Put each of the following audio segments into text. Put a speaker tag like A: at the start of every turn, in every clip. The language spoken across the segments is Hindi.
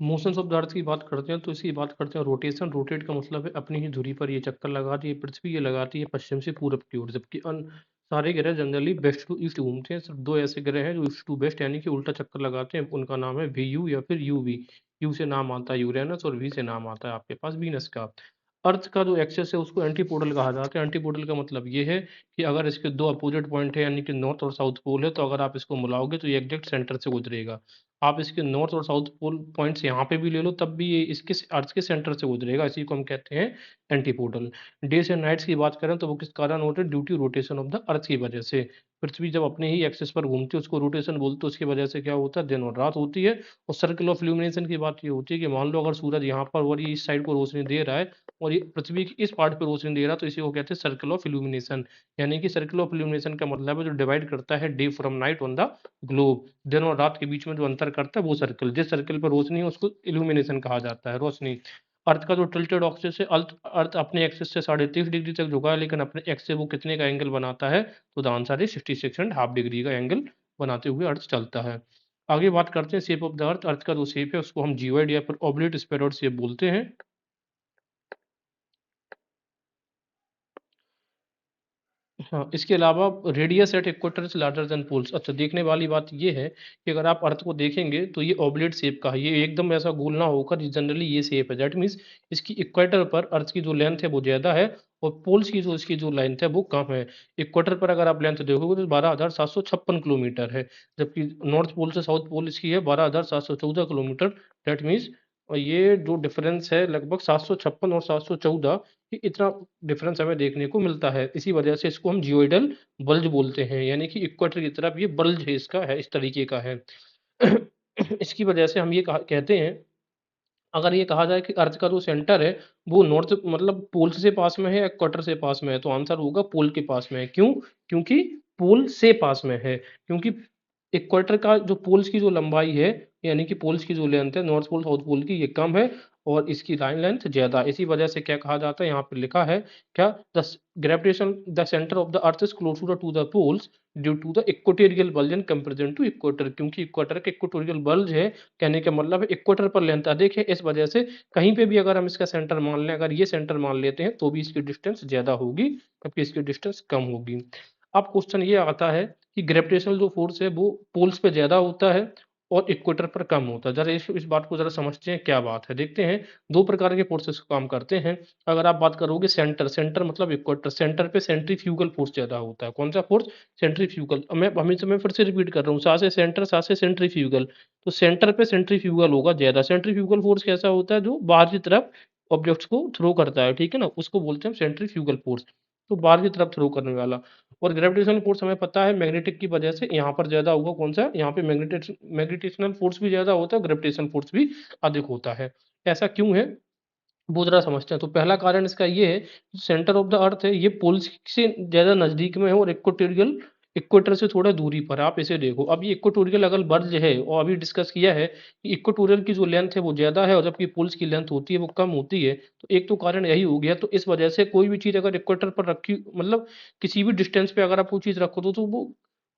A: मोशंस ऑफ द अर्थ की बात करते हैं तो इसकी बात करते हैं रोटेशन। रोटेट का मतलब है अपनी ही धुरी पर ये चक्कर लगाती है पृथ्वी, ये लगाती है पश्चिम से पूरब की ओर, जबकि सारे ग्रह जनरली वेस्ट टू ईस्ट घूमते हैं। सिर्फ दो ऐसे ग्रह हैं जो ईस्ट टू वेस्ट यानी कि उल्टा चक्कर लगाते हैं, उनका नाम है वी यू या फिर यू वी। यू से नाम आता है यूरेनस और वी से नाम आता है आपके पास वीनस का। अर्थ का जो एक्सेस है उसको एंटीपोडल कहा जाता है। एंटीपोडल का मतलब ये है कि अगर इसके दो अपोजिट पॉइंट है यानी कि नॉर्थ और साउथ पोल है, तो अगर आप इसको मिलाओगे तो ये एग्जैक्ट सेंटर से गुजरेगा। आप इसके नॉर्थ और साउथ पोल पॉइंट्स यहाँ पे भी ले लो तब भी ये इसके अर्थ के सेंटर से गुजरेगा, इसी को हम कहते हैं एंटीपोडल। डेज एंड नाइट्स की बात करें तो वो किस कारण होते हैं? Due to rotation of the earth की वजह से। पृथ्वी जब अपने ही एक्सिस पर घूमती है उसको रोटेशन बोलते हैं, उसकी वजह से क्या होता है? दिन और रात होती है। और सर्कल ऑफ इल्यूमिनेशन की बात ये होती है कि मान लो अगर सूरज यहाँ पर और ये इस साइड को रोशनी दे रहा है और ये पृथ्वी की इस पार्ट पे रोशनी दे रहा है, तो इसी को कहते हैं सर्कल ऑफ इल्यूमिनेशन। यानी कि सर्कल ऑफ इल्यूमिनेशन का मतलब है जो डिवाइड करता है day from night on the globe. दिन और रात के बीच में जो अंतर करता है वो सर्कल, जिस सर्कल पर रोशनी है उसको इल्यूमिनेशन कहा जाता है, रोशनी। अर्थ का जो टिल्टेड एक्सिस है, अर्थ अर्थ अपने एक्सिस से 23.5 डिग्री तक झुका है, लेकिन अपने एक्स से वो कितने का एंगल बनाता है? तो द आंसर है 66.5 डिग्री का एंगल बनाते हुए अर्थ चलता है। आगे बात करते हैं शेप ऑफ द अर्थ। अर्थ का जो शेप है उसको हम जियोइड या फिर ऑब्लेट स्फेरॉइड शेप बोलते हैं। हाँ, इसके अलावा radius at equator is larger than poles. अच्छा, देखने वाली बात ये है कि अगर आप अर्थ को देखेंगे तो ये ऑब्लेट शेप का है, ये एकदम ऐसा गोल ना होकर जनरली ये शेप है। दैट मीन्स इसकी इक्वेटर पर अर्थ की जो लेंथ है वो ज़्यादा है और पोल्स की जो इसकी जो लेंथ है वो कम है। इक्वेटर पर अगर आप लेंथ देखोगे तो 12,756 किलोमीटर है, जबकि नॉर्थ पोल से साउथ पोल इसकी है 12,714 किलोमीटर। दैट मीन्स ये जो डिफरेंस है लगभग 756 और 714, ये इतना डिफरेंस हमें देखने को मिलता है। इसी वजह से इसको हम जियोइडल बल्ज बोलते हैं, यानी कि इक्वेटर की तरफ ये बल्ज है, इसका है इस तरीके का है। इसकी वजह से हम ये कहते हैं, अगर ये कहा जाए कि अर्थ का जो सेंटर है वो नॉर्थ मतलब पोल से पास में है या इक्वेटर से पास में है, तो आंसर होगा पोल के पास में है। क्यों? क्योंकि पोल से पास में है, क्योंकि इक्वेटर का जो पोल्स की जो लंबाई है यानी कि पोल्स की जो लेंथ है नॉर्थ पोल साउथ पोल की, ये कम है और इसकी लाइन लेंथ ज्यादा। इसी वजह से क्या कहा जाता है, यहाँ पे लिखा है क्या, the gravitation the centre of the earth is closer to the poles due to the equatorial bulge in comparison to equator. क्योंकि इक्वेटर के इक्वेटोरियल बल्ज है, कहने का मतलब है इक्वेटर पर लेंथ अधिक है, इस वजह से कहीं पे भी अगर हम इसका सेंटर मान लें, अगर ये सेंटर मान लेते हैं तो भी इसकी डिस्टेंस ज्यादा होगी जबकि इसकी डिस्टेंस कम होगी। अब क्वेश्चन ये आता है कि ग्रेविटेशनल जो फोर्स है वो पोल्स पे ज्यादा होता है और इक्वेटर पर कम होता है। जरा इस बात को जरा समझते हैं क्या बात है, देखते हैं। दो प्रकार के फोर्सेस काम करते हैं। अगर आप बात करोगे सेंटर, सेंटर मतलब इक्वेटर, सेंटर पे सेंट्रीफ्यूगल फोर्स ज्यादा होता है। कौन सा फोर्स? सेंट्रीफ्यूगल। मैं हमेशा मैं फिर से रिपीट कर रहा हूँ, सा से सेंटर सा से सेंट्रीफ्यूगल। तो सेंटर पे सेंट्रीफ्यूगल होगा ज्यादा। सेंट्रीफ्यूगल फोर्स कैसा होता है? जो बाहर की तरफ ऑब्जेक्ट्स को थ्रो करता है, ठीक है ना, उसको बोलते हैं सेंट्रीफ्यूगल फोर्स, तो बाहर की तरफ थ्रो करने वाला। और ग्रेविटेशनल फोर्स हमें पता है मैग्नेटिक की वजह से यहाँ पर ज्यादा होगा। कौन सा? यहाँ पे मैग्नेटिशनल फोर्स भी ज्यादा होता है, ग्रेविटेशनल फोर्स भी अधिक होता है। ऐसा क्यों है वो जरा समझते हैं। तो पहला कारण इसका ये है, सेंटर ऑफ द अर्थ है ये पोल्स से ज्यादा नजदीक में है और इक्वेटोरियल इक्वेटर से थोड़ा दूरी पर है। आप इसे देखो, अब ये इक्वेटोरियल अगर बर्ज है और अभी डिस्कस किया है कि इक्वेटोरियल की जो लेंथ है वो ज्यादा है और जबकि पोल्स की लेंथ होती है वो कम होती है, तो एक तो कारण यही हो गया। तो इस वजह से कोई भी चीज अगर इक्वेटर पर रखी, मतलब किसी भी डिस्टेंस पे अगर आप वो चीज रखो तो वो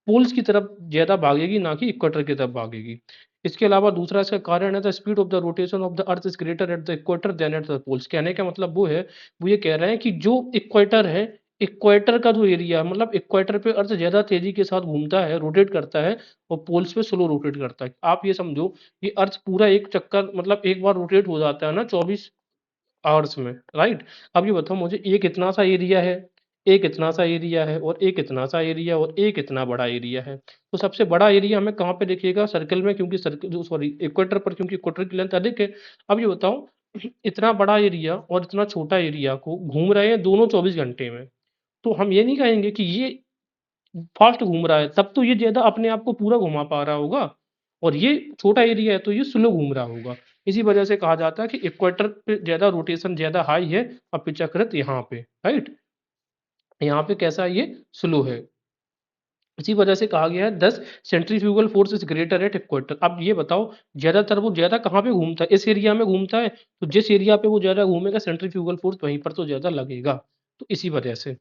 A: पोल्स की तरफ ज्यादा भागेगी, ना कि इक्वेटर की तरफ भागेगी। इसके अलावा दूसरा इसका कारण है the speed of the rotation of the earth is greater at the equator than at the poles. कहने का मतलब वो है, वो ये कह रहे हैं कि जो इक्वेटर है, इक्वेटर का जो एरिया मतलब इक्वेटर पे अर्थ ज्यादा तेजी के साथ घूमता है, रोटेट करता है, और पोल्स पे स्लो रोटेट करता है। आप ये समझो, ये अर्थ पूरा एक चक्कर मतलब एक बार रोटेट हो जाता है ना 24 आवर्स में, राइट। अब ये बताओ मुझे, एक इतना सा एरिया है, एक इतना सा एरिया है और एक इतना सा एरिया और एक इतना बड़ा एरिया है, तो सबसे बड़ा एरिया हमें कहाँ पे दिखेगा? सर्कल में, क्योंकि सर्कल जो सॉरी इक्वेटर पर, क्योंकि इक्वेटर की लेंथ अधिक है। अब ये बताओ, इतना बड़ा एरिया और इतना छोटा एरिया को घूम रहे हैं दोनों 24 घंटे में, तो हम ये नहीं कहेंगे कि ये फास्ट घूम रहा है, तब तो ये ज्यादा अपने आप को पूरा घुमा पा रहा होगा, और ये छोटा एरिया है तो ये स्लो घूम रहा होगा। इसी वजह से कहा जाता है कि इक्वेटर पे ज्यादा रोटेशन ज्यादा हाई है, अपेक्षाकृत यहाँ पे, राइट। यहाँ पे कैसा है? ये स्लो है। इसी वजह से कहा गया है 10 centrifugal force is greater at equator. अब ये बताओ, ज्यादातर वो ज्यादा कहाँ पे घूमता है? इस एरिया में घूमता है, तो जिस एरिया पे वो ज्यादा घूमेगा सेंट्रीफ्यूगल फोर्स वहीं पर तो ज्यादा लगेगा, तो इसी वजह से।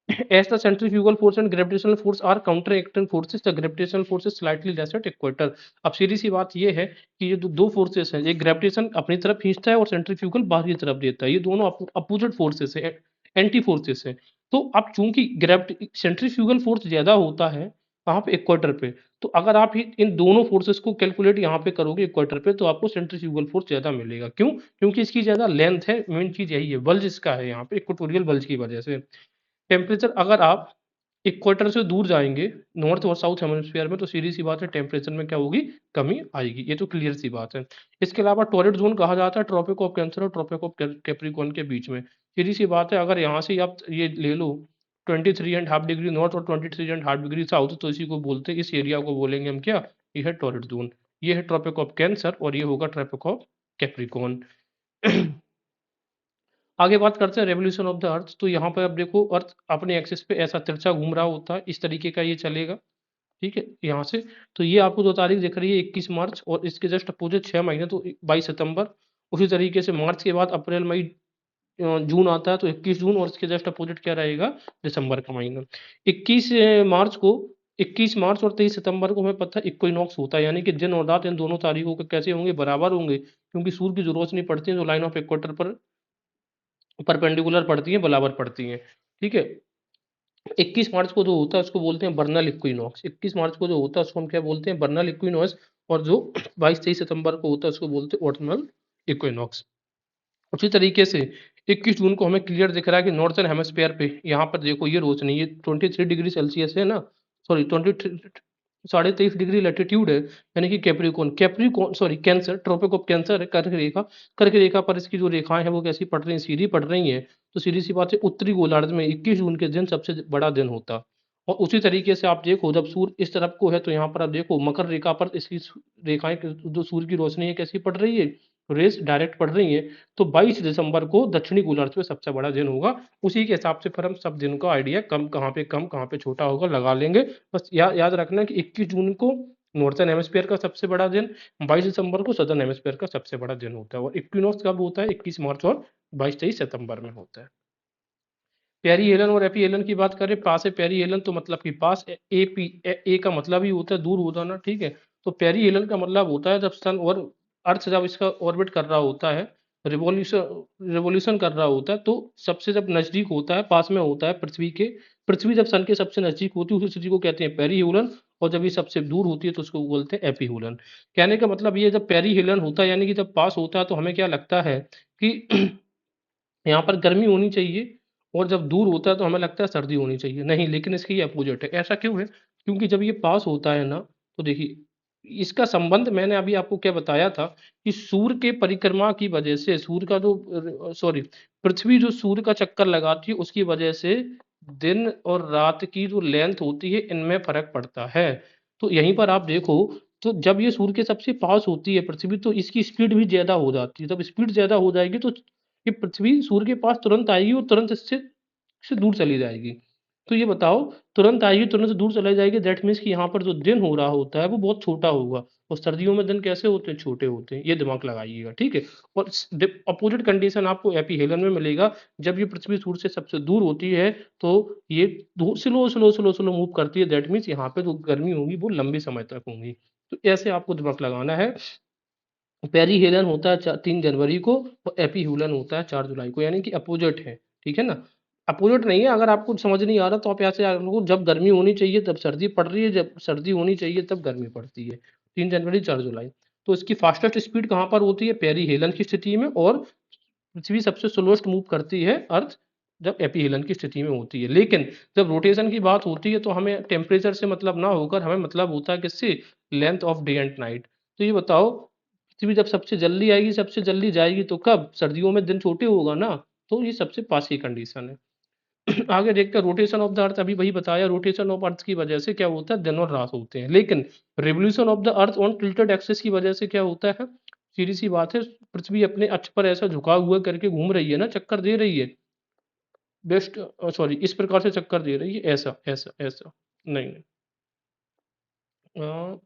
A: As the centrifugal force and gravitational force are counteracting forces, the gravitational force is slightly less at equator. अब सीधी सी बात ये है कि ये दो फोर्सेस हैं, एक ग्रेविटेशन अपनी तरफ खींचता है और सेंट्रीफ्यूगल बाहर की तरफ देता है, ये दोनों अपोजिट फोर्सेस है, एंटी फोर्सेस है। तो अब चूंकि ग्रेविटी सेंट्रीफ्यूगल फोर्स ज्यादा होता है कहाँ पे, इक्वेटर पे, तो अगर आप इन दोनों फोर्सेस को कैलकुलेट यहाँ पे करोगे इक्वेटर पे, तो आपको सेंट्रीफ्यूगल फोर्स ज्यादा मिलेगा। क्यों? क्योंकि इसकी ज्यादा लेंथ है, मेन चीज यही है, बल्ज इसका है यहाँ पे इक्वेटोरियल बल्ज की वजह से। टेम्परेचर अगर आप इक्वेटर से दूर जाएंगे नॉर्थ और साउथ हेमिस्फीयर में, तो सीधी सी बात है टेम्परेचर में क्या होगी, कमी आएगी, ये तो क्लियर सी बात है। इसके अलावा टॉररिड जोन कहा जाता है ट्रॉपिक ऑफ कैंसर और ट्रॉपिक ऑफ कैप्रिकॉर्न के बीच में। सीधी सी बात है, अगर यहाँ से आप ये ले लो 23.5 डिग्री नॉर्थ और 23.5 डिग्री साउथ, तो इसी को बोलते हैं, इस एरिया को बोलेंगे हम क्या, ये है टॉररिड जोन, ये है ट्रॉपिक ऑफ कैंसर और ये होगा ट्रॉपिक ऑफ कैप्रिकॉर्न। आगे बात करते हैं रेवोल्यूशन ऑफ द अर्थ। तो यहाँ पर अब देखो अर्थ अपने एक्सिस पे ऐसा तिरछा घूम रहा होता है, इस तरीके का ये चलेगा, ठीक है, यहाँ से। तो ये आपको जो तारीख दिख रही है 21 मार्च, और इसके जस्ट अपोजिट 6 महीने तो 22 सितंबर। उसी तरीके से मार्च के बाद अप्रैल मई जून आता है तो 21 जून, और इसके जस्ट अपोजिट क्या रहेगा, दिसंबर का महीना। 21 मार्च को, 21 मार्च और 23 सितंबर को हमें पता है इक्विनॉक्स होता है, यानी कि दिन और रात इन दोनों तारीखों के कैसे होंगे, बराबर होंगे, क्योंकि सूर्य की जो रोशनी पड़ती है जो लाइन ऑफ इक्वेटर पर परपेंडिकुलर पड़ती है, बराबर पड़ती है, ठीक है। 21 मार्च को जो होता है उसको बोलते हैं बर्नल इक्विनॉक्स, 21 मार्च को जो होता है उसको हम क्या बोलते हैं, बर्नल इक्विनॉक्स। और जो 22-23 सितंबर को होता है उसको बोलते हैं ऑटमनल इक्विनॉक्स। उसी तरीके से 21 जून को हमें क्लियर दिख रहा है कि नॉर्थर्न हेमिस्फीयर पे, यहाँ पर देखो ये रोशनी, ये 23 डिग्री सेल्सियस है ना, सॉरी 23.5 डिग्री लेटीट्यूड है, यानी कि Capricorn, Capricorn sorry Cancer, tropic of Cancer है, कर्क रेखा पर इसकी जो रेखाएं हैं वो कैसी पड़ रही हैं, सीधी पड़ रही हैं। तो सीधी सी बात है उत्तरी गोलार्ध में 21 जून के दिन सबसे बड़ा दिन होता। और उसी तरीके से आप देखो जब सूर्य इस तरफ को है तो यहाँ पर आप देखो मकर रेखा पर इसकी रेखाएं जो सूर्य की रोशनी है कैसी पड़ रही है, रेस डायरेक्ट पड़ रही है। तो 22 दिसंबर को दक्षिणी गोलार्ध में सबसे बड़ा दिन होगा। उसी के हिसाब से फिर हम सब दिन का आइडिया कम कहाँ पे छोटा होगा लगा लेंगे। बस याद रखना कि 21 जून को नॉर्थर्न हेमिस्फीयर का सबसे बड़ा दिन, 22 दिसंबर को सदर्न हेमिस्फीयर का सबसे बड़ा दिन होता है। और इक्विनॉक्स कब होता है, 21 मार्च और 22-23 सितंबर में होता है। पेरी हेलन और एपी हेलन की बात करें, पास है पेरी हेलन तो मतलब कि पास, ए का मतलब ही होता है दूर हो जाना, ठीक है। तो पेरी हेलन का मतलब होता है जब सन और अर्थ जब इसका ऑर्बिट कर रहा होता है, रिवॉल्यूशन रिवॉल्यूशन कर रहा होता है, तो सबसे जब नजदीक होता है, पास में होता है पृथ्वी के, पृथ्वी जब सन के सबसे नजदीक होती है उस स्थिति को कहते हैं पेरी हेलन। और जब ये सबसे दूर होती है तो उसको बोलते हैं एपी हेलन। कहने का मतलब ये जब पेरी हेलन होता है यानी कि जब पास होता है तो हमें क्या लगता है कि यहाँ पर गर्मी होनी चाहिए, और जब दूर होता है तो हमें लगता है सर्दी होनी चाहिए, नहीं, लेकिन इसकी अपोजिट है। ऐसा क्यों है? क्योंकि जब ये पास होता है ना, तो देखिए इसका संबंध मैंने अभी आपको क्या बताया था कि सूर्य के परिक्रमा की वजह से, सूर्य का जो सॉरी पृथ्वी जो सूर्य का चक्कर लगाती है उसकी वजह से दिन और रात की जो लेंथ होती है इनमें फर्क पड़ता है। तो यहीं पर आप देखो, तो जब ये सूर्य के सबसे पास होती है पृथ्वी तो इसकी स्पीड भी ज्यादा हो जाती है, जब स्पीड ज्यादा हो जाएगी तो ये पृथ्वी सूर्य के पास तुरंत आएगी और तुरंत इससे दूर चली जाएगी। तो ये बताओ, तुरंत आएगी तुरंत दूर चली जाएगी, दैट मीन्स कि यहाँ पर जो दिन हो रहा होता है वो बहुत छोटा होगा। और सर्दियों में दिन कैसे होते हैं, छोटे होते हैं, ये दिमाग लगाइएगा, ठीक है। और अपोजिट कंडीशन आपको एपी हेलन में मिलेगा, जब ये पृथ्वी सूर्य से सबसे दूर होती है तो ये slow slow slow slow move करती है, दैट मीन्स यहाँ पे जो गर्मी होगी वो लंबे समय तक होगी। तो ऐसे आपको दिमाग लगाना है। पेरी हेलन होता है 3 जनवरी को, और एपी हेलन होता है 4 जुलाई को, यानी कि अपोजिट है, ठीक है ना। अपोजिट नहीं है, अगर आपको समझ नहीं आ रहा तो आप ऐसे जब गर्मी होनी चाहिए तब सर्दी पड़ रही है, जब सर्दी होनी चाहिए तब गर्मी पड़ती है। 3 जनवरी 4 जुलाई। तो इसकी फास्टेस्ट स्पीड कहाँ पर होती है, पेरी हेलन की स्थिति में, और पृथ्वी सबसे स्लोएस्ट मूव करती है अर्थ जब एपी हेलन की स्थिति में होती है। लेकिन जब रोटेशन की बात होती है तो हमें टेम्परेचर से मतलब ना होकर हमें मतलब होता है किससे, length of day and night. तो ये बताओ, पृथ्वी जब सबसे जल्दी आएगी सबसे जल्दी जाएगी तो कब, सर्दियों में दिन छोटे होगा ना। तो ये सबसे पास की कंडीशन है। आगे देखते हैं रोटेशन ऑफ द अर्थ, अभी वही बताया, रोटेशन ऑफ अर्थ की वजह से क्या होता है, दिन और रात होते हैं। लेकिन revolution of the earth on tilted axis की वजह से क्या होता है, सीधी सी बात है, पृथ्वी अपने अक्ष पर ऐसा झुका हुआ करके घूम रही है ना, चक्कर दे रही है, बेस्ट सॉरी इस प्रकार से चक्कर दे रही है, ऐसा ऐसा ऐसा, नहीं नहीं, अ,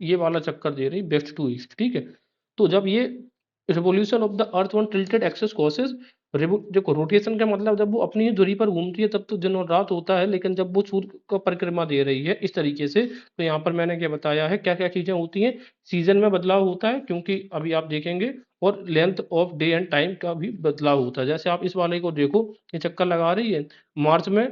A: ये वाला चक्कर दे रही, वेस्ट टू ईस्ट, ठीक है। तो जब ये revolution of the earth on tilted axis causes देखो रोटेशन का मतलब जब वो अपनी ही धुरी पर घूमती है तब तो दिन और रात होता है, लेकिन जब वो सूर्य को परिक्रमा दे रही है इस तरीके से, तो यहाँ पर मैंने क्या बताया है क्या क्या चीजें होती हैं। सीजन में बदलाव होता है क्योंकि अभी आप देखेंगे, और length of day and time का भी बदलाव होता है। जैसे आप इस वाले को देखो, ये चक्कर लगा रही है, मार्च में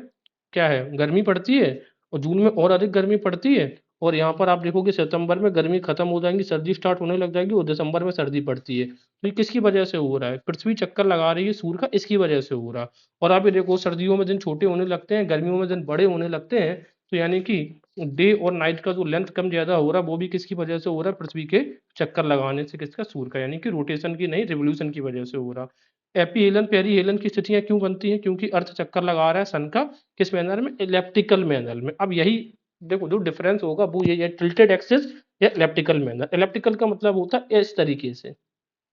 A: क्या है गर्मी पड़ती है, और जून में और अधिक गर्मी पड़ती है, और यहाँ पर आप देखोगे सितंबर में गर्मी खत्म हो जाएगी, सर्दी स्टार्ट होने लग जाएगी, और दिसंबर में सर्दी पड़ती है। तो ये किसकी वजह से हो रहा है? पृथ्वी चक्कर लगा रही है सूर्य का, इसकी वजह से हो रहा है। और आप ये देखो सर्दियों में दिन छोटे होने लगते हैं, गर्मियों में दिन बड़े होने लगते हैं, तो यानी कि डे और नाइट का जो लेंथ कम ज्यादा हो रहा है वो भी किसकी वजह से हो रहा है? पृथ्वी के चक्कर लगाने से, किसका? सूर्य का, यानी कि रोटेशन की नहीं, रिवोल्यूशन की वजह से हो रहा। एपीहेलन पेरीहेलन की स्थितियां क्यों बनती हैं? क्योंकि अर्थ चक्कर लगा रहा है सन का, किस मैनर में? इलेप्टिकल मैनर में। अब यही देखो जो डिफरेंस होगा वो ये टिल्टेड एक्सिस या इलेप्टिकल मैनर। इलेप्टिकल का मतलब होता है इस तरीके से,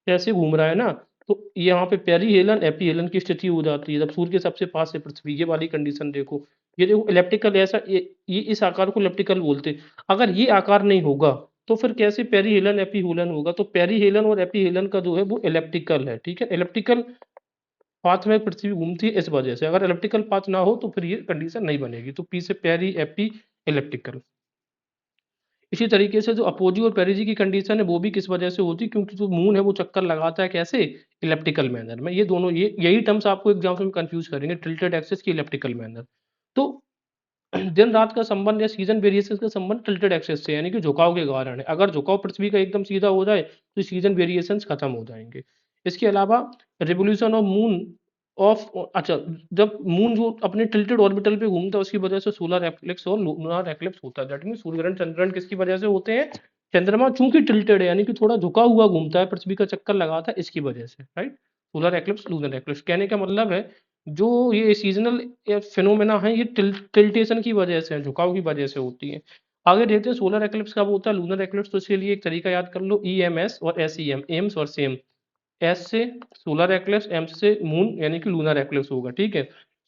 A: ऐसे घूम रहा है ना, तो यहाँ पे पेरीहेलन एपीहेलन की स्थिति हो जाती है जब सूर्य के सबसे पास है पृथ्वी। ये वाली कंडीशन देखो, ये देखो इलेप्टिकल ऐसा, ये इस आकार को इलेप्टिकल बोलते हैं। अगर ये आकार नहीं होगा तो फिर कैसे पेरीहेलन एपीहेलन होगा? तो पेरीहेलन और एपीहेलन का जो है वो इलेप्टिकल है, ठीक है। इलेप्टिकल पाथ में पृथ्वी घूमती है इस वजह से, अगर इलेप्टिकल पाथ ना हो तो फिर ये कंडीशन नहीं बनेगी। तो पी से पेरी, एपी, इलेप्टिकल। इसी तरीके से जो अपोजी और पेरिजी की कंडीशन है वो भी किस वजह से होती है? क्योंकि जो मून है वो चक्कर लगाता है कैसे? इलेप्टिकल मैनर में। ये दोनों, ये यही टर्म्स आपको एग्जाम्स में कंफ्यूज करेंगे, टिल्टेड एक्सिस की इलेप्टिकल मैनर। तो दिन रात का संबंध या सीजन वेरिएशन का संबंध टिल्टेड एक्सिस से, यानी कि झुकाव के कारण है। अगर झुकाव पृथ्वी का एकदम सीधा हो जाए तो सीजन वेरिएशन खत्म हो जाएंगे। इसके अलावा रिवोल्यूशन ऑफ मून ऑफ, अच्छा, जब मून जो अपने टिल्टेड ऑर्बिटल पे घूमता है उसकी वजह से सोलर एक्लिप्स और लूनार एक्लिप्स होता है। दैट मीन सूर्य ग्रहण चंद्र ग्रहण किसकी वजह से होते हैं? चंद्रमा चूंकि टिल्टेड है, यानी कि थोड़ा झुका हुआ घूमता है, पृथ्वी का चक्कर लगाता है, इसकी वजह से, right. Solar eclipse, lunar eclipse. कहने का मतलब है जो ये सीजनल फिनोमेना है ये टिल्टेशन की वजह से है, झुकाव की वजह से होती है। आगे देखते हैं सोलर एक्लिप्स कब होता है, लूनर एक्लिप्स। तो इसके लिए एक तरीका याद कर लो, ईएमएस और एसईएम, एम्स और सेम। एस से सोलर एक्लिप्स, एम से मून, यानी कि लूनर एक्लिप्स होगा, ठीक है।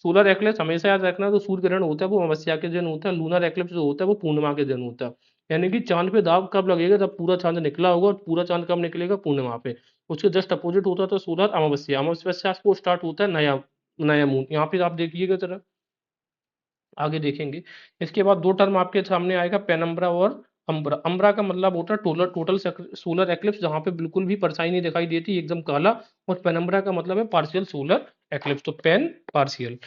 A: सोलर एक्लिप्स हमेशा याद रखना, तो सूर्य ग्रहण होता है वो अमावस्या के दिन होता है, लूनर एक्लिप्स जो होता है वो पूर्णिमा के दिन होता है। यानी कि चांद पे दाग कब लगेगा? जब पूरा चांद निकला होगा, और पूरा चांद कब निकलेगा? पूर्णिमा पे। उसके जस्ट अपोजिट होता है तो सोलर अमावस्या, अमावस्या को स्टार्ट होता है नया नया मून। यहाँ पे आप देखिएगा जरा, आगे देखेंगे। इसके बाद दो टर्म आपके सामने आएगा, पेनम्ब्रा और अम्ब्रा। अम्ब्रा का मतलब होता है टोटल टोटल सोलर एक्लिप्स, जहां पे बिल्कुल भी परछाई नहीं दिखाई देती, एकदम काला। और पेनम्ब्रा का मतलब है पार्शियल सोलर एक्लिप्स, तो पेन पार्शियल।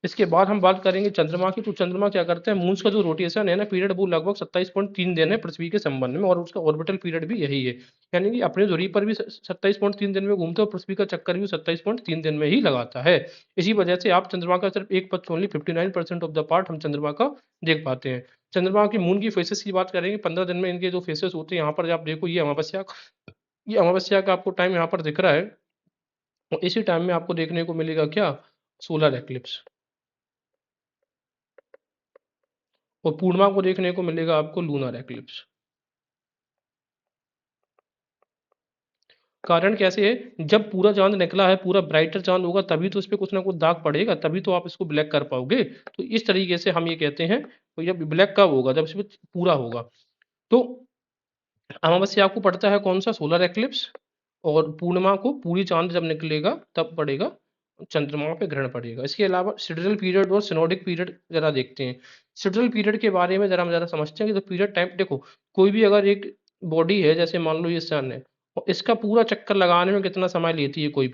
A: इसके बाद हम बात करेंगे चंद्रमा की। तो चंद्रमा क्या करता है, मून्स का जो रोटेशन है ना पीरियड, वो लगभग 27.3 दिन है पृथ्वी के संबंध में, और उसका ऑर्बिटल पीरियड भी यही है। यानी कि अपने धुरी पर भी 27.3 दिन में घूमता है, और पृथ्वी का चक्कर भी 27.3 दिन में ही लगाता है। इसी वजह से आप चंद्रमा का सिर्फ एक पक्ष, ओनली 59% ऑफ द पार्ट हम चंद्रमा का देख पाते हैं। चंद्रमा की मून की फेसेस की बात करेंगे, 15 दिन में इनके जो फेसेस होते हैं, यहाँ पर आप देखो, ये अमावस्या का आपको टाइम यहाँ पर दिख रहा है, और इसी टाइम में आपको देखने को मिलेगा क्या? Solar eclipse. और पूर्णिमा को देखने को मिलेगा आपको लूनर एक्लिप्स। कारण कैसे है? जब पूरा चांद निकला है, पूरा ब्राइटर चांद होगा, तभी तो इस पे कुछ ना कुछ दाग पड़ेगा, तभी तो आप इसको ब्लैक कर पाओगे। तो इस तरीके से हम ये कहते हैं, तो जब ब्लैक कब होगा? जब इसमें पूरा होगा। तो अमावस्या को पड़ता है कौन सा? Solar eclipse. और पूर्णिमा को पूरी चांद जब निकलेगा तब पड़ेगा, चंद्रमा पे ग्रहण पड़ेगा। इसके अलावा सिडरल पीरियड और सिनोडिक पीरियड जरा देखते हैं। सिडरल पीरियड के बारे में जरा हम जरा समझते हैं कि तो पीरियड टाइम देखो, कोई भी अगर एक बॉडी है, जैसे मान लो ये सन है, और इसका पूरा चक्कर लगाने में कितना समय लेती है कोई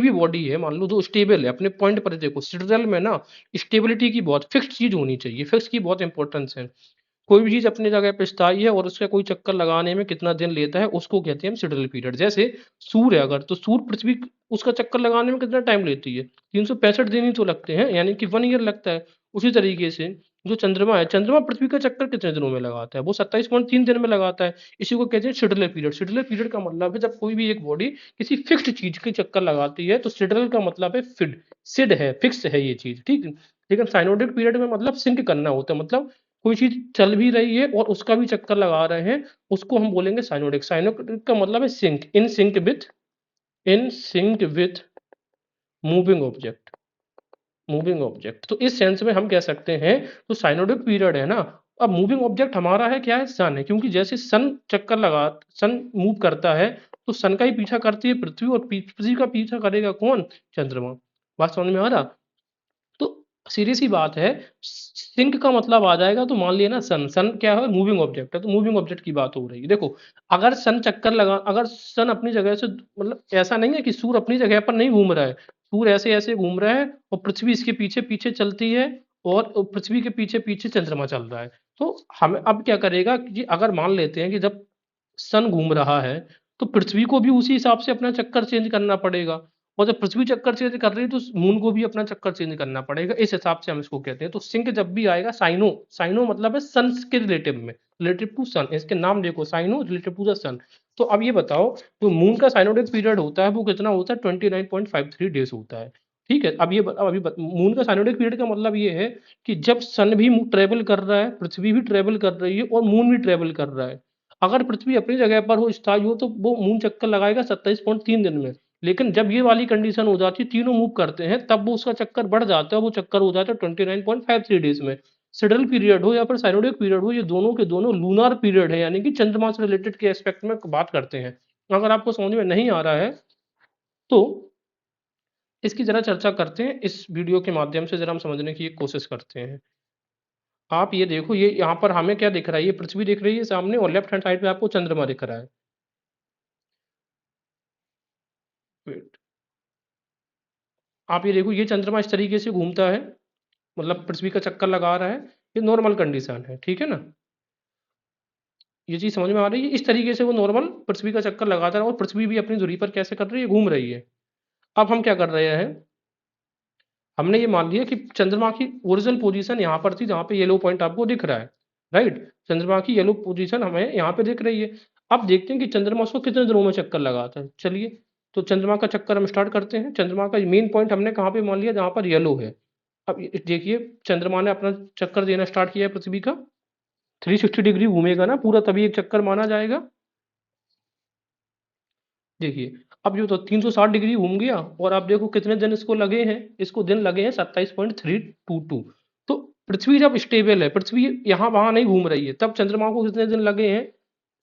A: भी बॉडी है मान लो जो स्टेबल है अपने पॉइंट पर। देखो सिडरल में ना स्टेबिलिटी की बहुत, फिक्स चीज होनी चाहिए, फिक्स की बहुत इंपॉर्टेंस है। कोई भी चीज अपनी जगह पे स्थायी है और उसका कोई चक्कर लगाने में कितना दिन लेता है, उसको कहते हैं हम सिडरल पीरियड। जैसे सूर्य, अगर तो सूर्य पृथ्वी, उसका चक्कर लगाने में कितना टाइम लेती है? 365 दिन ही तो लगते हैं, यानी कि 1 ईयर लगता है। उसी तरीके से जो चंद्रमा है, चंद्रमा पृथ्वी का चक्कर कितने दिनों में लगाता है? वो 27.3 दिन में लगाता है। इसी को कहते हैं सिडरल पीरियड। सिडरल पीरियड का मतलब है जब कोई भी एक बॉडी किसी फिक्स्ड चीज के चक्कर लगाती है, तो सिडरल का मतलब है फिड, सिड है, फिक्स है ये चीज, ठीक है। लेकिन साइनोडिक पीरियड में मतलब सिंक करना होता है, मतलब कोई चीज चल भी रही है और उसका भी चक्कर लगा रहे हैं, उसको हम बोलेंगे साइनोडिक। साइनोडिक का मतलब है sync, in sync with moving object, moving object. तो इस सेंस में हम कह सकते हैं, तो साइनोडिक पीरियड है ना। अब मूविंग ऑब्जेक्ट हमारा है क्या है? सन है, क्योंकि जैसे सन चक्कर लगा, सन मूव करता है, तो सन का ही पीछा करती है पृथ्वी, और पृथ्वी का पीछा करेगा कौन? चंद्रमा। बात समझ में आ रहा? तो सीधी सी बात है, सिंक का मतलब आ जाएगा, तो मान लिया ना सन, सन क्या है? मूविंग ऑब्जेक्ट है, तो मूविंग ऑब्जेक्ट की बात हो रही है। देखो, अगर सन चक्कर लगा, अगर सन अपनी जगह से, मतलब ऐसा नहीं है कि सूर्य अपनी जगह पर नहीं घूम रहा है, सूर्य ऐसे ऐसे घूम रहा है और पृथ्वी इसके पीछे पीछे चलती है, और पृथ्वी के पीछे पीछे चंद्रमा चल रहा है। तो हमें अब क्या करेगा कि अगर मान लेते हैं कि जब सन घूम रहा है, तो पृथ्वी को भी उसी हिसाब से अपना चक्कर चेंज करना पड़ेगा, और जब पृथ्वी चक्कर चेंज कर रही है तो मून को भी अपना चक्कर चेंज करना पड़ेगा। इस हिसाब से हम इसको कहते हैं। तो सिंक जब भी आएगा, साइनो, साइनो मतलब है सन के रिलेटिव में, रिलेटिव टू सन, इसके नाम देखो, साइनो रिलेटिव टू द सन। तो अब ये बताओ, जो मून का साइनोडिक पीरियड होता है वो कितना होता है? 29.53 डेज होता है। ठीक है, अब ये मून का साइनोडिक पीरियड का मतलब ये है कि जब सन भी ट्रेवल कर रहा है, पृथ्वी भी ट्रेवल कर रही है, और मून भी ट्रेवल कर रहा है। अगर पृथ्वी अपनी जगह पर हो, स्थायी हो, तो वो मून चक्कर लगाएगा 27.3 दिन में। लेकिन जब ये वाली कंडीशन हो जाती है, तीनों मूव करते हैं, तब वो उसका चक्कर बढ़ जाता है, वो चक्कर हो जाता है 29.53 डेज में। सिडल पीरियड हो या फिर साइनोडिक पीरियड हो, ये दोनों के दोनों लूनार पीरियड है, यानी कि चंद्रमा से रिलेटेड के एस्पेक्ट में बात करते हैं। अगर आपको समझ में नहीं आ रहा है तो इसकी जरा चर्चा करते हैं, इस वीडियो के माध्यम से जरा हम समझने की कोशिश करते हैं। आप ये देखो, ये यहाँ पर हमें क्या दिख रहा है? ये पृथ्वी दिख रही है सामने, और लेफ्ट हैंड साइड पे आपको चंद्रमा दिख रहा है। वेट, आप ये देखो, ये चंद्रमा इस तरीके से घूमता है, मतलब पृथ्वी का चक्कर लगा रहा है। ये नॉर्मल कंडीशन है, ठीक है ना? ये चीज समझ में आ रही है? इस तरीके से वो नॉर्मल पृथ्वी का चक्कर लगाता है, और पृथ्वी भी अपनी धुरी पर कैसे कर रही है? घूम रही है। अब हम क्या कर रहे हैं, हमने ये मान लिया कि चंद्रमा की ओरिजिनल पोजीशन यहाँ पर थी, जहाँ पे येलो पॉइंट आपको दिख रहा है, राइट? चंद्रमा की येलो पोजीशन हमें यहाँ पे दिख रही है। अब देखते हैं कि चंद्रमा उसको कितने दिनों में चक्कर लगाता है। चलिए, तो चंद्रमा का चक्कर हम स्टार्ट करते हैं। चंद्रमा का मेन पॉइंट हमने कहाँ पे मान लिया? जहाँ पर येलो है। अब देखिए, चंद्रमा ने अपना चक्कर देना स्टार्ट किया है पृथ्वी का, 360 डिग्री घूमेगा ना पूरा, तभी एक चक्कर माना जाएगा। देखिए, अब जो तो 360 डिग्री घूम गया, और आप देखो कितने दिन इसको लगे हैं, इसको दिन लगे हैं 27.322। तो पृथ्वी जब स्टेबल है, पृथ्वी यहाँ वहां नहीं घूम रही है, तब चंद्रमा को कितने दिन लगे हैं?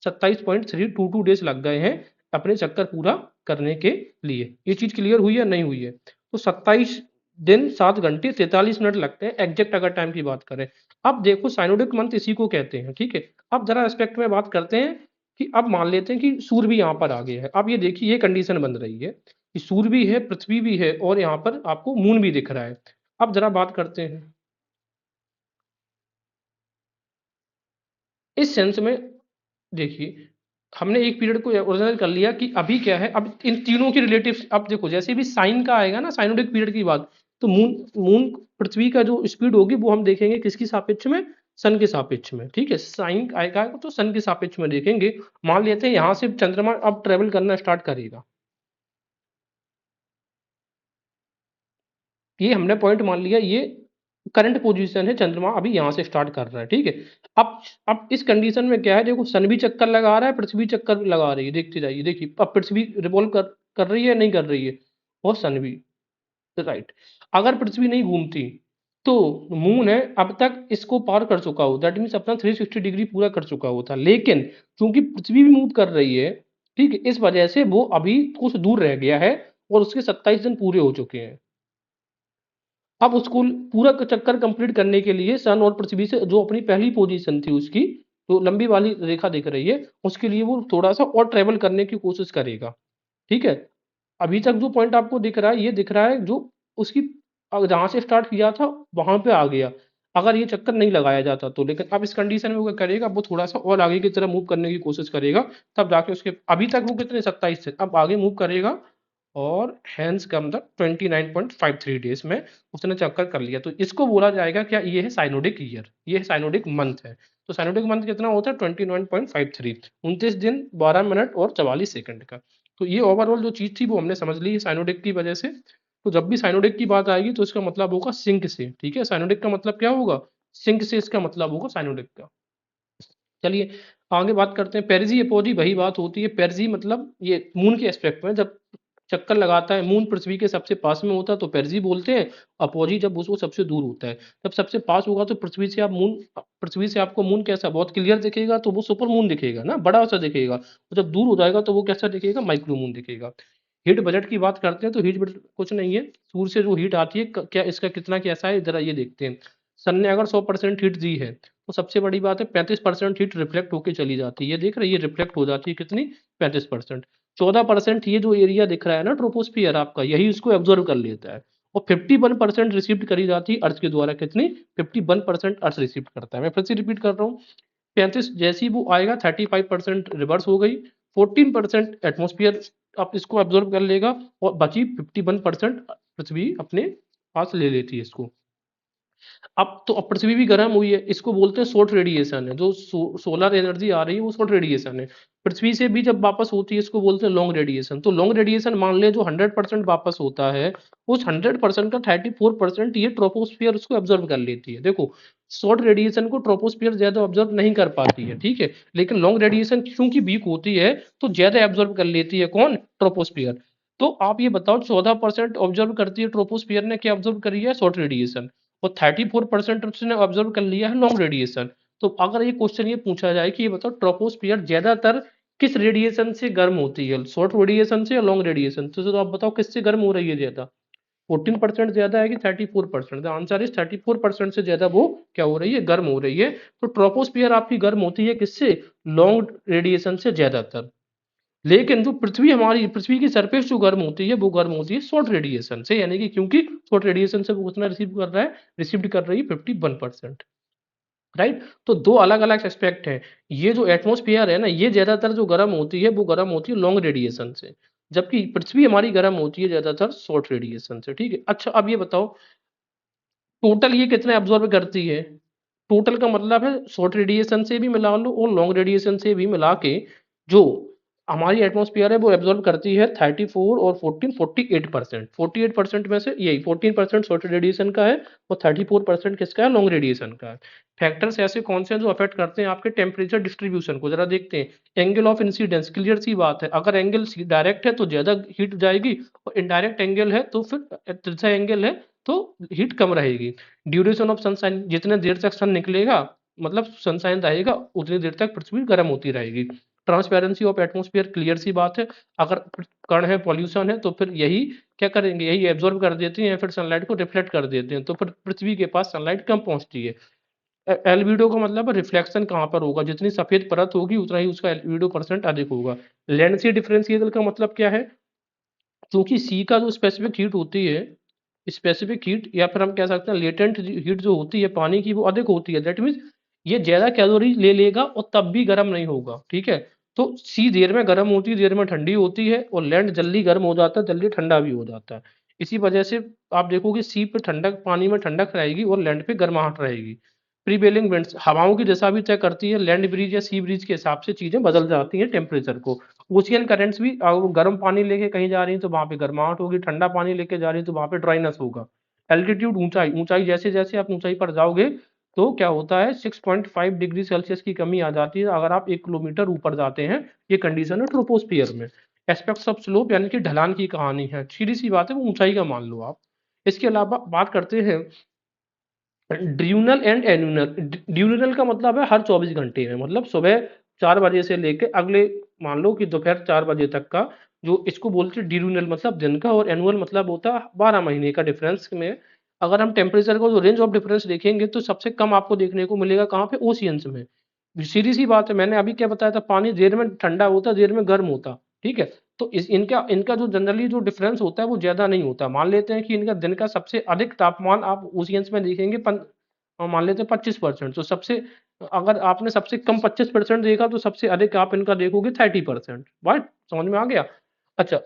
A: 27.322 डेज लग गए हैं अपने चक्कर पूरा करने के लिए। ये चीज क्लियर हुई है नहीं हुई है? तो 27 दिन 7 घंटे 43 मिनट लगते हैं एग्जैक्ट, अगर टाइम की बात करें। अब देखो, साइनोडिक मंथ इसी को कहते हैं, ठीक है? अब जरा एस्पेक्ट में बात करते हैं कि अब मान लेते हैं कि सूर्य भी यहाँ पर आ गया है। अब ये देखिए, ये कंडीशन बन रही है कि सूर्य भी है, पृथ्वी भी है, और यहाँ पर आपको मून भी दिख रहा है। अब जरा बात करते हैं इस सेंस में। देखिए, हमने एक पीरियड को ओरिजिनल कर लिया कि अभी क्या है, अब इन तीनों की रिलेटिव, अब देखो जैसे भी साइन का आएगा ना, साइनोडिक पीरियड की बात, तो मून मून पृथ्वी का जो स्पीड होगी वो हम देखेंगे किसकी सापेक्ष में? सन के सापेक्ष में, ठीक है? साइन आएगा तो सन के सापेक्ष में देखेंगे। मान लेते हैं यहाँ से चंद्रमा अब ट्रेवल करना स्टार्ट करेगा, ये हमने पॉइंट मान लिया, ये करंट पोजीशन है, चंद्रमा अभी यहाँ से स्टार्ट कर रहा है, ठीक है? अब इस कंडीशन में क्या है, देखो सन भी चक्कर लगा रहा है, पृथ्वी चक्कर भी लगा रही है, देखते जाइए। देखिए, अब पृथ्वी रिवॉल्व कर रही है नहीं कर रही है? और सन भी, राइट। अगर पृथ्वी नहीं घूमती तो मून है अब तक इसको पार कर चुका हो, दैट मीन्स अपना 360 डिग्री पूरा कर चुका होता। लेकिन चूंकि पृथ्वी भी मूव कर रही है, ठीक है, इस वजह से वो अभी कुछ दूर रह गया है, और उसके 27 दिन पूरे हो चुके हैं। अब उसको पूरा चक्कर कंप्लीट करने के लिए सन और पृथ्वी से जो अपनी पहली पोजीशन थी उसकी, जो लंबी वाली रेखा दिख रही है, उसके लिए वो थोड़ा सा और ट्रेवल करने की कोशिश करेगा, ठीक है? अभी तक जो पॉइंट आपको दिख रहा है, ये दिख रहा है जो उसकी जहां से स्टार्ट किया था वहां पे आ गया, अगर ये चक्कर नहीं लगाया जाता तो। लेकिन अब इस कंडीशन में वो क्या करेगा, वो थोड़ा सा और आगे की तरफ मूव करने की कोशिश करेगा, तब जाके उसके, अभी तक वो कितने 27 थे, अब आगे मूव करेगा, और हैंस कम द 29.53 डेज में उसने चक्कर कर लिया। तो इसको बोला जाएगा क्या? ये है साइनोडिक ईयर, ये है साइनोडिक मंथ है। तो साइनोडिक मंथ कितना होता है? 29.53, 29 दिन 12 मिनट और 44 सेकंड का। तो ये ओवरऑल जो चीज थी वो हमने समझ ली है साइनोडिक की वजह से। तो जब भी साइनोडिक की बात आएगी तो इसका मतलब होगा सिंक से, ठीक है? साइनोडिक का मतलब क्या होगा? सिंक से इसका मतलब होगा साइनोडिक का। चलिए, आगे बात करते हैं। पेरिजी अपोजी वही बात होती है, पेरिजी मतलब ये मून के एस्पेक्ट में, जब चक्कर लगाता है, मून पृथ्वी के सबसे पास में होता है तो पेरजी बोलते हैं, अपोजी जब उसको सबसे दूर होता है। जब सबसे पास होगा तो पृथ्वी से आपको मून कैसा बहुत क्लियर दिखेगा, तो वो सुपर मून दिखेगा ना, बड़ा सा दिखेगा। और जब दूर हो जाएगा तो वो कैसा दिखेगा, माइक्रो मून दिखेगा। हीट बजट की बात करते हैं तो हीट बजट कुछ नहीं है, सूर्य से जो हीट आती है क्या इसका कितना कैसा है, जरा ये देखते हैं। सन ने अगर 100% हीट दी है तो सबसे बड़ी बात है 35% हीट रिफ्लेक्ट होकर चली जाती है, ये देख रहे हैं, ये रिफ्लेक्ट हो जाती है कितनी, 35%। 14% ये जो एरिया दिख रहा है ना ट्रोपोस्फियर आपका, यही इसको एब्जॉर्व कर लेता है। और 51% रिसीव करी जाती है अर्थ के द्वारा, कितनी, 51% अर्थ रिसीव करता है। मैं फिर से रिपीट कर रहा हूँ, 35 जैसी वो आएगा 35% रिवर्स हो गई, 14% एटमोस्फियर आप इसको एब्जॉर्व कर लेगा, और बची 51% पृथ्वी अपने पास ले लेती है इसको। अब पृथ्वी भी गर्म हुई है, इसको बोलते हैं शॉर्ट रेडिएशन है, जो सोलर एनर्जी आ रही है वो शॉर्ट रेडिएशन है। पृथ्वी से भी जब वापस होती है इसको बोलते हैं लॉन्ग रेडिएशन। तो लॉन्ग रेडिएशन मान ले जो 100% वापस होता है, उस 100% का 34% ये ट्रोपोस्फियर उसको ऑब्जर्व कर लेती है। देखो, शॉर्ट रेडिएशन को ट्रोपोस्फियर ज्यादा ऑब्जर्व नहीं कर पाती है, ठीक है, लेकिन लॉन्ग रेडिएशन क्योंकि वीक होती है तो ज्यादा ऑब्जर्व कर लेती है, कौन, ट्रोपोस्फियर। तो आप ये बताओ 14% ऑब्जर्व करती है ट्रोपोस्फियर ने, क्या ऑब्जर्व करी है, शॉर्ट रेडिएशन, और 34% उसने ऑब्जर्व कर लिया है लॉन्ग रेडिएशन। तो अगर ये क्वेश्चन ये पूछा जाए कि ये बताओ ट्रोपोस्फियर ज्यादातर किस रेडिएशन से गर्म होती है, शॉर्ट रेडिएशन से या लॉन्ग रेडिएशन से, तो आप बताओ किससे गर्म हो रही है ज्यादा, 14% ज्यादा है कि 34%, द आंसर इज 34% से ज्यादा वो क्या हो रही है, गर्म हो रही है। तो ट्रोपोस्फियर आपकी गर्म होती है किससे, लॉन्ग रेडिएशन से ज्यादातर। लेकिन जो पृथ्वी की सरफेस जो गर्म होती है वो गर्म होती है शॉर्ट रेडिएशन से, यानी कि क्योंकि शॉर्ट रेडिएशन से वो कितना रिसीव कर रहा है, रिसीव कर रही है 51%, राइट। तो दो अलग अलग एस्पेक्ट हैं। ये जो एटमॉस्फेयर है ना, ये ज्यादातर जो गर्म होती है वो गर्म होती है लॉन्ग रेडिएशन से, जबकि पृथ्वी हमारी गर्म होती है ज्यादातर शॉर्ट रेडिएशन से, ठीक है। अच्छा, अब ये बताओ टोटल ये कितना एब्जॉर्ब करती है, टोटल का मतलब है शॉर्ट रेडिएशन से भी मिला लो और लॉन्ग रेडिएशन से भी मिला के, जो हमारी एटमॉस्फेयर है वो एब्जॉर्ब करती है 34 और 14 48%। 48% में से यही 14% शॉर्ट रेडिएशन का है और 34% किसका है, लॉन्ग रेडिएशन का है। फैक्टर्स ऐसे कौन से हैं जो अफेक्ट करते हैं आपके टेम्परेचर डिस्ट्रीब्यूशन को, जरा देखते हैं। एंगल ऑफ इंसिडेंस, क्लियर सी बात है, अगर एंगल डायरेक्ट है तो ज्यादा हीट जाएगी, और इनडायरेक्ट एंगल है तो फिर तिरछा एंगल है तो हीट कम रहेगी। ड्यूरेशन ऑफ सनशाइन, जितने देर तक सन निकलेगा मतलब सनशाइन रहेगा उतनी देर तक पृथ्वी गर्म होती रहेगी। ट्रांसपेरेंसी ऑफ एटमॉस्फेयर, क्लियर सी बात है, अगर कण है, पॉल्यूशन है, तो फिर यही क्या करेंगे, यही एब्जॉर्ब कर देते हैं, फिर सनलाइट को रिफ्लेक्ट कर देते हैं, तो फिर पृथ्वी के पास सनलाइट कम पहुंचती है। एल्बिडो का मतलब है रिफ्लेक्शन कहाँ पर होगा, जितनी सफेद परत होगी उतना ही उसका एल्बिडो परसेंट अधिक होगा। लैंड सी डिफरेंशियल का मतलब क्या है, क्योंकि सी का जो स्पेसिफिक हीट होती है, स्पेसिफिक हीट या फिर हम कह सकते हैं लेटेंट हीट जो होती है पानी की वो अधिक होती है, दैट मीन्स ये ज्यादा कैलोरी ले लेगा और तब भी गर्म नहीं होगा, ठीक है। तो सी देर में गर्म होती है, देर में ठंडी होती है, और लैंड जल्दी गर्म हो जाता है, जल्दी ठंडा भी हो जाता है। इसी वजह से आप देखोगे सी पे ठंडक, पानी में ठंडक रहेगी और लैंड पे गर्माहट रहेगी। प्रीवेलिंग विंड्स, हवाओं की दिशा भी तय करती है, लैंड ब्रीज या सी ब्रीज के हिसाब से चीजें बदल जाती हैं टेम्परेचर को। ओशियन करंट्स भी, अगर गर्म पानी लेके कहीं जा रही है तो वहां पे गर्माहट होगी, ठंडा पानी लेके जा रही है तो वहां पे ड्राइनेस होगा। एल्टीट्यूड, ऊंचाई, ऊंचाई जैसे जैसे आप ऊंचाई पर जाओगे तो क्या होता है 6.5 डिग्री सेल्सियस की कमी आ जाती है अगर आप 1 किलोमीटर ऊपर जाते हैं, ये कंडीशन है ट्रोपोस्फियर में। एस्पेक्ट्स ऑफ स्लोप, यानी कि ढलान की कहानी है, सीधी सी बात है, वो ऊंचाई का मान लो आप। इसके अलावा बात करते हैं ड्यूनल एंड एन्यूनल। ड्यूनल का मतलब है हर 24 घंटे में, मतलब सुबह 4 बजे से लेके अगले मान लो कि दोपहर 4 बजे तक का, जो इसको बोलते हैं ड्यूनल मतलब दिन का, और एनुअल मतलब होता है 12 महीने का डिफरेंस में। अगर हम टेम्परेचर का जो रेंज ऑफ डिफरेंस देखेंगे तो सबसे कम आपको देखने को मिलेगा कहाँ पे, ओशियंस में। सीधी सी बात है, मैंने अभी क्या बताया था, पानी देर में ठंडा होता, देर में गर्म होता, ठीक है। तो इनका इनका जो जनरली जो डिफरेंस होता है वो ज्यादा नहीं होता। मान लेते हैं कि इनका दिन का सबसे अधिक तापमान आप ओशियंस में देखेंगे, मान लेते हैं 25%। तो सबसे, अगर आपने सबसे कम 25% देखा तो सबसे अधिक आप इनका देखोगे 30%, राइट, समझ में आ गया। अच्छा,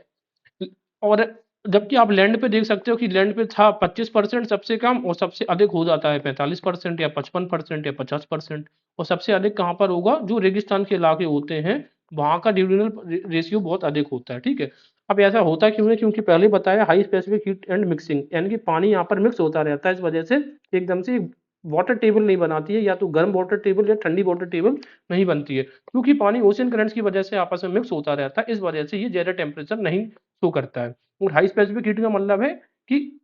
A: और जबकि आप लैंड पे देख सकते हो कि लैंड पे था 25% सबसे कम, और सबसे अधिक हो जाता है 45% या 55% या 50%। और सबसे अधिक कहाँ पर होगा, जो रेगिस्तान के इलाके होते हैं वहां का ड्यूरेनल रेशियो बहुत अधिक होता है, ठीक है। अब ऐसा होता क्यों है, क्योंकि पहले बताया high specific heat and mixing, यानी कि पानी यहाँ पर मिक्स होता रहता है, इस वजह से एकदम से वाटर टेबल नहीं बनाती है, या तो गर्म वाटर टेबल या ठंडी वाटर टेबल नहीं बनती है, क्योंकि पानी ओशियन करंट्स की वजह से आपस में मिक्स होता रहता है, इस वजह से ये ज्यादा टेम्परेचर नहीं शो करता है। और हाई स्पेसिफिक हीट का मतलब है कि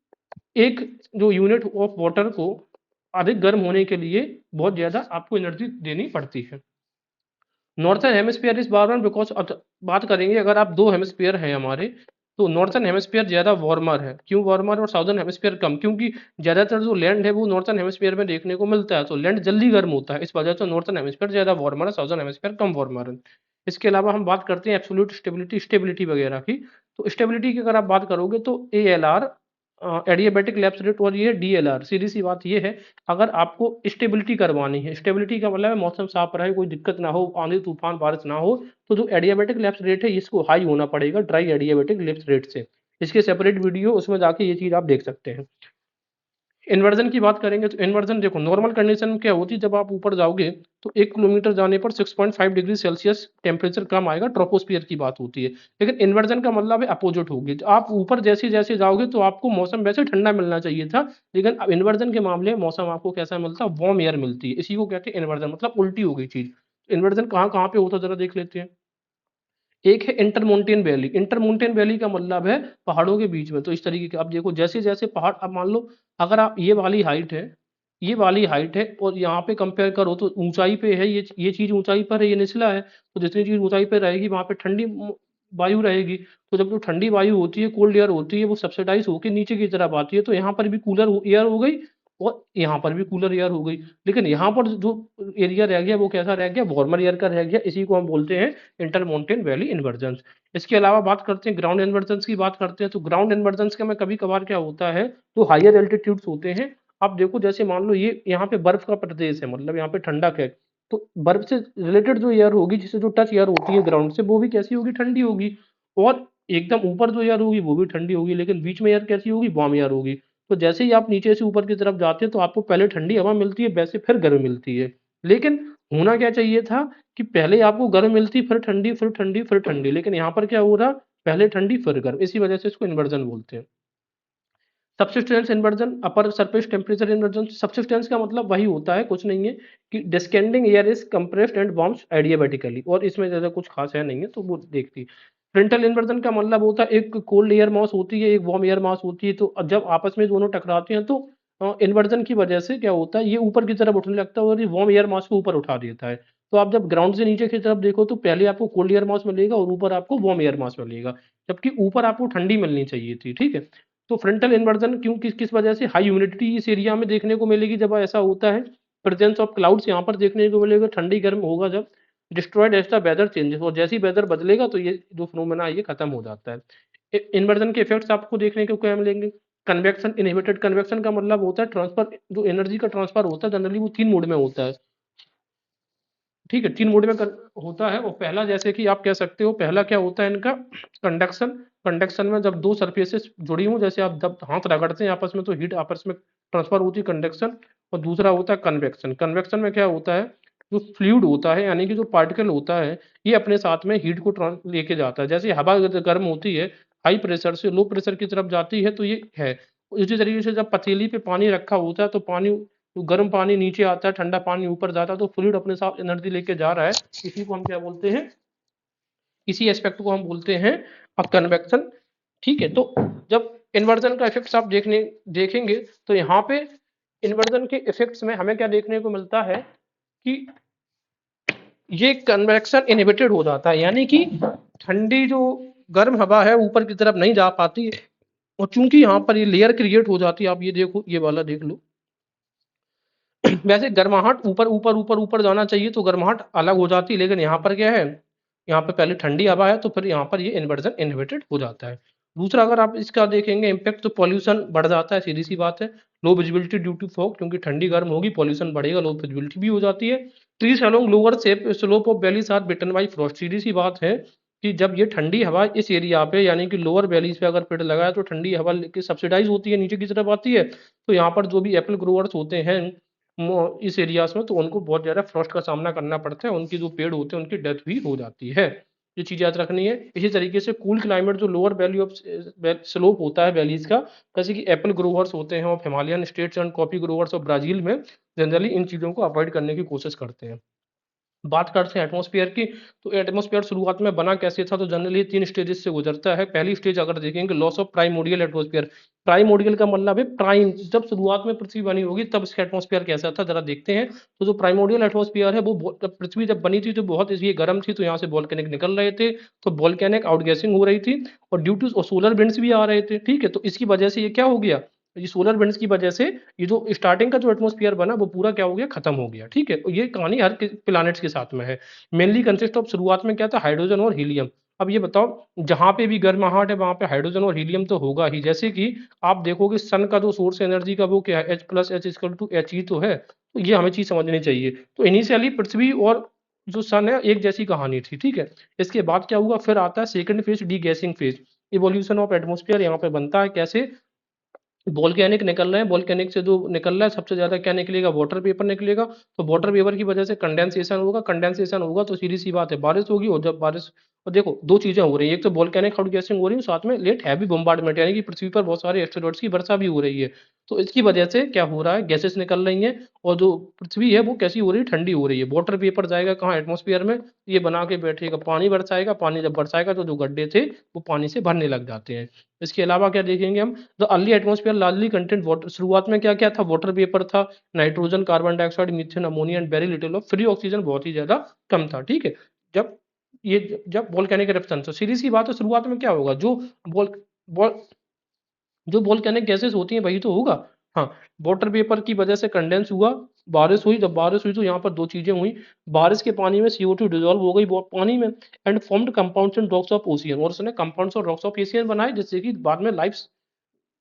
A: एक जो यूनिट ऑफ वाटर को अधिक गर्म होने के लिए बहुत ज़्यादा आपको एनर्जी देनी पड़ती है। नॉर्थर्न हेमिस्फीयर इस बार बिकॉज बात करेंगे, अगर आप दो हेमिस्फीयर हैं हमारे, तो नॉर्थर्न हेमिस्फीयर ज़्यादा वार्मर है। क्यों वार्मर और साउदर्न हेमिस्फीयर कम? क्योंकि ज़्यादातर जो लैंड है वो नॉर्थर्न हेमिस्फीयर में देखने को मिलता है, तो लैंड जल्दी गर्म होता है, इस वजह से नॉर्थर्न हेमिस्फीयर ज़्यादा वार्मर है, साउदर्न हेमिस्फीयर कम वार्मर है। इसके अलावा हम बात करते हैं एब्सोल्यूट स्टेबिलिटी वगैरह की। तो स्टेबिलिटी की अगर आप बात करोगे तो ALR एडियाबैटिक लैप्स रेट और ये DLR, सीधी सी बात ये है, अगर आपको स्टेबिलिटी करवानी है, स्टेबिलिटी का मतलब है मौसम साफ रहे, कोई दिक्कत ना हो, आंधी तूफान बारिश ना हो, तो जो एडियाबैटिक लैप्स रेट है इसको हाई होना पड़ेगा ड्राई एडियाबैटिक लैप्स रेट से। इसके सेपरेट वीडियो, उसमें जाके ये चीज़ आप देख सकते हैं। इन्वर्जन की बात करेंगे तो इन्वर्जन देखो, नॉर्मल कंडीशन में क्या होती है, जब आप ऊपर जाओगे तो 1 किलोमीटर जाने पर 6.5 डिग्री सेल्सियस टेम्परेचर कम आएगा, ट्रोपोस्फियर की बात होती है। लेकिन इन्वर्जन का मतलब है अपोजिट होगी, तो आप ऊपर जैसे जैसे जाओगे तो आपको मौसम वैसे ठंडा मिलना चाहिए था, लेकिन अब इन्वर्जन के मामले में मौसम आपको कैसा मिलता है, वार्म एयर मिलती है। इसी को कहते हैं इन्वर्जन, मतलब उल्टी हो गई चीज। इन्वर्जन कहाँ कहाँ पे होता है जरा देख लेते हैं। एक है इंटरमाउंटेन वैली। इंटरमाउंटेन वैली का मतलब है पहाड़ों के बीच में। तो इस तरीके के आप देखो, जैसे जैसे पहाड़, अब मान लो अगर आप ये वाली हाइट है, ये वाली हाइट है और यहाँ पे कंपेयर करो तो ऊंचाई पे है, ये चीज ऊंचाई पर है, ये निचला है, तो जितनी चीज ऊंचाई पे रहेगी वहां पे ठंडी वायु रहेगी। तो जब जो ठंडी वायु होती है, कोल्ड एयर होती है, वो सब्सिडाइज होकर नीचे की तरफ आती है, तो यहाँ पर भी कूलर एयर हो गई और यहाँ पर भी कूलर एयर हो गई। लेकिन यहाँ पर जो एरिया रह गया वो कैसा रह गया, वार्मर एयर का रह गया। इसी को हम बोलते हैं इंटरमाउंटेन वैली इन्वर्जन। इसके अलावा बात करते हैं ग्राउंड इन्वर्जन की, बात करते हैं तो ग्राउंड इन्वर्जन का में कभी कभार क्या होता है, तो हायर एल्टीट्यूड्स होते हैं। आप देखो जैसे मान लो ये यहाँ पे बर्फ का प्रदेश है, मतलब यहाँ पे ठंडक है, तो बर्फ से रिलेटेड जो एयर होगी, जिससे जो टच एयर होती है ग्राउंड से, वो भी कैसी होगी, ठंडी होगी। और एकदम ऊपर जो एयर होगी वो भी ठंडी होगी, लेकिन बीच में एयर कैसी होगी, वार्म एयर होगी। तो जैसे ही आप नीचे से ऊपर की तरफ जाते हैं तो आपको पहले ठंडी हवा मिलती है, वैसे फिर गर्म मिलती है। लेकिन होना क्या चाहिए था कि पहले आपको गर्म मिलती, फिर ठंडी, फिर ठंडी, फिर ठंडी, लेकिन यहाँ पर क्या हो रहा, पहले ठंडी फिर गर्म। इसी वजह से इसको इन्वर्जन बोलते हैं। Subsidence inversion, upper surface temperature inversion. Subsidence का मतलब वही होता है, कुछ नहीं है कि descending air is compressed and warms adiabatically, और इसमें ज्यादा कुछ खास है नहीं है, तो वो देखती। फ्रंटल इन्वर्जन का मतलब होता है एक कोल्ड एयर मास होती है, एक वार्म एयर मास होती है, तो जब आपस में दोनों टकराते हैं तो इन्वर्जन की वजह से क्या होता है, ये ऊपर की तरफ उठने लगता है और ये वार्म एयर मास को ऊपर उठा देता है। तो आप जब ग्राउंड से नीचे की तरफ देखो तो पहले आपको कोल्ड एयर मास मिलेगा और ऊपर आपको वार्म एयर मास मिलेगा, जबकि ऊपर आपको ठंडी मिलनी चाहिए थी, ठीक है। तो फ्रंटल इन्वर्जन क्यों, किस किस वजह से, हाई ह्यूमिडिटी इस एरिया में देखने को मिलेगी जब ऐसा होता है, प्रेजेंस ऑफ क्लाउड्स यहाँ पर देखने को मिलेगा, ठंडी गर्म होगा जब, destroyed as the weather changes, और जैसी वेदर बदलेगा तो ये जो फिनोमेना है ये खत्म हो जाता है। इन्वर्जन के इफेक्ट्स आपको देखने को क्या मिलेंगे, कन्वेक्शन इनहिबिटेड। कन्वेक्शन का मतलब होता है ट्रांसफर, जो एनर्जी का ट्रांसफर होता है जनरली वो 3 मोड में होता है, ठीक है, 3 मोड में होता है। और पहला, जैसे कि आप कह सकते हो, पहला क्या होता है इनका, कंडक्शन। कंडक्शन में जब दो सरफेसेस जुड़ी हों, जैसे आप जब हाथ रगड़ते हैं आपस में तो हीट आपस में ट्रांसफर होती है, कंडक्शन। और दूसरा होता है कन्वेक्शन। कन्वेक्शन में क्या होता है, जो फ्लूइड होता है यानी कि जो पार्टिकल होता है, ये अपने साथ में हीट को लेके जाता है। जैसे हवा गर्म होती है, हाई प्रेशर से लो प्रेशर की तरफ जाती है, तो ये है। इसी तरीके से जब पतीली पे पानी रखा होता है तो पानी, तो गर्म पानी नीचे आता है, ठंडा पानी ऊपर जाता है, तो फ्लूइड अपने साथ एनर्जी लेके जा रहा है। इसी को हम क्या बोलते हैं, इसी एस्पेक्ट को हम बोलते हैं अब कन्वेक्शन, ठीक है। तो जब इन्वर्जन का इफेक्ट्स आप देखेंगे तो यहाँ पे इन्वर्जन के इफेक्ट्स में हमें क्या देखने को मिलता है कि ये कन्वेक्शन इनहिबिटेड हो जाता है, यानी कि ठंडी जो गर्म हवा है ऊपर की तरफ नहीं जा पाती, और चूंकि यहाँ पर ये लेयर क्रिएट हो जाती है, आप ये देखो, ये वाला देख लो। वैसे गर्माहट ऊपर ऊपर ऊपर ऊपर जाना चाहिए तो गर्माहट अलग हो जाती है, लेकिन यहाँ पर क्या है, यहाँ पे पहले ठंडी हवा है तो फिर यहाँ पर ये इन्वर्जन इनहिबिटेड हो जाता है। दूसरा, अगर आप इसका देखेंगे इम्पैक्ट, तो पॉल्यूशन बढ़ जाता है, सीधी सी बात है। Low visibility due to fog, क्योंकि ठंडी गर्म होगी, पॉल्यूशन बढ़ेगा, लो विजिबिलिटी भी हो जाती है। Trees along lower slope of valleys are bitten by frost. सीधी सी बात है कि जब ये ठंडी हवा इस एरिया पे, यानी कि लोअर वैलीज पे अगर पेड़ लगाया तो ठंडी हवा सब्सिडाइज होती है, नीचे की तरफ आती है, तो यहाँ पर जो भी एप्पल ग्रोवर्स होते हैं इस एरियाज में, तो उनको बहुत ज़्यादा फ्रॉस्ट का सामना करना पड़ता है, उनकी जो पेड़ होते हैं उनकी डेथ भी हो जाती है। ये चीज़ याद रखनी है। इसी तरीके से कूल क्लाइमेट, जो लोअर वैली ऑफ स्लोप होता है वैलीज का, जैसे कि एप्पल ग्रोवर्स होते हैं of Himalayan states and coffee growers of Brazil में, जनरली इन चीज़ों को अवॉइड करने की कोशिश करते हैं। बात करते हैं एटमॉस्फेयर की। तो एटमॉस्फेयर शुरुआत में बना कैसे था, तो जनरली 3 स्टेजेस से गुजरता है। पहली स्टेज अगर देखेंगे, loss of primordial atmosphere. Primordial का मतलब है प्राइम, जब शुरुआत में पृथ्वी बनी होगी तब इसका एटमॉस्फेयर कैसा था जरा देखते हैं। तो जो प्राइमोर्डियल एटमॉस्फेयर है वो जब पृथ्वी जब बनी थी तो बहुत इसलिए गर्म थी, तो यहाँ से वोल्केनिक निकल रहे थे, तो वोल्केनिक आउटगैसिंग हो रही थी, और ड्यू टू सोलर विंड्स भी आ रहे थे, ठीक है। तो इसकी वजह से ये क्या हो गया, ये सोलर विंड्स की वजह से ये जो स्टार्टिंग का जो एटमॉस्फेयर बना वो पूरा क्या हो गया, खत्म हो गया, ठीक है। और ये कहानी हर प्लैनेट्स के साथ में है। मेनली कंसिस्ट ऑफ, शुरुआत में क्या था, हाइड्रोजन और हीलियम। अब ये बताओ, जहां पे भी गर्माहट है वहां पे हाइड्रोजन और हीलियम तो होगा ही। जैसे कि आप देखोगे सन का जो सोर्स एनर्जी का वो क्या है, H+H=H ही तो है। तो ये हमें चीज समझनी चाहिए। तो इनिशियली पृथ्वी और जो सन है एक जैसी कहानी थी, ठीक है। इसके बाद क्या हुआ, फिर आता है second phase, D guessing phase. Evolution of atmosphere यहाँ पे बनता है कैसे, वोल्केनिक निकल रहे हैं, वोल्केनिक से जो निकल रहा है सबसे ज्यादा क्या निकलेगा, वाटर वेपर निकलेगा। तो वाटर वेपर की वजह से कंडेंसेशन होगा, कंडेंसेशन होगा तो सीधी सी बात है बारिश होगी। और जब बारिश, और देखो दो चीजें हो रही है, एक तो वोल्केनिक आउट गैसिंग हो रही है, साथ में लेट हैवी बम्बार्डमेंट, यानी कि पृथ्वी पर बहुत सारे एस्टेरॉइड्स की वर्षा भी हो रही है। तो इसकी वजह से क्या हो रहा है, गैसेस निकल रही हैं, और जो पृथ्वी है वो कैसी हो रही है, ठंडी हो रही है। वाटर वेपर जाएगा कहाँ, एटमॉस्फेयर में, ये बना के बैठेगा, पानी बरसाएगा, पानी जब बरसाएगा तो जो गड्ढे थे वो पानी से भरने लग जाते हैं। इसके अलावा क्या देखेंगे हम, the early atmosphere largely content water. शुरुआत में क्या क्या था, वाटर वेपर था, nitrogen, carbon dioxide, methane, ammonia and very little of free oxygen, बहुत ही ज्यादा कम था, ठीक है। जब जब वोल्केनिक एरप्शन, तो सीधी सी बात है शुरुआत में क्या होगा, वोल जो वोल्केनिक गैसेस होती हैं वही तो होगा। हाँ, वाटर वेपर की वजह से कंडेंस हुआ, बारिश हुई, जब बारिश हुई तो यहाँ पर दो चीजें हुई, बारिश के पानी में CO2 डिजोल्व हो गई पानी में, and formed compounds and rocks of ocean, और उसने कंपाउंड्स और रॉक्स ऑफ ओशियन बनाए, जिससे कि बाद में लाइफ,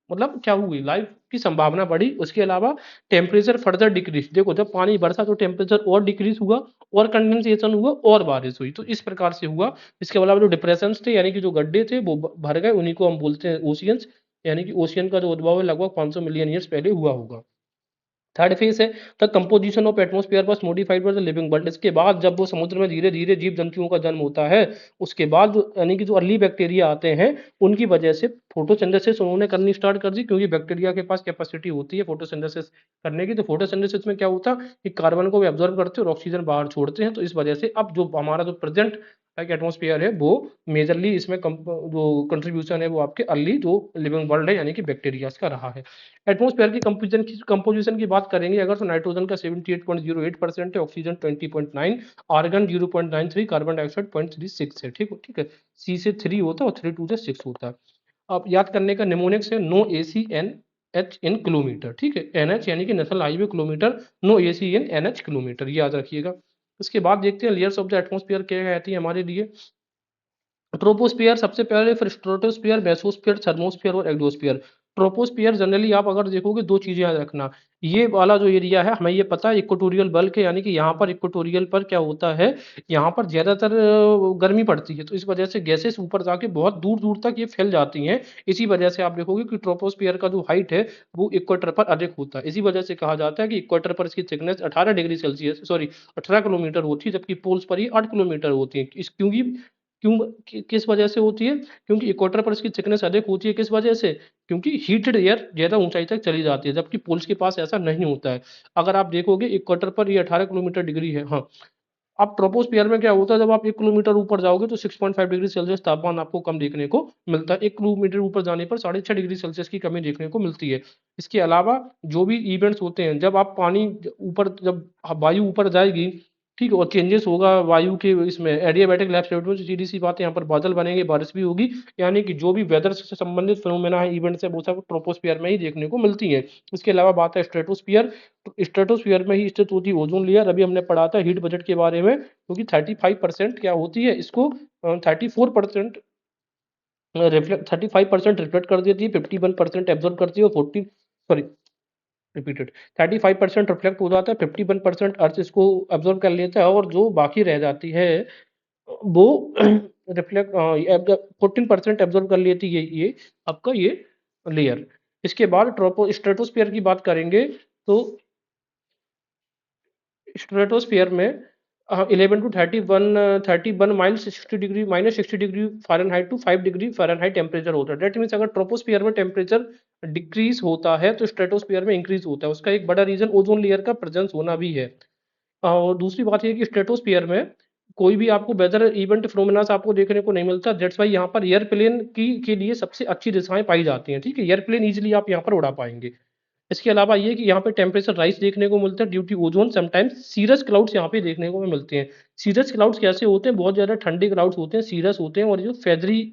A: मतलब क्या हुई, लाइफ की संभावना बढ़ी। उसके अलावा टेम्परेचर फर्दर डिक्रीज, देखो जब पानी बरसा तो टेम्परेचर और डिक्रीज हुआ, और कंडेंसेशन हुआ, और बारिश हुई, तो इस प्रकार से हुआ। इसके अलावा जो डिप्रेशन थे, यानी कि जो गड्ढे थे वो भर गए, उन्हीं को हम बोलते हैं ओशियंस। यानी कि ओशियन का जो उद्भव है लगभग 500 मिलियन ईयर्स पहले हुआ होगा। थर्ड फेज है, the composition of atmosphere was modified by the living world. इसके बाद जब वो समुद्र में धीरे धीरे जीव जंतुओं का जन्म होता है, उसके बाद यानी कि जो अर्ली बैक्टीरिया आते हैं, उनकी वजह से फोटोसिंथेसिस उन्होंने करनी स्टार्ट कर दी, क्योंकि बैक्टीरिया के पास कैपेसिटी होती है फोटोसिंथेसिस करने की। तो फोटोसिंथेसिस में क्या होता है कि कार्बन को वे ऑब्जर्व करते हैं और ऑक्सीजन बाहर छोड़ते हैं। तो इस वजह से अब जो हमारा जो प्रेजेंट एटमॉस्फेयर है वो मेजरली इसमें जो कंट्रीब्यूशन है वो आपके अर्ली जो लिविंग वर्ल्ड है यानी कि बैक्टीरिया का रहा है। एटमॉस्फेयर की कंपोजिशन की बात करेंगे अगर, तो नाइट्रोजन का 78.08% है, ऑक्सीजन 20.9, आर्गन 0.93, कार्बन डाइऑक्साइड 0.36 है, ठीक है। सी से 3 होता है और 3 2 से 6 होता है। अब याद करने का निमोनिक्स है नो ACNH इन किलोमीटर, ठीक है। NH यानी कि national highway kilometre, no AC in NH kilometre, ये याद रखिएगा। उसके बाद देखते हैं लेयर्स ऑफ द एटमॉस्फेयर क्या कहती है हमारे लिए। ट्रोपोस्फियर सबसे पहले, फिर स्ट्रेटोस्फियर, मेसोस्फियर, थर्मोस्फियर और एग्जोस्फियर। ट्रोपोस्फियर जनरली आप अगर देखोगे दो चीजें याद रखना, ये वाला जो एरिया है हमें ये पता है इक्वेटोरियल बेल्ट है, यानी कि यहाँ पर इक्वेटोरियल पर क्या होता है, यहाँ पर ज्यादातर गर्मी पड़ती है, तो इस वजह से गैसेस ऊपर जाके बहुत दूर दूर तक ये फैल जाती हैं। इसी वजह से आप देखोगे कि ट्रोपोस्फियर का जो हाइट है वो इक्वेटर पर अधिक होता है। इसी वजह से कहा जाता है कि इक्वेटर पर इसकी thickness 18 degree Celsius, sorry 18 kilometre होती है, जबकि पोल्स पर ये 8 किलोमीटर होती है। इस क्योंकि क्यों किस वजह से होती है, क्योंकि इक्वेटर पर इसकी थिकनेस अधिक होती है, किस वजह से, क्योंकि हीटेड एयर ज्यादा ऊंचाई तक चली जाती है, जबकि पोल्स के पास ऐसा नहीं होता है। अगर आप देखोगे इक्वेटर पर ये 18 किलोमीटर डिग्री है, हाँ। अब ट्रोपोस्फियर में क्या होता है, जब आप 1 किलोमीटर ऊपर जाओगे तो 6.5 डिग्री सेल्सियस तापमान आपको कम देखने को मिलता है। 1 किलोमीटर ऊपर जाने पर 6.5 डिग्री सेल्सियस की कमी देखने को मिलती है। इसके अलावा जो भी इवेंट्स होते हैं, जब आप पानी ऊपर, जब वायु ऊपर जाएगी, ठीक है, और चेंजेस होगा वायु के इसमें एडियाबैटिक लैप्स में, सीधी सी बात है यहाँ पर बादल बनेंगे, बारिश भी होगी, यानी कि जो भी वेदर से संबंधित फिनोमेना है, इवेंट्स है, वो सब ट्रोपोस्फियर में ही देखने को मिलती है। इसके अलावा बात है स्ट्रेटोस्फियर, तो स्ट्रेटोस्फियर में ही स्थित होती है ओजोन लेयर। अभी हमने पढ़ा था हीट बजट के बारे में, क्योंकि 35% क्या होती है, इसको 34% रिफ्लेक्ट, 35% रिफ्लेक्ट कर देती है, 51% एब्जॉर्ब करती है, और 40, सॉरी रिपीटेड, 35% रिफ्लेक्ट हो जाता है, 51% अर्थ इसको एब्जॉर्ब कर लेता है, और जो बाकी रह जाती है वो रिफ्लेक्ट 14% एब्जॉर्ब कर लेती है, ये आपका ये लेयर। इसके बाद ट्रोपो स्ट्रेटोस्फियर की बात करेंगे, तो स्ट्रेटोस्फियर में 11 to 31 60 degree -60 degree Fahrenheit to 5 degree Fahrenheit temperature होता है। दैट मीन्स अगर ट्रोपोस्फियर में टेम्परेचर डिक्रीज होता है तो स्ट्रेटोस्फियर में इंक्रीज होता है। उसका एक बड़ा रीजन ओजोन लेयर का प्रेजेंस होना भी है। और दूसरी बात ये है कि स्ट्रेटोस्फीयर में कोई भी आपको वेदर इवेंट फिनोमेना आपको देखने को नहीं मिलता। दैट्स वाई यहाँ पर एयरप्लेन की के लिए सबसे अच्छी दिशाएं पाई जाती हैं, ठीक है। एयरप्लेन इजीली आप यहाँ पर उड़ा पाएंगे। इसके अलावा ये कि यहाँ पे टेम्परेचर राइज देखने को मिलता है due to ozone. Sometimes cirrus clouds यहाँ पे देखने को मिलते हैं। सीरस क्लाउड्स कैसे होते हैं? बहुत ज्यादा ठंडे क्लाउड्स होते हैं, सीरस होते हैं, और जो फेदरी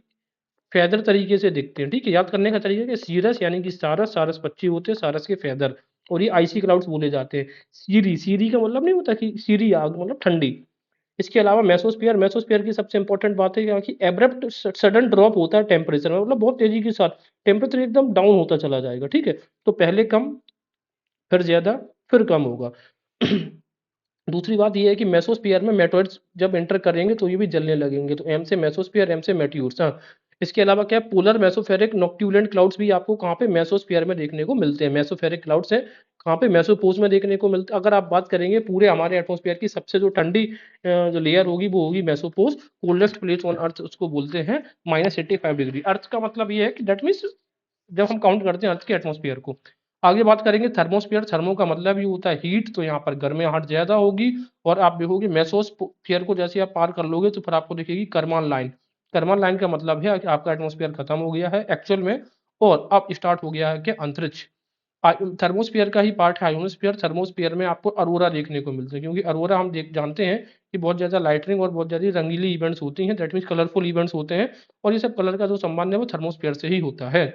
A: फेदर तरीके से दिखते हैं, ठीक है। याद करने का तरीका कि सीरस यानी कि सारस, सारस पक्षी होते हैं, सारस के फेदर, और ये आइसी क्लाउड्स बोले जाते हैं। सीरी, सीरी का मतलब नहीं होता कि सीरी आग मतलब ठंडी। इसके अलावा मेसोस्फीयर, मेसोस्फीयर की सबसे इंपॉर्टेंट बात है कि एब्रप्ट सडन ड्रॉप होता है टेम्परेचर में, मतलब बहुत तेजी के साथ टेम्परेचर एकदम डाउन होता चला जाएगा, ठीक है। तो पहले कम, फिर ज्यादा, फिर कम होगा। दूसरी बात ये है कि मेसोस्फीयर में मेटोइड्स जब एंटर करेंगे तो ये भी जलने लगेंगे। तो एम से मेसोस्फीयर, एम से मेट्यूर्स। हाँ, इसके अलावा क्या है, पोलर मेसोफेरिक नॉक्ट्यूलेंट क्लाउड्स भी आपको कहाँ पे मेसोस्फीयर में देखने को मिलते हैं। मेसोफेरिक क्लाउड्स हैं कहाँ पे, मेसोपोज में देखने को मिलते हैं। अगर आप बात करेंगे पूरे हमारे एटमॉस्फेयर की सबसे जो ठंडी जो लेयर होगी वो होगी मेसोपोज। कोल्डेस्ट प्लेस ऑन अर्थ उसको बोलते हैं -85 डिग्री। अर्थ का मतलब ये है कि दैट मीन्स जब हम काउंट करते हैं अर्थ के एटमॉस्फेयर को। आगे बात करेंगे थर्मोस्फीयर। थर्मो का मतलब ही होता है हीट, तो यहाँ पर गर्माहट ज्यादा होगी। और आप देखोगे मेसोस्फीयर को जैसे आप पार कर लोगे तो फिर आपको दिखेगी करमान लाइन। करमान लाइन का मतलब है कि आपका एटमॉस्फेयर खत्म हो गया है एक्चुअल में, और अब स्टार्ट हो गया है कि अंतरिक्ष। थर्मोस्फीयर का ही पार्ट है आयोनोस्फीयर। थर्मोस्फीयर में आपको अरोरा देखने को मिलते हैं, क्योंकि अरोरा हम देख जानते हैं कि बहुत ज्यादा लाइटनिंग और बहुत ज्यादा रंगीली इवेंट्स होती हैं, दैट मीन्स कलरफुल इवेंट्स होते हैं। और ये सब कलर का जो संबंध है वो थर्मोस्फीयर से ही होता है,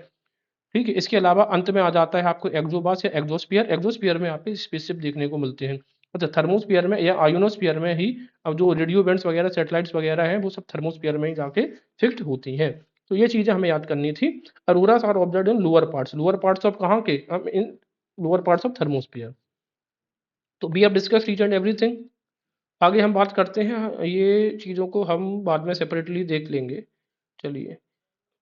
A: ठीक है। इसके अलावा अंत में आ जाता है आपको एक्सोबास या एक्सोस्फीयर। एक्सोस्फीयर में आपको स्पेसशिप देखने को मिलते हैं। अच्छा, थर्मोस्फीयर में या आयोनोस्फीयर में ही अब जो रेडियो बैंड्स वगैरह, सैटेलाइट्स वगैरह हैं, वो सब थर्मोस्फीयर में ही जाके फिक्स्ड होती हैं। तो ये चीजें हमें याद करनी थी। Auroras are observed in lower parts. Lower parts of कहाँ के? हम in lower parts of thermosphere. तो we have discussed each and everything. आगे हम बात करते हैं, ये चीजों को हम बाद में सेपरेटली देख लेंगे। चलिए।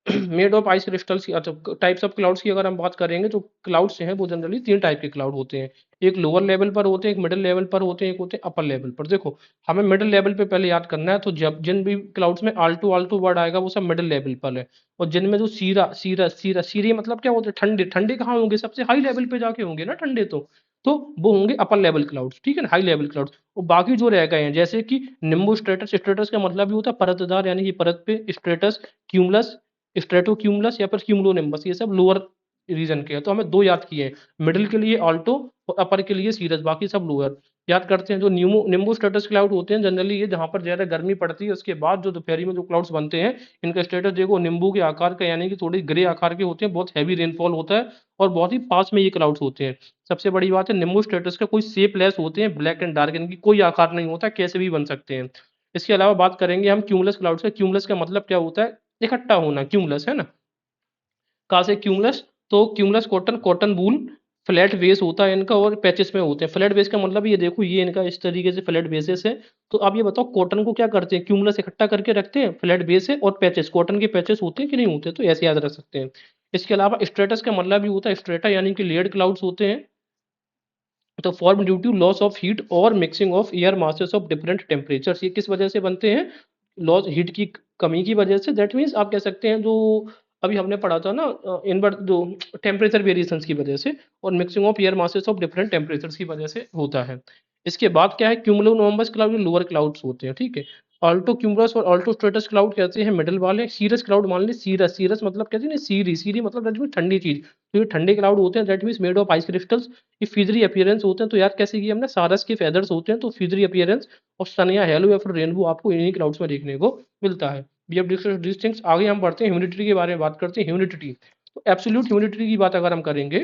A: मेड ऑफ आइस क्रिस्टल्स की, अच्छा टाइप्स ऑफ क्लाउड्स की अगर हम बात करेंगे तो क्लाउड्स हैं वो जनरली तीन टाइप के क्लाउड होते हैं। एक लोअर लेवल पर होते हैं, एक मिडिल लेवल पर होते हैं, एक होते हैं अपर लेवल पर। देखो, हमें मिडिल लेवल पे पहले याद करना है। तो जब जिन भी क्लाउड्स में आल्टो आल्टो वर्ड आएगा वो सब मिडिल लेवल पर है। और जिनमें जो सीरा सीरा सीरा सीरी मतलब क्या होते हैं, ठंडे। ठंडे कहाँ होंगे? सबसे हाई लेवल पे जाके होंगे ना ठंडे। तो वो होंगे अपर लेवल क्लाउड्स, ठीक है ना, हाई लेवल क्लाउड्स। और बाकी जो रह गए हैं जैसे कि निम्बू स्ट्रेटस। स्ट्रेटस का मतलब भी होता है परतदार, यानी कि परत पे। स्ट्रेटस, क्यूमुलस, स्ट्रेटोक्यूमुलस या फिर क्यूमुलोनिम्बस, ये सब लोअर रीजन के हैं। तो हमें दो याद किए हैं, मिडिल के लिए ऑल्टो और अपर के लिए सीरस, बाकी सब लोअर। याद करते हैं। जो निम्बू स्टेटस क्लाउड होते हैं जनरली ये जहां पर ज्यादा गर्मी पड़ती है उसके बाद जो दोपहरी में जो क्लाउड्स बनते हैं, इनका स्टेटस देखो नींबू के आकार का, यानी कि थोड़े ग्रे आकार के होते हैं, बहुत हैवी रेनफॉल होता है और बहुत ही पास में ये क्लाउड्स होते हैं। सबसे बड़ी बात है निम्बू स्टेटस का कोई शेपलेस होते हैं, ब्लैक एंड डार्क, इनकी कोई आकार नहीं होता, कैसे भी बन सकते हैं। इसके अलावा बात करेंगे हम क्यूमुलस क्लाउड्स का। क्यूमुलस का मतलब क्या होता है? इकट्ठा होना, क्यूमुलस है ना। कहाँ से क्यूमुलस? तो cumulus cotton, cotton wool. Flat base होता है इनका और पैचेस में होते हैं। फ्लैट बेस का मतलब ये देखो, ये इनका इस तरीके से फ्लैट बेसिस है। तो आप ये बताओ कॉटन को क्या करते हैं? क्यूमुलस इकट्ठा करके रखते हैं, फ्लैट बेस है, और पैचेस, कॉटन के पैचेस होते हैं कि नहीं होते? तो ऐसे याद रख सकते हैं। इसके अलावा स्ट्रेटस का मतलब भी होता है स्ट्रेटा, यानी कि लेयर्ड क्लाउड्स होते हैं। तो form due to loss of heat और mixing of air masses of different temperatures. ये किस वजह से बनते हैं? लॉस, हीट की कमी की वजह से। दैट मीन्स आप कह सकते हैं जो अभी हमने पढ़ा था ना, इनवर्ट जो टेम्परेचर वेरिएशंस की वजह से, और mixing of air masses of different temperatures की वजह से होता है। इसके बाद क्या है, क्यूमुलोनिम्बस क्लाउड लोअर क्लाउड्स होते हैं, ठीक है। ऑल्टो क्यूमुलस और ऑल्टो स्ट्रेटस क्लाउड कहते हैं मिडिल वाले। सीरस क्लाउड मान ली, सीरस, सीरस मतलब कहते हैं ना सीरी, सीरी मतलब दैट मीन ठंडी चीज। तो ये ठंडे क्लाउड होते हैं, that means made of ice crystals. ये फिजरी अपीयरेंस होते हैं। तो यार कैसे किया हमने, सारस के फेदर्स होते हैं, तो फिजरी अपीयरेंस। और सन या हेलो या फिर रेनबो आपको इन्हीं क्लाउड्स में देखने को मिलता है। We have discussed these things. आगे हम बढ़ते हैं ह्यूमिडिटी के बारे में बात करते हैं। ह्यूमिडिटी, तो एब्सोल्यूट ह्यूमिडिटी की बात अगर हम करेंगे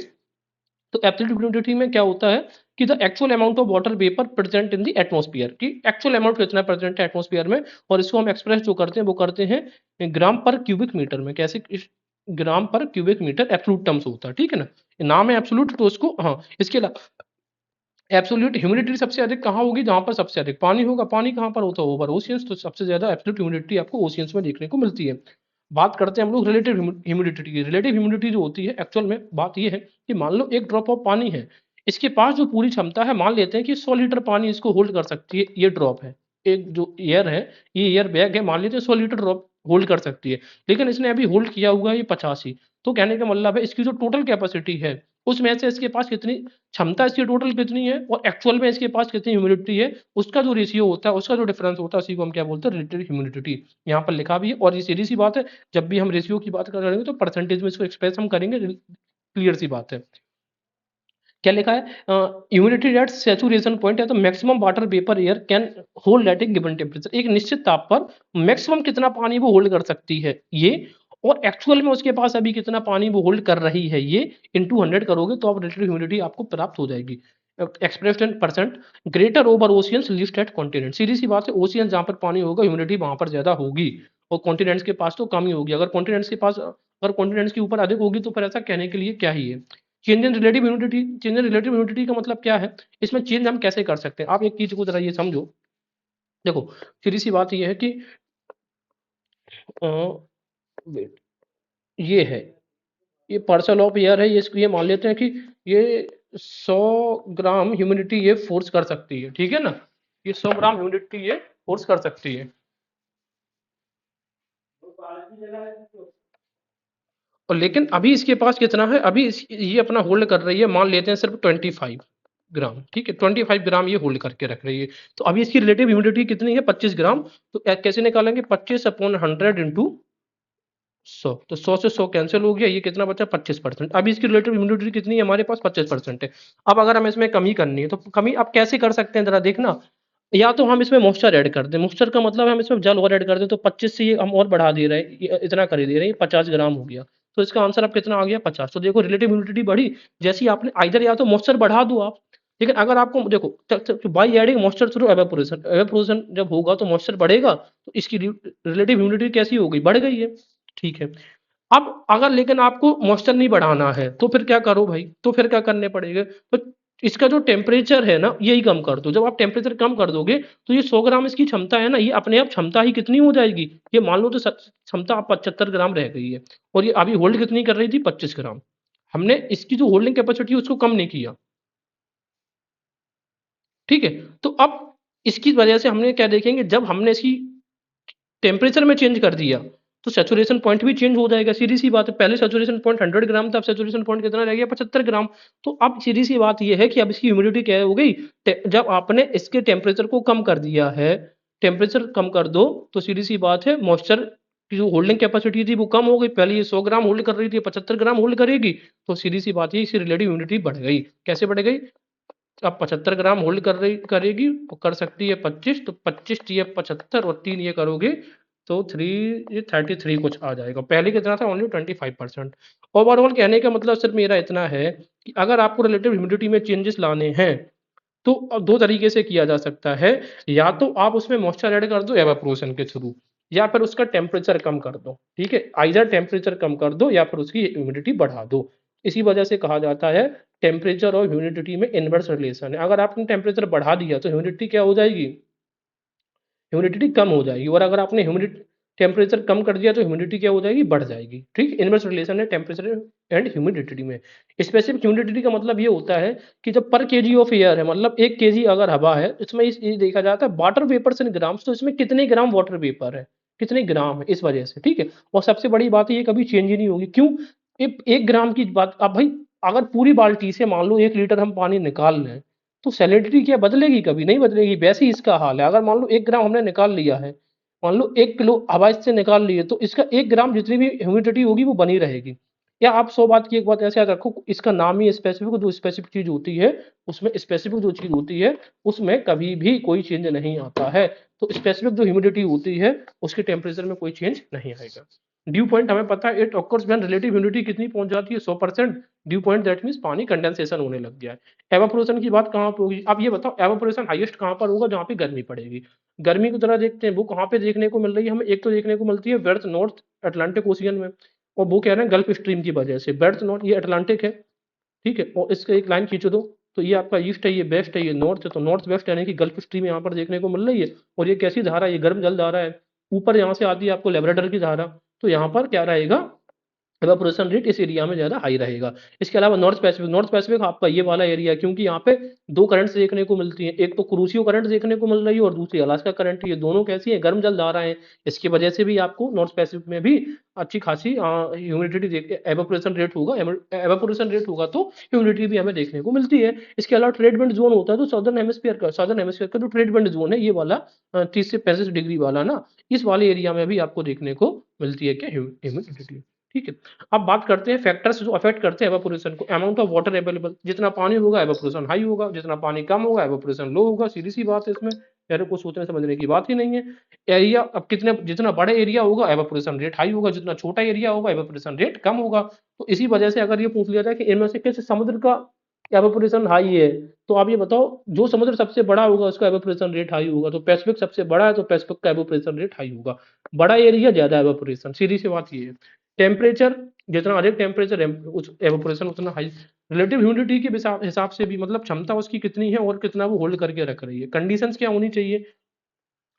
A: तो एब्सोल्यूट ह्यूमिडिटी में क्या होता है कि the actual amount of water vapour present in the atmosphere, की एक्चुअल अमाउंट कितना प्रेजेंट है एटमॉस्फेयर में। और इसको हम एक्सप्रेस जो करते हैं वो करते हैं ग्राम पर क्यूबिक मीटर में। कैसे? ग्राम पर क्यूबिक मीटर एब्सोल्यूट टर्म्स होता है, ठीक है ना। नाम है एब्सोल्यूट, तो उसको, हाँ। इसके अलावा एब्सोल्यूट ह्यूमिडिटी सबसे अधिक कहाँ होगी? जहां पर सबसे अधिक पानी होगा। पानी कहाँ पर होता है? Over oceans. तो सबसे ज्यादा एब्सोल्यूट ह्यूमिडिटी आपको ओशियंस में देखने को मिलती है। बात करते हैं हम लोग रिलेटिव ह्यूमिडिटी की। रिलेटिव ह्यूमिडिटी जो होती है एक्चुअल में बात ये है कि मान लो एक ड्रॉप ऑफ पानी है, इसके पास जो पूरी क्षमता है, मान लेते हैं कि 100 लीटर पानी इसको होल्ड कर सकती है। ये ड्रॉप है, एक जो एयर है, ये एयर बैग है, मान लेते हैं 100 लीटर ड्रॉप होल्ड कर सकती है। लेकिन इसने अभी होल्ड किया हुआ है ये 85। तो कहने का मतलब है इसकी जो टोटल कैपेसिटी है उसमें से इसके पास कितनी क्षमता, इसकी टोटल कितनी है और एक्चुअल में इसके पास कितनी ह्यूमिडिटी है, उसका जो रेशियो होता है, उसका जो डिफरेंस होता है, उसी को हम क्या बोलते हैं, रिलेटिव ह्यूमिडिटी। यहाँ पर लिखा भी है और ये सीधी सी बात है, जब भी हम रेशियो की बात करेंगे तो परसेंटेज में इसको एक्सप्रेस हम करेंगे, क्लियर सी बात है। क्या लिखा है, ह्यूमिडिटी एट सैचुरेशन पॉइंट है तो maximum water vapour air can hold at a given temperature, एक निश्चित ताप पर मैक्सिमम कितना पानी वो होल्ड कर सकती है ये, और एक्चुअल में उसके पास अभी कितना पानी वो होल्ड कर रही है ये, इनटू 100 करोगे तो आप रिलेटिव ह्यूमिडिटी आपको प्राप्त हो जाएगी, expressed in percent greater over oceans least at continent. सीधी सी बात है, ओशियन जहां पर पानी होगा ह्यूमिडिटी वहां पर ज्यादा होगी और कॉन्टिनेंट्स के पास तो कम ही होगी। अगर कॉन्टिनेंट्स के ऊपर अधिक होगी तो फिर ऐसा कहने के लिए क्या ही है। Change in relative humidity, change in relative humidity का मतलब क्या है, इसमें चेंज हम कैसे कर सकते हैं, आप एक चीज को जरा ये समझो। देखो सीधी सी बात ये है कि वेट, ये है, ये पार्सल ऑफ एयर है, ये इसको ये मान लेते हैं कि ये 100 ग्राम ह्यूमिडिटी ये फोर्स कर सकती है, ठीक है ना, ये 100 ग्राम ह्यूमिडिटी ये फोर्स कर सकती है। और लेकिन अभी इसके पास कितना है, अभी ये अपना होल्ड कर रही है, मान लेते हैं सिर्फ 25 ग्राम, ठीक है, 25 ग्राम ये होल्ड करके रख रही है। तो अभी इसकी रिलेटिव ह्यूमिडिटी कितनी है, 25 ग्राम। तो कैसे निकालेंगे, 25/100 इंटू 100, तो 100 से 100 कैंसिल हो गया, ये कितना बचा, 25%। अभी इसकी रिलेटिव ह्यूमिडिटी कितनी है हमारे पास, 25% है। अब अगर हमें इसमें कमी करनी है तो कमी आप कैसे कर सकते हैं जरा देखना, या तो हम इसमें मॉइस्चर ऐड कर दें, मॉइस्चर का मतलब है हम इसमें जल और ऐड कर दें, तो 25 से ये हम और बढ़ा दे रहे हैं, इतना कर ही दे रहे हैं, 50 ग्राम हो गया। तो इसका आंसर अब कितना आ गया, 50। तो देखो रिलेटिव ह्यूमिडिटी बढ़ी, जैसे ही आपने इधर या तो मॉइस्चर बढ़ा दो आप, लेकिन अगर आपको देखो by adding moisture through evaporation, evaporation जब होगा तो मॉइस्चर बढ़ेगा, तो इसकी रिलेटिव ह्यूमिडिटी कैसी हो गई, बढ़ गई है, ठीक है। अब अगर लेकिन आपको मॉइस्चर नहीं बढ़ाना है तो फिर क्या करो भाई, तो फिर क्या करने पड़ेगा, तो इसका जो टेम्परेचर है ना यही कम कर दो। जब आप टेम्परेचर कम कर दोगे तो ये 100 ग्राम इसकी क्षमता है ना, ये अपने आप क्षमता ही कितनी हो जाएगी, ये मान लो तो क्षमता आप 75 ग्राम रह गई है, और ये अभी होल्ड कितनी कर रही थी, 25 ग्राम। हमने इसकी जो होल्डिंग कैपेसिटी है उसको कम नहीं किया, ठीक है। तो अब इसकी वजह से हमने क्या देखेंगे, जब हमने इसकी टेम्परेचर में चेंज कर दिया तो सैचुरेशन पॉइंट भी चेंज हो जाएगा, सीधी सी बात है। पहले सैचुरेशन पॉइंट 100 ग्राम था, अब सैचुरेशन पॉइंट कितना रह गया, 75 ग्राम। तो अब सीधी सी बात यह है कि अब इसकी ह्यूमिडिटी क्या हो गई, जब आपने इसके टेम्परेचर को कम कर दिया है, टेम्परेचर कम कर दो तो सीधी सी बात है मॉइस्चर की जो होल्डिंग कैपेसिटी थी वो कम हो गई, पहले ये 100 ग्राम होल्ड कर रही थी, 75 ग्राम होल्ड करेगी, तो सीधी सी बात है इसकी रिलेटिव ह्यूमिडिटी बढ़ गई। कैसे बढ़ गई, अब 75 ग्राम होल्ड कर रही करेगी वो कर सकती है 25, तो 25 टी 75 और 3 ये करोगे तो 3 ये 33 कुछ आ जाएगा, पहले कितना था, ओनली 25%। ओवरऑल कहने का मतलब सिर्फ मेरा इतना है कि अगर आपको रिलेटिव ह्यूमिडिटी में चेंजेस लाने हैं तो अब दो तरीके से किया जा सकता है, या तो आप उसमें मॉइस्चर ऐड कर दो एवापोरेशन के थ्रू, या फिर उसका टेम्परेचर कम कर दो, ठीक है, आइदर टेम्परेचर कम कर दो या फिर उसकी ह्यूमिडिटी बढ़ा दो। इसी वजह से कहा जाता है टेम्परेचर और ह्यूमिडिटी में इनवर्स रिलेशन है, अगर आपने टेम्परेचर बढ़ा दिया तो ह्यूमिडिटी क्या हो जाएगी, ह्यूमिडिटी कम हो जाएगी, और अगर आपने ह्यूमिडिटी टेम्परेचर कम कर दिया तो ह्यूमिडिटी क्या हो जाएगी, बढ़ जाएगी, ठीक। इनवर्स रिलेशन है टेम्परेचर एंड ह्यूमिडिटी में। स्पेसिफिक ह्यूमिडिटी का मतलब ये होता है कि जब पर केजी ऑफ एयर है, मतलब 1 केजी अगर हवा है, इसमें ये देखा जाता है वाटर वेपर्स इन ग्राम्स, तो इसमें कितने ग्राम वाटर वेपर है, कितने ग्राम है, इस वजह से, ठीक है। और सबसे बड़ी बात है ये कभी चेंज ही नहीं होगी, क्यों, 1 ग्राम की बात, अब भाई अगर पूरी बाल्टी से मान लो 1 लीटर हम पानी निकाल लें तो सैलिडिटी क्या बदलेगी, कभी नहीं बदलेगी, वैसे ही इसका हाल है। अगर मान लो 1 ग्राम हमने निकाल लिया है, मान लो 1 किलो हवा इससे निकाल ली है, तो इसका 1 ग्राम जितनी भी ह्यूमिडिटी होगी वो बनी रहेगी। या आप 100 बात की एक बात ऐसे याद रखो, इसका नाम ही स्पेसिफिक, जो स्पेसिफिक चीज होती है उसमें, स्पेसिफिक जो चीज होती है उसमें कभी भी कोई चेंज नहीं आता है। तो स्पेसिफिक जो ह्यूमिडिटी होती है उसके टेम्परेचर में कोई चेंज नहीं आएगा। ड्यू पॉइंट हमें पता है, it occurs when relative humidity कितनी पहुंच जाती है, 100%। ड्यू पॉइंट दैट मींस पानी कंडेंसेशन होने लग गया है। एवापोरेशन की बात कहाँ पे होगी, अब ये बताओ एवापोरेशन हाईएस्ट कहाँ पर होगा, जहाँ पे गर्मी पड़ेगी। गर्मी की तरह देखते हैं वो कहाँ पे देखने को मिल रही है हमें, एक तो देखने को मिलती है बेर्थ नॉर्थ अटलांटिक ओशियन में, और वो कह रहे हैं गल्फ स्ट्रीम की वजह से। बेर्थ नॉर्थ ये अटलांटिक है, ठीक है, और इसका एक लाइन खींच दो तो ये आपका ईस्ट है, ये वेस्ट है, ये नॉर्थ है, तो नॉर्थ वेस्ट यानी कि गल्फ स्ट्रीम यहाँ पर देखने को मिल रही है। और ये कैसी धारा है, ये गर्म जल धारा है, ऊपर यहाँ से आती है आपको लेब्राडोर की धारा, तो यहाँ पर क्या रहेगा, इवेपोरेशन रेट इस एरिया में ज़्यादा हाई रहेगा। इसके अलावा नॉर्थ पैसिफिक आपका ये वाला एरिया है, क्योंकि यहाँ पे 2 करंट्स देखने को मिलती हैं। एक तो क्रूसियो करंट देखने को मिल रही है और दूसरी अलास्का करंट। ये दोनों कैसी है? गर्म जलधाराएँ हैं। इसकी वजह से भी आपको नॉर्थ पैसिफिक में भी अच्छी खासी ह्यूमिडिटी इवेपोरेशन रेट होगा। इवेपोरेशन रेट होगा तो ह्यूमिडिटी भी हमें देखने को मिलती है। इसके अलावा ट्रेड विंड जोन होता है, तो सदर्न हेमिस्फीयर का जो ट्रेड विंड जोन है, ये वाला 30 से 35 डिग्री वाला ना, इस वाले एरिया में भी आपको देखने को मिलती है क्या? ह्यूमिडिटी। ठीक है। अब बात करते हैं फैक्टर्स जो अफेक्ट करते हैं एवापोरेशन को। अमाउंट ऑफ वाटर अवेलेबल, जितना पानी होगा एवापोरेशन हाई होगा, जितना पानी कम होगा एवापोरेशन लो होगा। सीधी सी बात है, इसमें यार कुछ सोचने समझने की बात ही नहीं है। एरिया, अब कितने, जितना बड़ा एरिया होगा एवापोरेशन रेट हाई होगा, जितना छोटा एरिया होगा एवापोरेशन रेट कम होगा। तो इसी वजह से अगर ये पूछ लिया जाए कि इनमें से किस समुद्र का एवापोरेशन हाई है, तो आप ये बताओ, जो समुद्र सबसे बड़ा होगा उसका एवापोरेशन रेट हाई होगा। तो पैसिफिक सबसे बड़ा है, तो पैसिफिक का एवापोरेशन रेट हाई होगा। बड़ा एरिया ज्यादा एवापोरेशन, सीधी सी बात ये है। टेम्परेचर, जितना अधिक टेम्परेचर एवापोरेशन उतना हाई। रिलेटिव ह्यूमिडिटी के हिसाब से भी, मतलब क्षमता उसकी कितनी है और कितना वो होल्ड करके रख रही है। कंडीशंस क्या होनी चाहिए?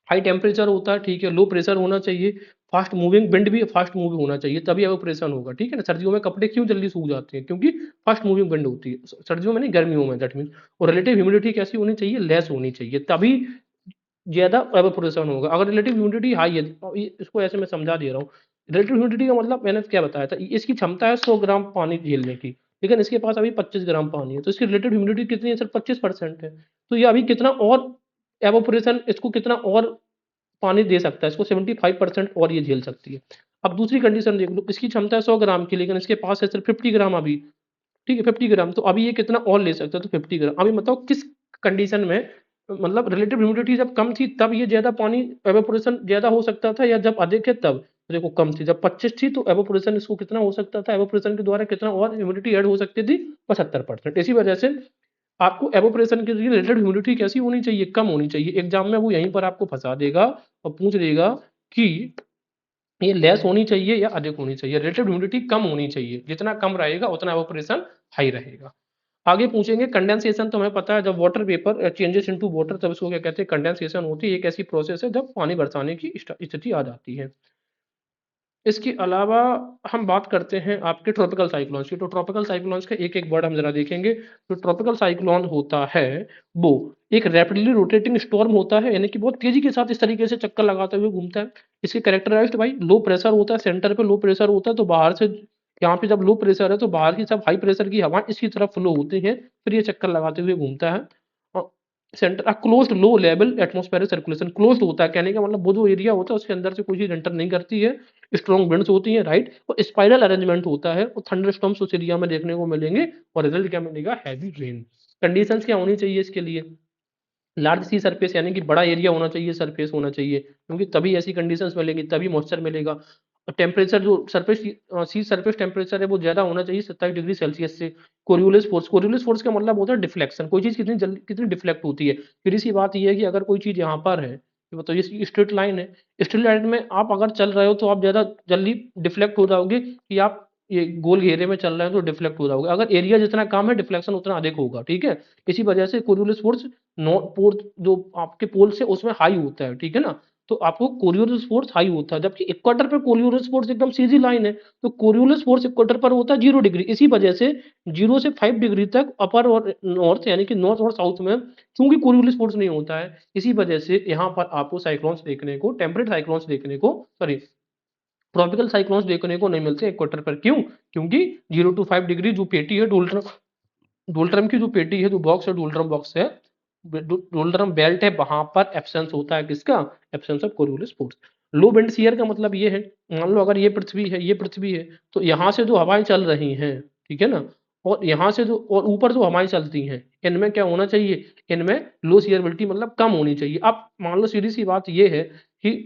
A: हाई टेम्परेचर होता है, ठीक है, लो प्रेशर होना चाहिए, फास्ट मूविंग विंड भी फास्ट मूव होना चाहिए, तभी एवापोरेशन होगा। ठीक है ना? सर्दियों में कपड़े क्यों जल्दी सूख जाते हैं? क्योंकि फास्ट मूविंग विंड होती है। सर्दियों में नहीं, गर्मियों में, दैट मीन। और रिलेटिव ह्यूमिडिटी कैसी होनी चाहिए? लेस होनी चाहिए, तभी ज्यादा एवापोरेशन होगा। अगर रिलेटिव ह्यूमिडिटी हाई है, इसको ऐसे मैं समझा दे रहा हूँ। रिलेटिव ह्यूमिडिटी का मतलब मैंने क्या बताया था, इसकी क्षमता है 100 ग्राम पानी झेलने की, लेकिन इसके पास अभी 25 ग्राम पानी है, तो इसकी रिलेटिव ह्यूमिडिटी कितनी है? सिर्फ 25% है। तो ये अभी कितना और एवापोरेशन, इसको कितना और पानी दे सकता है? इसको 75% और ये झेल सकती है। अब दूसरी कंडीशन देख लो, इसकी क्षमता है 100 ग्राम की, लेकिन इसके पास है सिर्फ 50 ग्राम अभी। ठीक है, 50 ग्राम, तो अभी ये कितना और ले सकता है? तो 50 ग्राम। अभी बताओ किस कंडीशन में, मतलब रिलेटिव ह्यूमिडिटी जब कम थी तब ये ज्यादा पानी एवेपोरेशन ज्यादा हो सकता था, या जब अधिक है तब? तो देखो, कम थी, जब 25 थी तो एवेपोरेशन इसको कितना हो सकता था? एवेपोरेशन के द्वारा कितना और ह्यूमिडिटी ऐड हो सकती थी? 75%। इसी वजह से आपको एवोप्रेशन के लिए रिलेटेड ह्यूमिडिटी कैसी होनी चाहिए? कम होनी चाहिए। एग्जाम में वो यहीं पर आपको फंसा देगा और पूछ देगा कि ये लेस होनी चाहिए या अधिक होनी चाहिए। रिलेटिव ह्यूमिडिटी कम होनी चाहिए, जितना कम रहेगा उतना एवोप्रेशन हाई रहेगा। आगे पूछेंगे कंडेंसेशन, तो हमें पता है जब water vapour changes into water तब इसको क्या कहते हैं? कंडेंसेशन होती है। एक ऐसी प्रोसेस है जब पानी बरसाने की स्थिति आ जाती है। इसके अलावा हम बात करते हैं आपके ट्रॉपिकल साइक्लोन्स की। तो ट्रॉपिकल साइक्लोन्स का एक एक वर्ड हम जरा देखेंगे। तो ट्रॉपिकल साइक्लोन होता है वो एक रैपिडली रोटेटिंग स्टॉर्म होता है, यानी कि बहुत तेजी के साथ इस तरीके से चक्कर लगाते हुए घूमता है। इसके कैरेक्टराइज्ड भाई लो प्रेशर होता है, सेंटर पे लो प्रेशर होता है, तो बाहर से, यहाँ पे जब लो प्रेशर है तो बाहर की सब हाई प्रेशर की हवा इसकी तरफ फ्लो होती है, फिर ये चक्कर लगाते हुए घूमता है। Centre closed low level atmospheric circulation, closed होता है, कहने का मतलब वो जो एरिया होता है उसके अंदर से कोई चीज एंटर नहीं करती है। स्ट्रॉन्ग विंड्स होती हैं, राइट, और स्पाइरल अरेंजमेंट होता है, और थंडरस्टॉर्म्स उस एरिया में देखने को मिलेंगे, और रिजल्ट क्या मिलेगा? Heavy rain. कंडीशंस क्या होनी चाहिए इसके लिए? लार्ज सी सरफेस, यानी कि बड़ा एरिया होना चाहिए, सरफेस होना चाहिए, क्योंकि तभी ऐसी कंडीशंस मिलेंगी, तभी मॉइस्चर मिलेगा। और टेम्परेचर जो सरफेस, सी सरफेस टेम्परेचर है वो ज्यादा होना चाहिए 27 डिग्री सेल्सियस से। कोरियोलिस फोर्स का मतलब होता है डिफ्लेक्शन, कोई चीज कितनी जल्दी कितनी डिफ्लेक्ट होती है। फिर इसी बात ये है कि अगर कोई चीज यहाँ पर है, ये बताओ, ये स्ट्रेट लाइन है, स्ट्रेट लाइन में आप अगर चल रहे हो तो आप ज्यादा जल्दी डिफ्लेक्ट हो जाओगे, कि आप ये गोल घेरे में चल रहे हैं तो डिफ्लेक्ट हो जाओगे। अगर एरिया जितना कम है डिफ्लेक्शन उतना अधिक होगा। ठीक है, इसी वजह से कोरियोलिस फोर्स नॉर्थ पोल जो आपके पोल से उसमें हाई होता है। ठीक है ना? तो आपको कोरियोलिस फोर्स हाई होता है, जबकि इक्वेटर पे कोरियोलिस फोर्स एकदम सीधी लाइन है, तो कोरियोलिस फोर्स इक्वेटर पर होता है 0 डिग्री। इसी वजह से 0 से 5 डिग्री तक अपर और नॉर्थ, यानी कि नॉर्थ और साउथ में क्योंकि कोरियोलिस फोर्स नहीं होता है, इसी वजह से यहाँ पर आपको साइक्लोन्स देखने को, टेम्परेट साइक्लोन्स देखने को, सॉरी, ट्रॉपिकल साइक्लोन्स देखने को नहीं मिलते इक्वेटर पर। क्यों? क्योंकि 0 to 5 डिग्री जो पेटी है, डोल्ट्रम की जो पेटी है, जो बॉक्स है, डोल्ट्रम बॉक्स है, डोल्ट्रम बेल्ट है, वहां पर एब्सेंस होता है किसका? Absence of Coriolis force. Low wind shear का मतलब ये है, मान लो अगर ये पृथ्वी है, ये पृथ्वी है, तो यहाँ से जो हवाएं चल रही हैं, ठीक है ना, और यहाँ से जो, और ऊपर जो हवाएं चलती हैं, इनमें क्या होना चाहिए? इनमें लो शियरबिलिटी, मतलब कम होनी चाहिए। अब मान लो सीधी सी बात ये है कि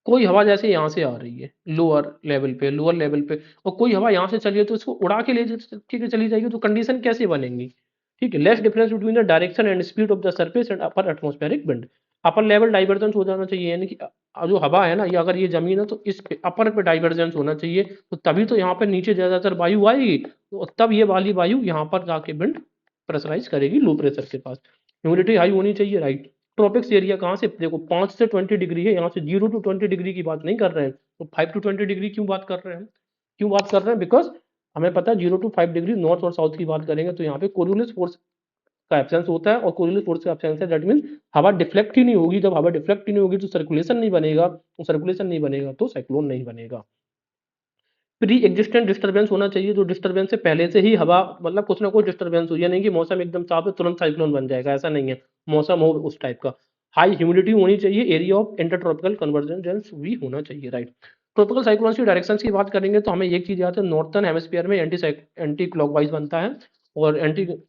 A: कोई हवा जैसे यहाँ से आ रही है लोअर लेवल पे, और कोई हवा यहाँ से चली है तो इसको उड़ा के ठीक है चली जाएगी, तो कंडीशन कैसे बनेंगी? ठीक है, less difference between the direction and speed of the surface and upper atmospheric wind. Upper level divergence हो जाना चाहिए, यानी कि जो हवा है ना, ये अगर ये जमीन है तो इस पे अपर पे डाइवर्जेंस होना चाहिए, तो तभी तो यहाँ पे नीचे ज्यादातर वायु आएगी, तो तब ये वाली वायु यहाँ पर जाके विंड प्रेशराइज करेगी लो प्रेशर के पास। ह्यूमिडिटी हाई होनी चाहिए, राइट। ट्रॉपिक्स एरिया कहाँ से देखो 5 से 20 डिग्री है, यहाँ से 0 to 20 डिग्री की बात नहीं कर रहे हैं, तो 5 to 20 डिग्री क्यों बात कर रहे हैं? क्यों बात कर रहे हैं? बिकॉज हमें पता है 0 to 5 डिग्री नॉर्थ और साउथ की बात करेंगे तो यहाँ पे कोरियोलिस फोर्स का एब्सेंस होता है, और कोरियोलिस फोर्स का एब्सेंस है दैट मीन हवा डिफ्लेक्ट ही नहीं होगी। जब हवा डिफ्लेक्ट ही नहीं होगी तो सर्कुलेशन नहीं बनेगा, तो सर्कुलेशन नहीं बनेगा तो साइक्लोन नहीं बनेगा। प्री एग्जिस्टेंट डिस्टर्बेंस होना चाहिए, जो डिस्टर्बेंस से पहले से ही हवा, मतलब कुछ ना कुछ डिस्टर्बेंस हो, या नहीं कि मौसम एकदम साफ है तुरंत साइक्लोन बन जाएगा, ऐसा नहीं है। मौसम हो उस टाइप का, हाई ह्यूमिडिटी होनी चाहिए, एरिया ऑफ इंटरट्रॉपिकल कन्वर्जेंस भी होना चाहिए, राइट। ट्रॉपिकल साइक्लोन की डायरेक्शन की बात करेंगे तो हमें एक चीज याद है, नॉर्थर्न हेमिस्फीयर में एंटी क्लॉकवाइज बनता है, और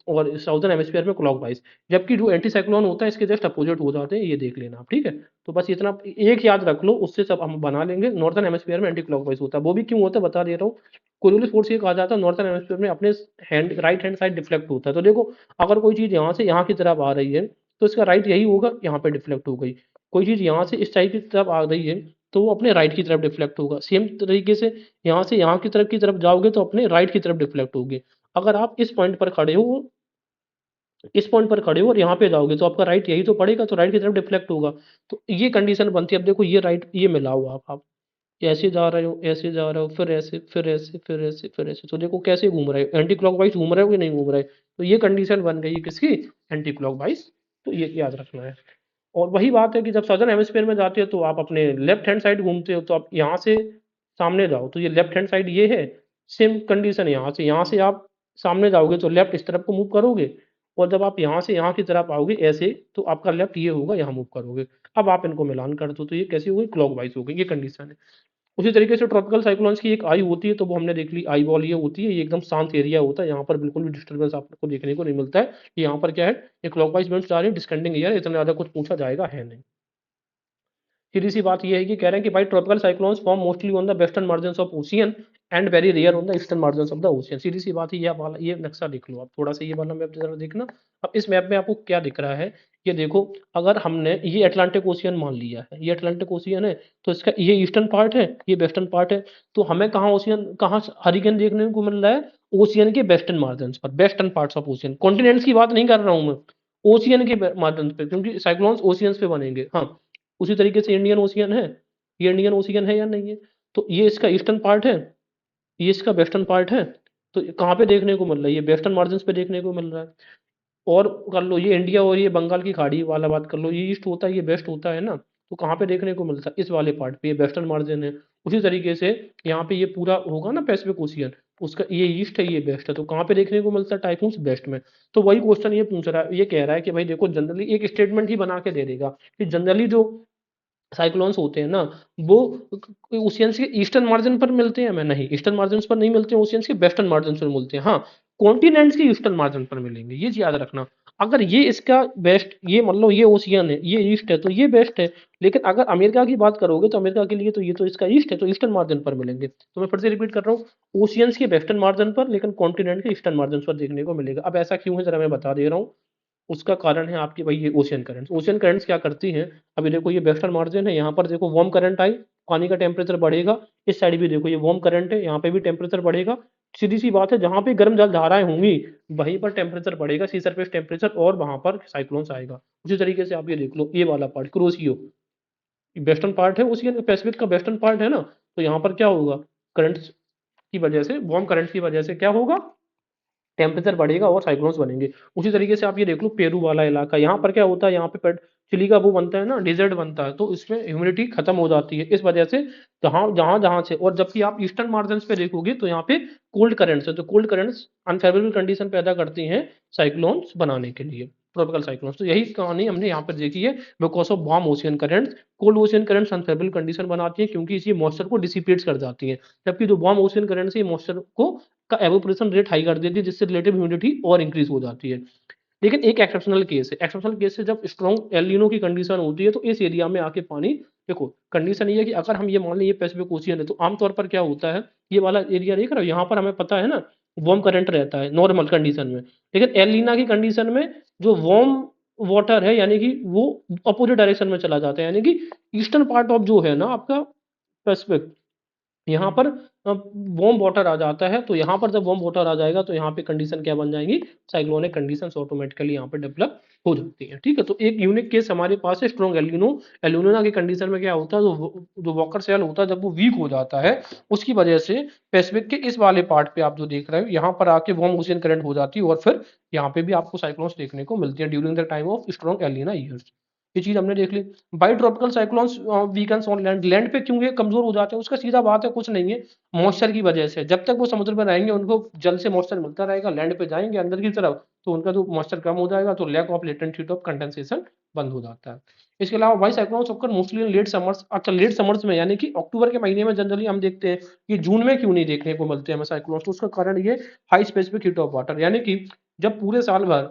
A: और साउथर्न हेमिस्फीयर में क्लॉकवाइज। जबकि जो एंटी साइक्लोन होता है इसके जस्ट अपोजिट हो जाते हैं, ये देख लेना आप, ठीक है। तो बस इतना एक याद रख लो, उससे सब हम बना लेंगे। नॉर्थर्न हेमिस्फीयर में एंटी क्लॉकवाइज होता है, वो भी क्यों होता है बता दे रहा हूँ। कोरियोलिस फोर्स ये कहा जाता है नॉर्थर्न हेमिस्फीयर में अपने hand right hand side deflect होता है। तो देखो, अगर कोई चीज यहाँ से यहाँ की तरफ आ रही है तो इसका राइट यही होगा, यहाँ पे डिफ्लेक्ट हो गई। कोई चीज यहाँ से इस टाइप की तरफ आ रही है तो वो अपने राइट की तरफ डिफ्लेक्ट होगा। सेम तरीके से यहाँ की तरफ जाओगे तो अपने राइट की तरफ डिफ्लेक्ट होगी। अगर आप इस पॉइंट पर खड़े हो और यहाँ पे जाओगे तो आपका राइट यही तो पड़ेगा, तो राइट की तरफ डिफ्लेक्ट होगा। तो ये कंडीशन बनती है। अब देखो ये राइट ये मिलाओ आप ऐसे जा रहे हो, ऐसे जा रहे हो, फिर ऐसे, फिर ऐसे, फिर ऐसे, फिर ऐसे, तो देखो कैसे घूम रहे हो, एंटी क्लॉकवाइज घूम रहे हो कि नहीं घूम रहे। तो ये कंडीशन बन गई किसकी, एंटी क्लॉकवाइज। तो ये याद रखना है। और वही बात है कि जब सदर्न हेमिस्फीयर में जाते हो तो आप अपने लेफ्ट हैंड साइड घूमते हो, तो आप यहाँ से सामने जाओ तो ये लेफ्ट हैंड साइड ये है। सेम कंडीशन है, यहाँ से आप सामने जाओगे तो लेफ्ट इस तरफ को मूव करोगे, और जब आप यहाँ से यहाँ की तरफ आओगे ऐसे तो आपका लेफ्ट ये होगा, यहाँ मूव करोगे। अब आप इनको मिलान कर दो तो ये कैसी हो गई, क्लॉकवाइज हो गई, ये कंडीशन है। उसी तरीके से ट्रॉपिकल साइक्लोन्स की एक आई होती है, तो वो हमने देख ली, आई बॉल ये होती है, ये एकदम शांत एरिया होता है, यहाँ पर बिल्कुल भी डिस्टर्बेंस आपको देखने को नहीं मिलता है। यहाँ पर क्या है, ये क्लॉकवाइज विंड्स आ रही है, डिस्टेंडिंग एयर, इतना ज्यादा कुछ पूछा जाएगा है नहीं। सीधी सी बात ये है कि कह रहे हैं कि भाई tropical cyclones form mostly on the western margins of ocean and very rare on the eastern margins of the ocean. सीधी सी बात है, ये वाला ये नक्शा देख लो आप, थोड़ा सा ये वाला मैप जरा देखना। अब इस मैप में आपको क्या दिख रहा है, ये देखो। अगर हमने ये अटलांटिक ओशियन मान लिया है, ये अटलांटिक ओशियन है, तो इसका ये ईस्टर्न पार्ट है, ये वेस्टर्न पार्ट है। तो हमें कहाँ ओशियन, कहाँ हरिकेन देखने को मिल रहा है, ओशियन के वेस्टर्न मार्जिन पर, western parts of ocean. Continents की बात नहीं कर रहा हूँ मैं, ओशियन के मार्जिन पे, क्योंकि साइक्लोन्स ओशियंस पे बनेंगे। हाँ, उसी तरीके से इंडियन ओशियन है, ये इंडियन ओशियन है या नहीं है। तो ये इसका ईस्टर्न पार्ट है, ये इसका वेस्टर्न पार्ट है। तो कहाँ पे देखने को मिल रहा है, ये वेस्टर्न मार्जिन पे देखने को मिल रहा है। और कर लो ये इंडिया और ये बंगाल की खाड़ी वाला बात कर लो, ये ईस्ट होता है, ये वेस्ट होता है ना। तो कहाँ पे देखने को मिलता है, इस वाले पार्ट पे, ये वेस्टर्न मार्जिन है। उसी तरीके से यहाँ पे ये पूरा होगा ना पैसिफिक ओशियन, उसका ये ईस्ट है, ये वेस्ट है, तो कहाँ पे देखने को मिलता है, टाइफून्स वेस्ट में। तो वही क्वेश्चन ये पूछ रहा है, ये कह रहा है कि भाई देखो, जनरली एक स्टेटमेंट ही बना के दे देगा कि जनरली जो साइक्लोन्स होते हैं ना, वो ओशियंस के ईस्टर्न मार्जिन पर मिलते हैं हमें, नहीं ईस्टर्न मार्जिन पर नहीं मिलते हैं, ओशियंस के वेस्टर्न मार्जिन पर मिलते हैं। हाँ, कॉन्टिनेंट्स के ईस्टर्न मार्जिन पर मिलेंगे, ये याद रखना। अगर ये इसका वेस्ट, ये मान लो ये ओशियन है, ये ईस्ट है, तो ये वेस्ट है। लेकिन अगर अमेरिका की बात करोगे तो अमेरिका के लिए तो ये तो इसका ईस्ट है, तो ईस्टर्न मार्जिन पर मिलेंगे। तो मैं फिर से रिपीट कर रहा हूँ, ओशियंस के वेस्टर्न मार्जिन पर, लेकिन कॉन्टिनेंट के ईस्टर्न मार्जिन पर देखने को मिलेगा। अब ऐसा क्यों है जरा मैं बता दे रहा हूँ। उसका कारण है आपकी भाई ये ओशियन करंट्स। ओशियन करंट्स क्या करती हैं, अभी देखो ये वेस्टर्न मार्जिन है, यहाँ पर देखो वार्म करंट आई, पानी का टेम्परेचर बढ़ेगा। इस साइड भी देखो ये वार्म करंट है, यहाँ पे भी टेम्परेचर बढ़ेगा। सीधी सी बात है, जहां पे गर्म जल धाराएं होंगी वहीं पर टेम्परेचर बढ़ेगा, सी सरफेस टेम्परेचर, और वहां पर साइक्लोन्स आएगा। उसी तरीके से आप ये देख लो, ये वाला पार्ट क्रोशियो वेस्टर्न पार्ट है, ओशियन पैसिफिक का वेस्टर्न पार्ट है ना। तो यहाँ पर क्या होगा, करंट्स की वजह से, वार्म करंट की वजह से क्या होगा, टेम्परेचर बढ़ेगा और साइक्लोन्स बनेंगे। उसी तरीके से आप ये देख लो, पेरू वाला इलाका, यहाँ पर क्या होता है, यहाँ पे चिली का वो बनता है ना, डिजर्ट बनता है, तो इसमें ह्यूमिडिटी खत्म हो जाती है, इस वजह से जहाँ जहाँ जहाँ से। और जबकि आप ईस्टर्न मार्जिन पे देखोगे तो यहाँ पे कोल्ड करंट्स है, तो कोल्ड करंट्स अनफेवरेबल कंडीशन पैदा करती हैं साइक्लोन्स बनाने के लिए, ट्रॉपिकल साइक्लोन्स। तो यही कहानी हमने यहाँ पर देखी है, because of warm ocean currents. Cold ocean currents unfavourable condition बनाती है क्योंकि इसी मॉइस्चर को डिसिपेट्स कर जाती है, जबकि जो वार्म ओशियन करंट्स है मॉइस्चर को का एवोपरेशन रेट हाई कर देती है, जिससे रिलेटिव ह्यूमिडिटी और इंक्रीज हो जाती है। लेकिन एक एक्सेप्शनल केस है, एक्सेप्शनल केस से जब स्ट्रॉन्ग एलिनो की कंडीशन होती है तो इस एरिया में आके पानी, देखो कंडीशन ये है कि अगर हम ये मान लें ये पैसिफिक ओशियन है, तो आमतौर पर क्या होता है, ये वाला एरिया देख रहे हो, यहाँ पर हमें पता है ना वार्म करंट रहता है नॉर्मल कंडीशन में। लेकिन एलिना की कंडीशन में जो वार्म वाटर है, यानी कि वो अपोजिट डायरेक्शन में चला जाता है, यानी कि ईस्टर्न पार्ट ऑफ जो है ना आपका पैसिफिक, यहाँ पर वार्म वाटर आ जाता है, तो यहाँ पर जब वार्म वाटर आ जाएगा तो यहाँ पे कंडीशन क्या बन जाएंगी, साइक्लोनिक कंडीशंस ऑटोमेटिकली यहाँ पे डेवलप हो जाती है। ठीक है, तो एक यूनिक केस हमारे पास है स्ट्रॉन्ग एल्यूनो। एल्यूमिना की कंडीशन में क्या होता है, जो वॉकर सेल होता है जब वो वीक हो जाता है, उसकी वजह से पैसिफिक के इस वाले पार्ट पे आप जो देख रहे हो यहाँ पर आके वार्म ओशियन करंट हो जाती है और फिर यहाँ पे भी आपको साइक्लोन्स देखने को मिलती है during the time of strong El Nino years. ये चीज हमने देख ली। Why tropical cyclones weakens on land, land पे क्यों ये कमजोर हो जाते हैं, उसका सीधा बात है, कुछ नहीं है, मॉइस्चर की वजह से। जब तक वो समुद्र में रहेंगे उनको जल से मॉइस्चर मिलता रहेगा, लैंड पे जाएंगे अंदर की तरफ तो उनका जो मॉइस्चर कम हो जाएगा, तो lack of latent heat of condensation बंद हो जाता है। इसके अलावा why cyclones occur mostly late summers. अच्छा, लेट समर्स में यानी कि अक्टूबर के महीने में जनरली हम देखते हैं, ये जून में क्यों नहीं देखने को मिलते हैं हमें साइक्लोन्स, तो उसका कारण ये high specific heat of water, यानी कि जब पूरे साल भर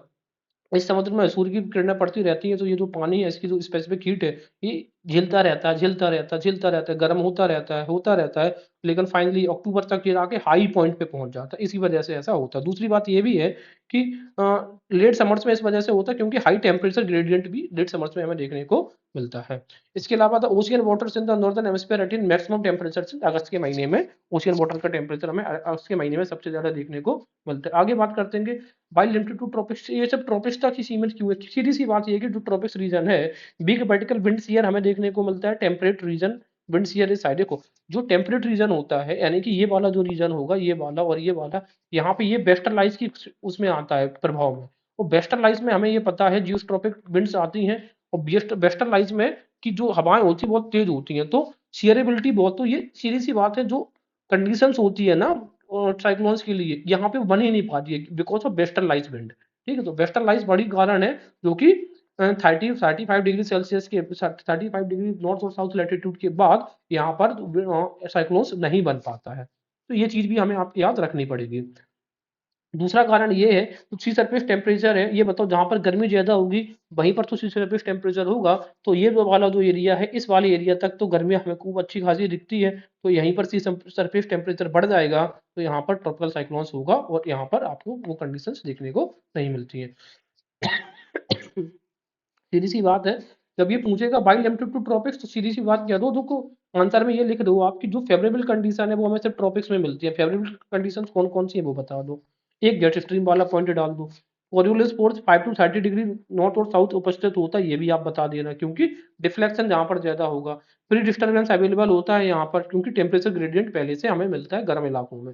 A: इस समुद्र में सूर्य की किरणें पड़ती रहती है तो ये जो पानी है इसकी जो स्पेसिफिक हीट है ये झेलता रहता है, झेलता रहता है, झेलता रहता है, गर्म होता रहता है, लेकिन फाइनली अक्टूबर तक ये आके हाई पॉइंट पे पहुंच जाता है, इसी वजह से ऐसा होता है। दूसरी बात ये भी है कि लेट समर्स में इस वजह से होता है क्योंकि हाई टेम्परेचर ग्रेडियंट भी लेट समर्स में हमें देखने को मिलता है। इसके अलावा the ocean waters in the northern hemisphere attain maximum temperature अगस्त के महीने में। ओशियन वाटर का टेम्परेचर हमें अगस्त के महीने में सबसे ज्यादा देखने को मिलता है। आगे बात करते हैं वाइल लिमिटेड टू ट्रॉपिक्स, ये सब ट्रॉपिक्स तक ही सीमित क्यों है, सीधी सी बात ये है कि जो ट्रॉपिक्स रीजन है बिग वर्टिकल विंड शियर हमें देखने को मिलता है, टेम्परेट रीजन विंड शियर इस साइड। देखो जो टेम्परेट रीजन होता है यानी कि ये वाला जो रीजन होगा, ये वाला और ये वाला, यहाँ पे ये वेस्टर्न लाइट्स की उसमें आता है प्रभाव में। और वेस्टर्न लाइट्स में हमें ये पता है जियोट्रॉपिक विंड्स आती हैं, और वेस्टर्न लाइट्स में की जो हवाएं होती है बहुत तेज होती हैं, तो शियरेबिलिटी बहुत, तो ये सीधी सी बात है जो कंडीशंस होती है ना साइक्लोन्स के लिए यहाँ पे बन ही नहीं पाती है because of western lights wind. ठीक है, तो वेस्टर्न लाइट्स बड़ी कारण है जो कि 35 डिग्री सेल्सियस के 35 डिग्री नॉर्थ और साउथ लैटिट्यूड के बाद यहाँ पर साइक्लोन्स नहीं बन पाता है, तो ये चीज भी हमें आप याद रखनी पड़ेगी। दूसरा कारण ये है तो सी सरफेस टेम्परेचर है, ये बताओ जहां पर गर्मी ज्यादा होगी वहीं पर तो सी सरफेस टेम्परेचर होगा, तो ये जो वाला जो एरिया है इस वाले एरिया तक तो गर्मी हमें खूब अच्छी खासी दिखती है, तो यहीं पर सी सरफेस टेम्परेचर बढ़ जाएगा तो यहाँ पर ट्रॉपिकल साइक्लोन्स होगा और यहाँ पर आपको वो कंडीशंस देखने को नहीं मिलती है। सीधी सी बात है, जब ये पूछेगा बाई लिमिटेड टू ट्रॉपिक्स तो सीधी सी बात कह दो, देखो आंसर में ये लिख दो आपकी जो फेवरेबल कंडीशन है वो हमें सिर्फ ट्रॉपिक्स में मिलती है। फेवरेबल कंडीशन कौन कौन सी है वो बता दो, एक जेट स्ट्रीम वाला पॉइंट डाल दो, Coriolis force 5 to 30 degree north और साउथ उपस्थित होता है, ये भी आप बता देना क्योंकि डिफ्लेक्शन जहाँ पर ज्यादा होगा। फ्री डिस्टर्बेंस अवेलेबल होता है यहाँ पर क्योंकि टेम्परेचर ग्रेडियंट पहले से हमें मिलता है गर्म इलाकों में।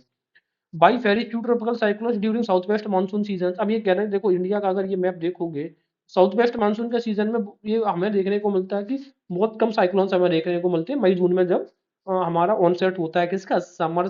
A: By ferry true tropical cyclones during south west monsoon season. अब ये कह रहे हैं देखो इंडिया का अगर ये मैप देखोगे साउथ वेस्ट मानसून के सीजन में ये हमें देखने को मिलता है कि बहुत कम साइक्लोन्स हमें देखने को मिलते हैं मई जून में जब हमारा ऑनसेट होता है किसका, समर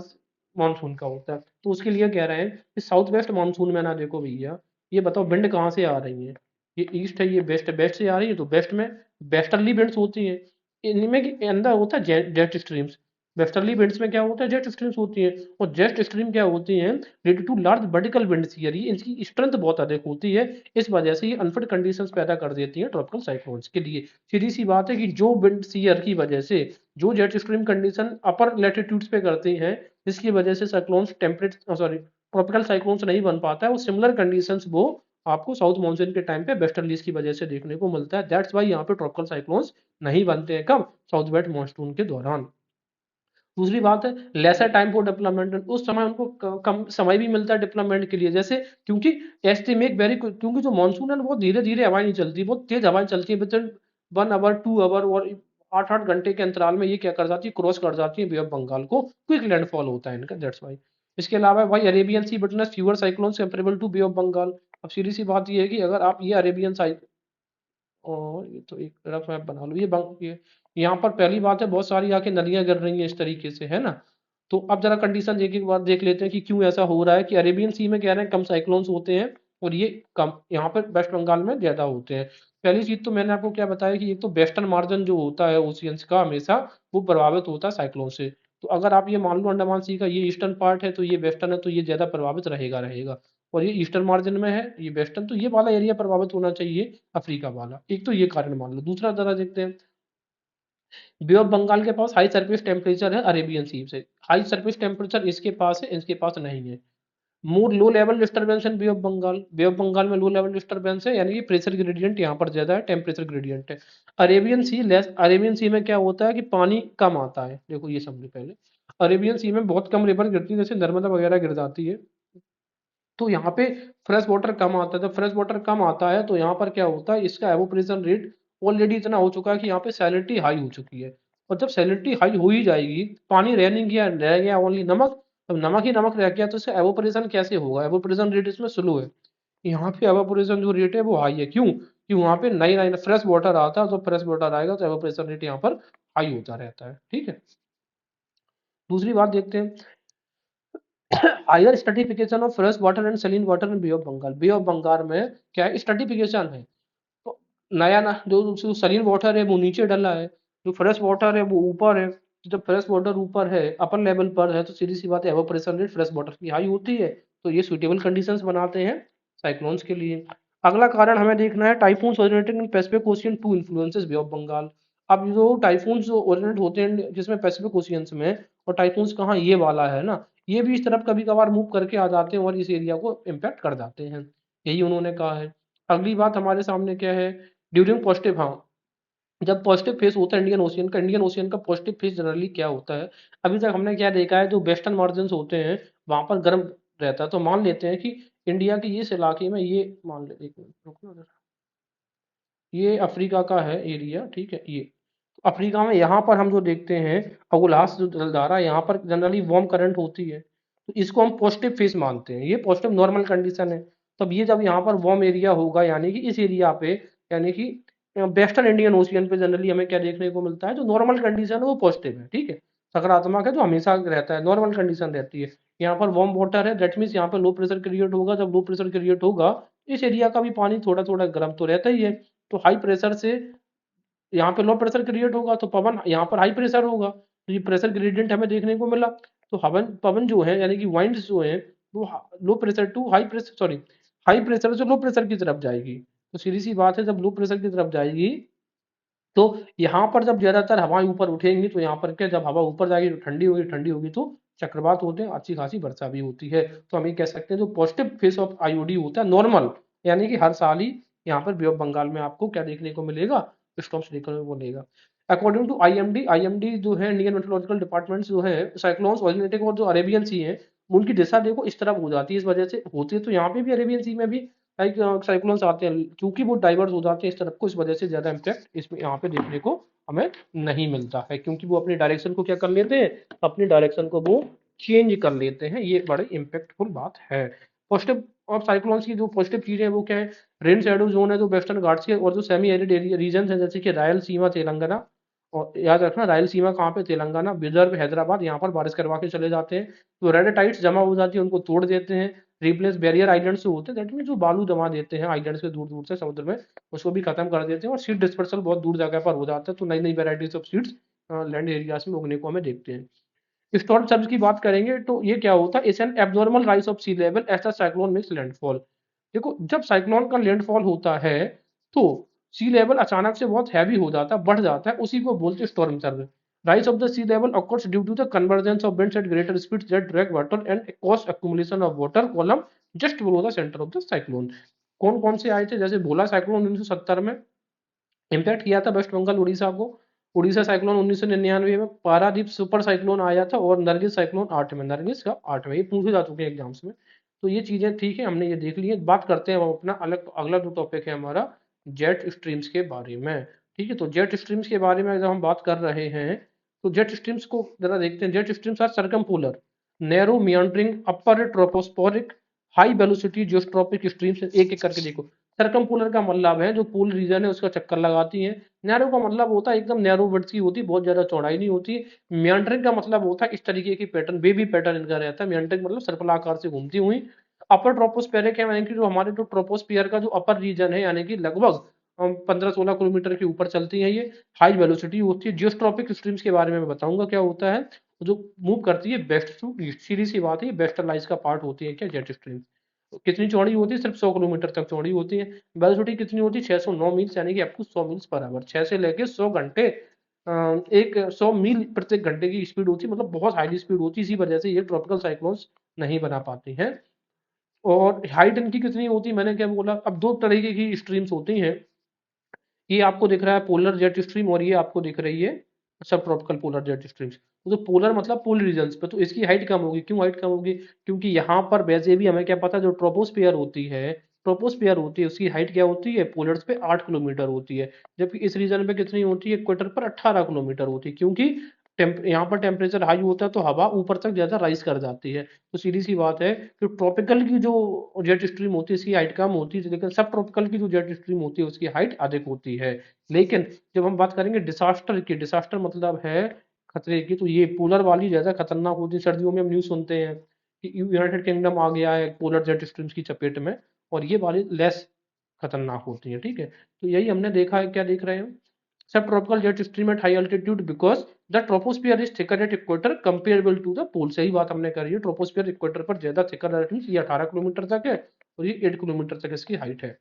A: मानसून का होता है, तो उसके लिए कह रहे हैं कि साउथ वेस्ट मानसून में ना देखो भैया, ये बताओ विंड कहाँ से आ रही है, ये ईस्ट है ये वेस्ट है, वेस्ट से आ रही है तो वेस्ट में वेस्टर्ली विंड्स होती हैं, इनमें के अंदर होता है जेट स्ट्रीम्स। वेस्टर्ली विंड्स में क्या होता है, जेट स्ट्रीम्स होती हैं, और जेट स्ट्रीम क्या होती हैं, related to large vertical winds year, ये इनकी स्ट्रेंथ बहुत अधिक होती है, इस वजह से ये अनफिट कंडीशंस पैदा कर देती हैं ट्रॉपिकल साइक्लोन्स के लिए। सीधी सी बात है कि जो विंड ईयर की वजह से जो जेट स्ट्रीम कंडीशन अपर लैटिट्यूड्स पे करती हैं जिसकी वजह से cyclones temperate sorry tropical cyclones नहीं बन पाता है, वो सिमिलर कंडीशंस वो आपको साउथ मानसून के टाइम पे वेस्टर्लीज की वजह से देखने को मिलता है। दैट्स वाई यहाँ पे ट्रॉपिकल साइक्लोन्स नहीं बनते हैं, कब, साउथ वेस्ट मानसून के दौरान। दूसरी बात है लेसर टाइम फॉर डेवलपमेंट, उस समय उनको कम समय भी मिलता है डेवलपमेंट के लिए, जैसे क्योंकि एस मेक वेरी क्योंकि जो मानसून है बहुत धीरे धीरे हवाएं नहीं चलती, बहुत तेज हवाएं चलती है, विद इन 1 आवर 2 आवर और 8 8 घंटे के अंतराल में ये क्या कर जाती है, क्रॉस कर जाती है बे ऑफ बंगाल को, क्विक लैंडफॉल होता है इनका, दैट्स वाई। इसके अलावा भाई Arabian sea witness fewer cyclones comparable to bay of Bengal. अब सीधी सी बात ये है कि अगर आप ये अरेबियन और ये तो एक रफ मैप बना लो, ये यहाँ पर पहली बात है बहुत सारी आके नदियां गिर रही हैं इस तरीके से, है ना। तो अब जरा कंडीशन एक एक बार देख लेते हैं कि क्यों ऐसा हो रहा है, कि अरेबियन सी में कह रहे हैं कम साइक्लोन्स होते हैं और ये कम यहाँ पर वेस्ट बंगाल में ज्यादा होते हैं। पहली चीज तो मैंने आपको क्या बताया कि एक तो वेस्टर्न मार्जिन जो होता है ओशियंस का हमेशा वो प्रभावित होता है साइक्लोन से, तो अगर आप ये मान लो अंडमान सी का ये ईस्टर्न पार्ट है तो ये वेस्टर्न है तो ये ज्यादा प्रभावित रहेगा, और ये ईस्टर्न मार्जिन में है ये वेस्टर्न, तो ये वाला एरिया प्रभावित होना चाहिए अफ्रीका वाला, एक तो ये कारण मान लो। दूसरा जरा देखते हैं, बे ऑफ बंगाल के पास हाई सरफेस टेम्परेचर है अरेबियन सी से, हाई सरफेस टेम्परेचर इसके पास है इसके पास नहीं है। More low level disturbance in bay of Bengal, bay of Bengal में लो लेवल डिस्टर्बेंस है यानी कि प्रेशर ग्रेडियंट यहाँ पर ज्यादा है, टेम्परेचर ग्रेडियंट है। अरेबियन सी लेस, अरेबियन सी में क्या होता है कि पानी कम आता है, देखो ये समझो पहले, अरेबियन सी में बहुत कम रिवर गिरती है, जैसे नर्मदा वगैरह गिर जाती है। तो यहाँ पे फ्रेश वाटर कम आता है, जब फ्रेश वाटर कम आता है तो यहाँ पर क्या होता है, इसका एवोपरेशन रेट ऑलरेडी इतना हो चुका है कि यहाँ पे सैलिनिटी हाई हो चुकी है। और जब सैलिनिटी हाई हो ही जाएगी, पानी रह नहीं गया, रह गया ओनली नमक, अब नमक ही नमक रह गया तो इसका एवोपरेशन कैसे होगा, एवोपरेशन रेट इसमें स्लो है। यहाँ पे एवोपरेशन जो रेट है वो हाई है, क्यों, कि वहाँ पे नई नई फ्रेश वाटर आता है, तो फ्रेश वाटर आएगा तो एवोपरेशन रेट यहाँ पर हाई होता रहता है, ठीक है। दूसरी बात देखते हैं, higher stratification of fresh water and saline water in bay of Bengal. Bay of Bengal में क्या है, स्ट्रेटिफिकेशन है। तो नया ना जो सलीन वाटर है वो नीचे डला है, जो फ्रेश वाटर है वो ऊपर है। तो जब फ्रेश वाटर ऊपर है, अपर लेवल पर है, तो सीधी सी बात है एवापोरेशन रेट फ्रेश वाटर की हाई होती है। तो ये सुटेबल कंडीशंस बनाते हैं साइक्लोन्स के लिए। अगला कारण हमें देखना है, typhoons originating in Pacific ocean to influences bay of Bengal. अब जो टाइफून्स जो ओरिजिनेट होते हैं जिसमें पैसिफिक ओशियंस में, और टाइफून्स कहाँ, ये वाला है ना, ये भी इस तरफ कभी कभार मूव करके आ जाते हैं और इस एरिया को इम्पैक्ट कर जाते हैं, यही उन्होंने कहा है। अगली बात हमारे सामने क्या है, ड्यूरिंग पॉजिटिव, हाँ, जब पॉजिटिव फेस होता है इंडियन ओशियन का, इंडियन ओशियन का पॉजिटिव फेस जनरली क्या होता है, अभी तक हमने क्या देखा है, जो वेस्टर्न मार्जिन होते हैं वहां पर गर्म रहता है। तो मान लेते हैं कि इंडिया के इस इलाके में, ये मान ले, एक मिनट रुको ना, ये अफ्रीका का है एरिया, ठीक है, ये अफ्रीका में यहाँ पर हम जो देखते हैं, अगुलास जो जलधारा, यहाँ पर जनरली वार्म करंट होती है, तो इसको हम पॉजिटिव फेस मानते हैं, ये पॉजिटिव नॉर्मल कंडीशन है। तब ये जब यहाँ पर वार्म एरिया होगा, यानी कि इस एरिया पे, यानी कि वेस्टर्न इंडियन ओशियन पे जनरली हमें क्या देखने को मिलता है, जो नॉर्मल कंडीशन है वो पॉजिटिव है, ठीक है। सकारात्मक है तो हमेशा रहता है, नॉर्मल कंडीशन रहती है। यहाँ पर वार्म वाटर है, दैट मीन्स यहाँ पर लो प्रेशर क्रिएट होगा, जब लो प्रेशर क्रिएट होगा, इस एरिया का भी पानी थोड़ा थोड़ा गर्म तो रहता ही है। तो हाई प्रेशर से यहाँ पे लो प्रेशर क्रिएट होगा, तो पवन यहाँ पर हाई प्रेशर होगा, तो ये प्रेशर ग्रेडियंट हमें देखने को मिला। तो हवन पवन जो है, यानी कि वाइंड्स जो है, वो low pressure to high pressure, sorry, high pressure से लो प्रेशर की तरफ जाएगी। तो सीधी सी बात है, जब लो प्रेशर की तरफ जाएगी, तो यहाँ पर जब ज्यादातर हवाएं ऊपर उठेंगी, तो यहाँ पर क्या, जब हवा ऊपर जाएगी तो ठंडी होगी, ठंडी होगी तो चक्रवात होते हैं, अच्छी खासी वर्षा भी होती है। तो हम ये कह सकते हैं, जो पॉजिटिव फेस ऑफ आईओडी होता है नॉर्मल, यानी कि हर साल ही यहाँ पर बे ऑफ बंगाल में आपको क्या देखने को मिलेगा, स्टॉर्म्स देखने को मिलेगा। अकॉर्डिंग टू आईएमडी, आईएमडी जो है इंडियन मेट्रोलॉजिकल डिपार्टमेंट जो है, साइक्लोन्स ओरिजिनेटिंग और जो अरेबियन सी है, उनकी दिशा देखो इस तरफ हो जाती है, इस वजह से होती है। तो यहाँ पे भी अरेबियन सी में भी लाइक साइक्लोन्स आते हैं, क्योंकि वो डाइवर्स हो जाते हैं इस तरफ को, इस वजह से ज्यादा इम्पैक्ट इसमें यहाँ पे देखने को हमें नहीं मिलता है, क्योंकि वो अपनी डायरेक्शन को क्या कर लेते हैं, अपनी डायरेक्शन को वो चेंज कर लेते हैं। ये बड़ी इम्पैक्टफुल बात है। पॉजिटिव और साइक्लोन्स की जो पॉजिटिव चीजें हैं वो क्या है, रेन शेडो जोन है जो वेस्टर्न घाट्स के और जो सेमी एरिड एरिया रीजन है, जैसे कि रायलसीमा तेलंगाना, और याद रखना रायलसीमा कहाँ पे, तेलंगाना, विदर्भ, हैदराबाद, यहाँ पर बारिश करवा के चले जाते हैं। तो रेड टाइड्स जमा हो जाती है, उनको तोड़ देते हैं। रिप्लेस बैरियर आइलैंड्स जो होते हैं, दैट मीन जो बालू जमा देते हैं आइलैंड्स के दूर दूर से समुद्र में, उसको भी खत्म कर देते हैं, और सीड डिस्पर्सल बहुत दूर जगह पर हो जाता है। तो नई नई varieties of seeds land areas में उगने को हमें देखते हैं। स्टॉर्म सर्ज की बात करेंगे तो ये क्या होता है, it's an abnormal rise of sea level as the cyclone makes landfall. देखो जब साइक्लोन का लैंडफॉल होता है, तो सी लेवल अचानक से बहुत हैवी हो जाता है, बढ़ जाता है, उसी को बोलते हैं storm surge. rise of the sea level occurs due to the convergence of winds at greater speeds that drag water and cause accumulation of water column just below the center of the cyclone। कौन कौन से आए थे, जैसे भोला साइक्लोन 1970 में इम्पैक्ट किया था वेस्ट बंगाल उड़ीसा को, उड़ीसा साइक्लोन 1999 में, पारादीप सुपर साइक्लोन आया था, और नरगिस साइक्लोन 8 में, नरगिस का 8 में, ये पूछे जा चुके हैं एग्जाम्स में। तो ये चीजें ठीक है, हमने ये देख ली है। बात करते हैं हम अपना अलग, अगला जो टॉपिक है हमारा, जेट स्ट्रीम्स के बारे में। ठीक है, तो जेट स्ट्रीम्स के बारे में जब हम बात कर रहे हैं, तो जेट स्ट्रीम्स को जरा देखते हैं। Jet streams are circumpolar narrow meandering upper tropospheric high velocity geostrophic streams, एक एक करके देखो। सर्कमपोलर का मतलब है जो पोल रीजन है उसका चक्कर लगाती है। नैरो का मतलब होता है एकदम नैरो बर्ड्स की होती है, बहुत ज्यादा चौड़ाई नहीं होती। मियांड्रिंग का मतलब होता है इस तरीके की पैटर्न, बेबी पैटर्न इनका रहता है। मियांड्रिंग मतलब सर्पलाकार से घूमती हुई। अपर ट्रोपोस्फेरिक है, यानी कि जो हमारे जो ट्रोपोस्फियर का जो अपर रीजन है, यानी कि लगभग 15-16 किलोमीटर के ऊपर चलती है ये, हाई वेलोसिटी होती है। जियोस्ट्रॉपिक स्ट्रीम्स के बारे में मैं बताऊंगा क्या होता है, जो मूव करती है वेस्ट टू ईस्ट, सीधी सी बात है, वेस्टर्न लाइज का पार्ट होती है क्या, जेट स्ट्रीम। कितनी चौड़ी होती है, सिर्फ 100 किलोमीटर तक चौड़ी होती है। वेलोसिटी कितनी होती है, 609 मील्स, यानी कि up to 100 miles per hour, 6 से लेके 100 घंटे, एक 100 मील प्रति घंटे की स्पीड होती है, मतलब बहुत हाईली स्पीड होती है। इसी वजह से ये ट्रॉपिकल साइक्लोन्स नहीं बना पाती हैं। और हाइट इनकी कितनी होती है, मैंने क्या बोला, अब दो तरीके की स्ट्रीम्स होती हैं। ये आपको दिख रहा है पोलर जेट स्ट्रीम, और ये आपको दिख रही है सब ट्रॉपिकल पोलर जेट स्ट्रीम्स, तो पोलर मतलब पोल रीजन्स पे, तो इसकी हाइट कम होगी। क्यों हाइट कम होगी? क्योंकि यहाँ पर वैसे भी हमें क्या पता है, जो ट्रोपोस्फियर होती है उसकी हाइट क्या होती है, पोलर्स पे 8 किलोमीटर होती है, जबकि इस रीजन पे कितनी होती है, इक्वेटर पर 18 किलोमीटर होती है। क्योंकि यहाँ पर टेम्परेचर हाई होता है तो हवा ऊपर तक ज्यादा राइज कर जाती है। तो सीधी सी बात है कि ट्रॉपिकल की जो जेट स्ट्रीम होती है इसकी हाइट कम होती है, लेकिन सब ट्रॉपिकल की जो जेट स्ट्रीम होती है उसकी हाइट अधिक होती है। लेकिन जब हम बात करेंगे डिसास्टर की, डिसास्टर मतलब है खतरे की, तो ये पोलर वाली ज्यादा खतरनाक होती है। सर्दियों में हम न्यूज सुनते हैं कि यूनाइटेड किंगडम आ गया है पोलर जेट स्ट्रीम्स की चपेट में, और ये वाली लेस खतरनाक होती है। ठीक है, तो यही हमने देखा है। क्या देख रहे हैं? Subtropical jet stream at high altitude because the troposphere is thicker at equator comparable to the pole. सही बात हमने करी है, ट्रोपोस्फियर इक्वेटर पर ज्यादा थिकर है, ये 18 किलोमीटर तक है और ये 8 किलोमीटर तक इसकी हाइट है।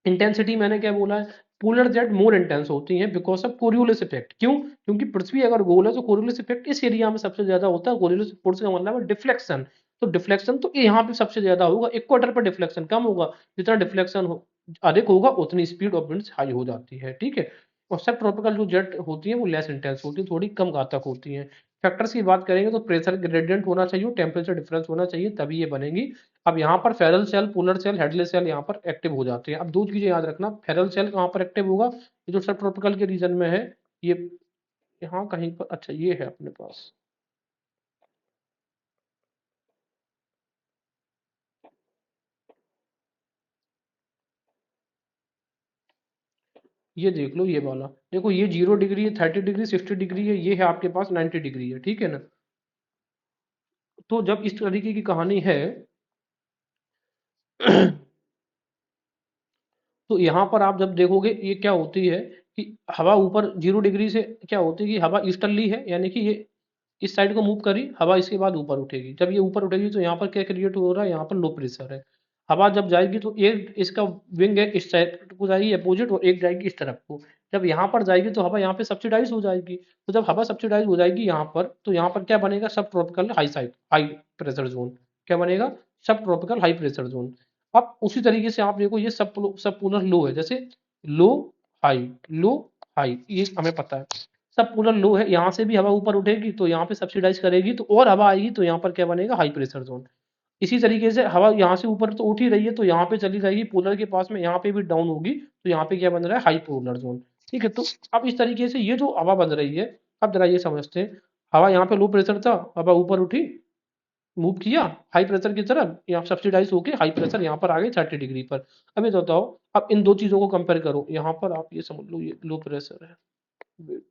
A: इंटेंसिटी मैंने क्या बोला है, पोलर जेट मोर इंटेंस होती हैं बिकॉज ऑफ कोरियोलिस इफेक्ट। क्यों? क्योंकि पृथ्वी अगर गोल है तो कोरियोलिस इफेक्ट इस एरिया में सबसे ज्यादा होता है। कोरियोलिस फोर्स का मतलब है डिफ्लेक्शन, तो डिफ्लेक्शन तो यहाँ पे सबसे ज्यादा होगा, इक्वेटर पर डिफ्लेक्शन कम होगा। जितना डिफ्लेक्शन हो अधिक होगा उतनी स्पीड ऑफ विंड्स हाई हो जाती है। ठीक है, और सब ट्रॉपिकल जो जेट होती है वो लेस इंटेंस होती है, थोड़ी कम घातक होती है। फैक्टर्स की बात करेंगे तो प्रेशर ग्रेडियंट होना चाहिए, टेम्परेचर डिफरेंस होना चाहिए, तभी ये बनेगी। अब यहाँ पर Ferrel cell, polar cell, Hadley cell यहाँ पर एक्टिव हो जाते हैं। अब दो चीजें याद रखना, फेरल सेल कहाँ पर एक्टिव होगा, ये जो सब ट्रॉपिकल के रीजन में है, ये यहाँ कहीं पर, अच्छा ये है अपने पास, ये देख लो, ये वाला देखो, ये 0 डिग्री है, 30 डिग्री, 60 डिग्री है, ये है आपके पास 90 डिग्री है। ठीक है ना? तो जब इस तरीके की कहानी है तो यहाँ पर आप जब देखोगे ये क्या होती है कि हवा ऊपर 0 डिग्री से क्या होती है कि हवा ईस्टर्ली है, यानी कि ये इस साइड को मूव करी हवा, इसके बाद ऊपर उठेगी। जब ये ऊपर उठेगी तो यहाँ पर क्या क्रिएट हो रहा है, यहाँ पर लो प्रेशर है। हवा जब जाएगी तो एक इसका विंग है इस साइड को जाएगी अपोजिट, और एक जाएगी इस तरफ को। जब यहाँ पर जाएगी तो हवा यहाँ पे सब्सिडाइज हो जाएगी। तो जब हवा सब्सिडाइज हो जाएगी यहाँ पर, तो यहाँ पर क्या बनेगा, सब tropical high side high pressure zone. क्या बनेगा? सब ट्रॉपिकल हाई प्रेशर जोन। अब उसी तरीके से आप देखो, ये सब पोलर लो है, जैसे लो हाई लो हाई, ये हमें पता है। सब पोलर लो है, यहाँ से भी हवा ऊपर उठेगी तो यहाँ पे सब्सिडाइज करेगी, तो और हवा आएगी तो यहाँ पर क्या बनेगा, हाई प्रेशर जोन। इसी तरीके से हवा यहाँ से ऊपर तो उठ ही रही है, तो यहाँ पे चली जाएगी पोलर के पास में, यहाँ पे भी डाउन होगी, तो यहाँ पे क्या बन रहा है, हाई पोलर जोन। ठीक है, तो अब इस तरीके से ये जो हवा बन रही है, अब जरा ये समझते हैं। हवा यहाँ पे लो प्रेशर था, हवा ऊपर उठी, मूव किया हाई प्रेशर की तरफ, यहाँ सब्सिडाइज होके हाई प्रेशर यहाँ पर आ गए 30 डिग्री पर। अब ये बताओ, अब इन दो चीजों को कंपेयर करो, यहाँ पर आप ये समझ लो ये लो प्रेशर है। Wait,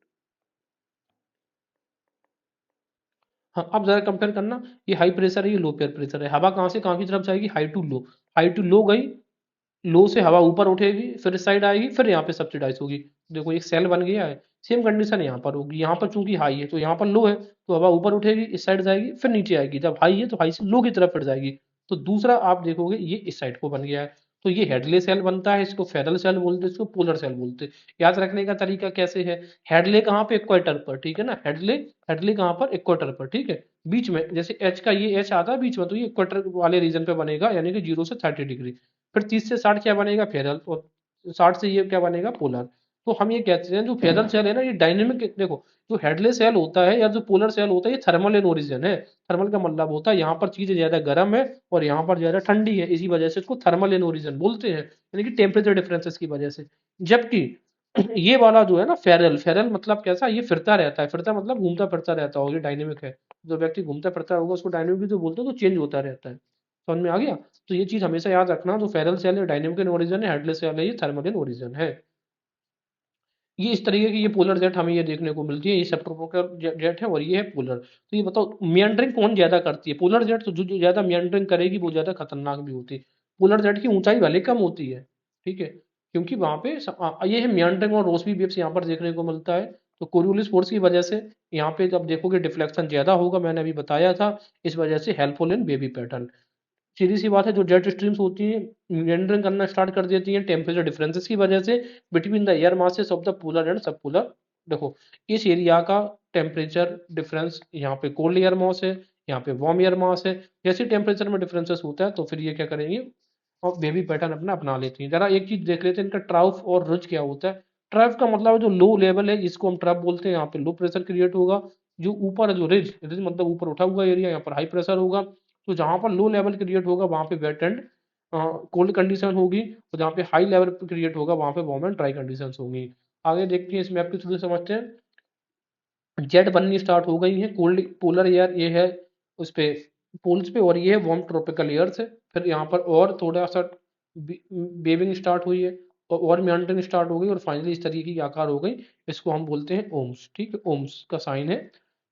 A: हाँ अब जरा कंपेयर करना, ये हाई प्रेशर है, ये लो प्रेशर है। हवा कहाँ से कहाँ की तरफ जाएगी, high to low, high to low गई, लो से हवा ऊपर उठेगी, फिर इस साइड आएगी, फिर यहाँ पे सब्सिडाइज होगी। देखो एक सेल बन गया है। सेम कंडीशन यहाँ पर होगी, यहाँ पर चूंकि हाई है तो यहाँ पर लो है, तो हवा ऊपर उठेगी, इस साइड जाएगी, फिर नीचे आएगी। जब हाई है तो हाई से लो की तरफ फिर जाएगी। तो दूसरा आप देखोगे ये इस साइड को बन गया है। तो ये हेडले सेल बनता है, इसको फेरल सेल बोलते हैं, इसको पोलर सेल बोलते हैं। याद रखने का तरीका कैसे है, हेडले कहाँ पे, इक्वेटर पर। ठीक है ना, हेडले, हेडले कहाँ पर, इक्वेटर पर। ठीक है, बीच में जैसे एच का ये एच आता है बीच में, तो ये इक्वेटर वाले रीजन पे बनेगा, यानी कि 0 से 30 डिग्री। फिर 30 से 60 क्या बनेगा, फेरल, और 60 से ये क्या बनेगा, पोलर। तो हम ये कहते हैं जो फेरल सेल है ना, ये डायनेमिक, देखो जो हेडले सेल होता है या जो पोलर सेल होता है, ये थर्मल इन ओरिजिन है। थर्मल का मतलब होता है यहाँ पर चीजें ज्यादा गर्म है और यहाँ पर ज्यादा ठंडी है, इसी वजह से इसको थर्मल इन ओरिजिन बोलते हैं, यानी कि टेम्परेचर डिफरेंसेस की वजह से। जबकि ये वाला जो है ना फेरल, फेरल मतलब कैसा, ये फिरता रहता है, फिरता मतलब घूमता फिरता रहता होगा, ये डायनेमिक है। जो व्यक्ति घूमता फिरता होगा उसको डायनेमिक भी तो बोलते हैं, तो चेंज होता रहता है। समझ में आ गया? तो ये चीज हमेशा याद रखना, जो फेरल सेल है डायनेमिक इन ओरिजिन है, हेडलेस सेल है ये थर्मल इन ओरिजिन है। ये इस तरीके की ये पोलर जेट हमें ये देखने को मिलती है, ये सब ट्रोपोकल जेट है और ये है पोलर। तो ये बताओ मियंडरिंग कौन ज्यादा करती है, पोलर जेट, तो जो ज्यादा मियंडरिंग करेगी वो ज्यादा खतरनाक भी होती है। पोलर जेट की ऊंचाई भले कम होती है, ठीक है, क्योंकि वहां पे ये है मियंडरिंग और रोसबी वेव्स यहाँ पर देखने को मिलता है। तो कोरियोलिस फोर्स की वजह से यहाँ पे जब देखोगे डिफ्लेक्शन ज्यादा होगा, मैंने अभी बताया था, इस वजह से हेल्पफुल इन बेबी पैटर्न। सीधी सी बात है, जो जेट स्ट्रीम्स होती हैं मेंडरिंग करना स्टार्ट कर देती हैं टेम्परेचर डिफरेंसेस की वजह से between the air masses of the polar and सब पोलर। देखो इस एरिया का टेम्परेचर डिफरेंस, यहाँ पे कोल्ड एयर मास है, यहाँ पे वार्म एयर मास है। जैसे टेम्परेचर में डिफरेंसेस होता है तो फिर ये क्या करेंगे, और बेबी पैटर्न अपना अपना लेती हैं। जरा एक चीज देख लेते हैं, इनका ट्राउफ और रुज क्या होता है। ट्रफ का मतलब है जो लो लेवल है, जिसको हम ट्रफ बोलते हैं, यहाँ पे लो प्रेशर क्रिएट होगा। जो ऊपर है, जो रिज रिज मतलब ऊपर उठा हुआ एरिया, यहाँ पर हाई प्रेशर होगा। तो जहाँ पर लो लेवल क्रिएट होगा वहाँ पे वेट एंड कोल्ड कंडीशन होगी, और जहाँ पे हाई लेवल क्रिएट होगा वहाँ पे वार्म एंड ड्राई कंडीशन होंगी। आगे देखते हैं, इस मैप के थ्रू समझते हैं। जेट बननी स्टार्ट हो गई है, कोल्ड पोलर एयर ये है उस पे पोल्स पे, और ये है वार्म ट्रॉपिकल एयर्स है। फिर यहाँ पर और थोड़ा सा बेबिंग स्टार्ट हुई है, और मेंटरिंग स्टार्ट हो गई, और फाइनली इस तरीके की आकार हो गई। इसको हम बोलते हैं ओम्स, ठीक है, ओम्स का साइन है।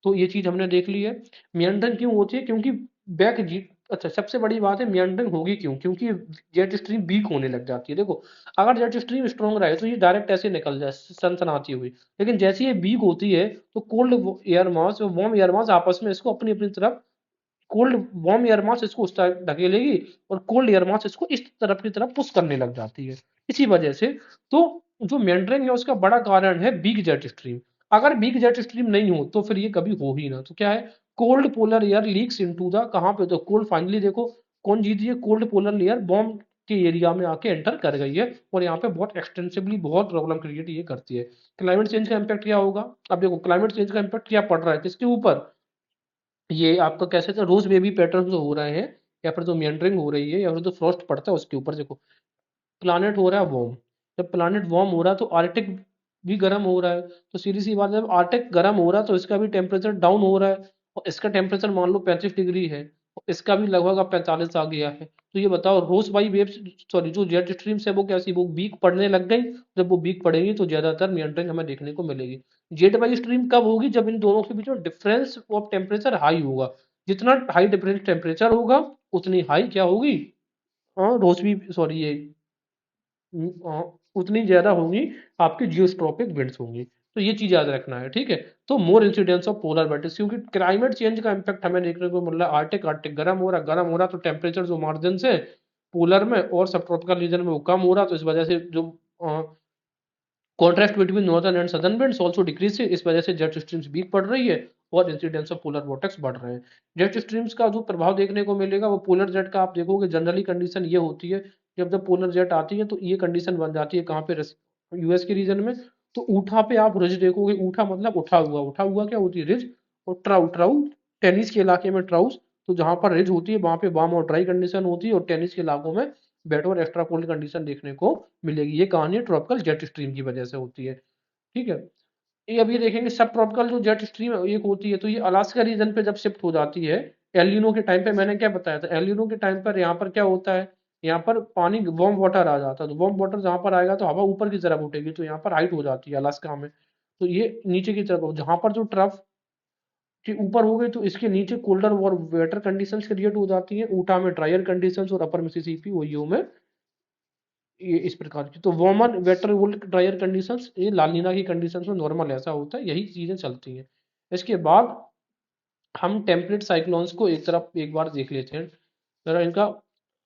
A: तो ये चीज हमने देख ली है। मेंटरिंग क्यों होती है? क्योंकि बैक जी, अच्छा सबसे बड़ी बात है मेंटरिंग होगी क्यों? क्योंकि जेट स्ट्रीम वीक होने लग जाती है। देखो, अगर जेट स्ट्रीम स्ट्रॉन्ग रहे तो ये डायरेक्ट ऐसे निकल जाए सनसनाती हुई, लेकिन जैसे ये वीक होती है तो कोल्ड एयर मास और वार्म एयर मास आपस में इसको अपनी अपनी तरफ, कोल्ड वार्म एयर मास इसको उस तरफ ढकेलेगी, और कोल्ड एयर मास इसको इस तरफ की तरफ पुश करने लग जाती है। इसी वजह से तो जो मेंडरिंग है उसका बड़ा कारण है वीक जेट स्ट्रीम। अगर वीक जेट स्ट्रीम नहीं हो तो फिर ये कभी हो ही ना। तो क्या है, cold polar air leaks into the, कहां पे, तो कोल्ड फाइनली देखो कौन जीती है, कोल्ड पोलर एयर बॉम्ब के एरिया में आके एंटर कर गई है, और यहाँ पे बहुत एक्सटेंसिवली बहुत प्रॉब्लम क्रिएट ये करती है। क्लाइमेट चेंज का इम्पैक्ट क्या होगा? अब देखो क्लाइमेट चेंज का इम्पैक्ट क्या पड़ रहा है किसके ऊपर? ये आपका कैसे था, रोज बेबी पैटर्न जो हो रहे हैं, या फिर जो मियंडरिंग हो रही है, या फिर जो फ्रॉस्ट पड़ता है उसके ऊपर। देखो, प्लानट हो रहा है वार्म, जब प्लानट वार्म हो रहा है तो आर्टिक भी गर्म हो रहा है। तो सीधी सी बात है, जब आर्टिक गर्म हो रहा है तो इसका भी टेम्परेचर डाउन हो रहा है, और इसका टेम्परेचर मान लो 35 डिग्री है, और इसका भी लगभग अब 45 आ गया है। तो ये बताओ, रोज बाई वेव्स, सॉरी जो जेट स्ट्रीम्स है वो कैसी, वो वीक पड़ने लग गई। जब वो वीक पड़ेगी तो ज्यादातर मियंडरिंग हमें देखने को मिलेगी। जेट बाई स्ट्रीम कब होगी? जब इन दोनों के बीच में डिफरेंस ऑफ टेम्परेचर हाई होगा। जितना हाई डिफरेंस टेम्परेचर होगा उतनी हाई क्या होगी, रोज भी, सॉरी ये उतनी ज्यादा होंगी आपकी जियोस्ट्रॉपिक विंड्स होंगी। तो ये चीज याद रखना है, ठीक है। तो मोर इंसिडेंस ऑफ पोलर वर्टिस, क्योंकि क्लाइमेट चेंज का इम्पैक्ट हमें देखने को मिल रहा है। आर्टिक आर्टिक गर्म हो रहा तो टेम्परेचर जो मार्जिन से पोलर में और सब ट्रॉपिकल रीजन में वो कम हो रहा, तो इस वजह से जो contrast between northern and southern winds also decrease, इस वजह से जेट स्ट्रीम्स वीक पड़ रही है, और इंसिडेंस ऑफ पोलर वोर्टेक्स बढ़ रहे हैं। जेट स्ट्रीम्स का जो प्रभाव देखने को मिलेगा वो पोलर जेट का आप देखोगे जनरली कंडीशन ये होती है, जब पोलर जेट आती है तो ये कंडीशन बन जाती है कहाँ पे, यूएस के रीजन में। तो ऊठा पे आप रिज देखोगे, ऊठा मतलब उठा हुआ क्या होती है, रिज। और ट्राउ ट्राउ टेनिस के इलाके में ट्राउस, तो जहां पर रिज होती है वहां पे वार्म और ड्राई कंडीशन होती है, और टेनिस के इलाकों में वेट और एक्स्ट्रा कोल्ड कंडीशन देखने को मिलेगी। ये कहानी ट्रॉपिकल जेट स्ट्रीम की वजह से होती है, ठीक है। ये अभी देखेंगे सब ट्रॉपिकल जो जेट स्ट्रीम एक होती है, तो ये अलास्का रीजन पे जब शिफ्ट हो जाती है एलिनो के टाइम पे, मैंने क्या बताया था, एलिनो के टाइम पर यहाँ पर क्या होता है, यहाँ पर पानी वार्म वाटर आ जाता है, तो वार्म वाटर जहाँ पर आएगा तो हवा ऊपर की तरफ उठेगी, तो यहाँ पर हाइट हो जाती है अलास्का में। तो ये नीचे की तरफ, जहाँ पर जो ट्रफ के ऊपर हो गई तो इसके नीचे कोल्डर और वेटर कंडीशंस क्रिएट हो जाती है, ऊटा में ड्रायर कंडीशंस, और अपर मिसिसिपी ओहियो में ये इस प्रकार की। तो warmer waiter volt dryer conditions, ये लालिना की कंडीशंस में नॉर्मल ऐसा होता है, यही चीजें चलती हैं। इसके बाद हम टेम्पलेट साइक्लोन्स को एक तरफ एक बार देख लेते हैं जरा इनका।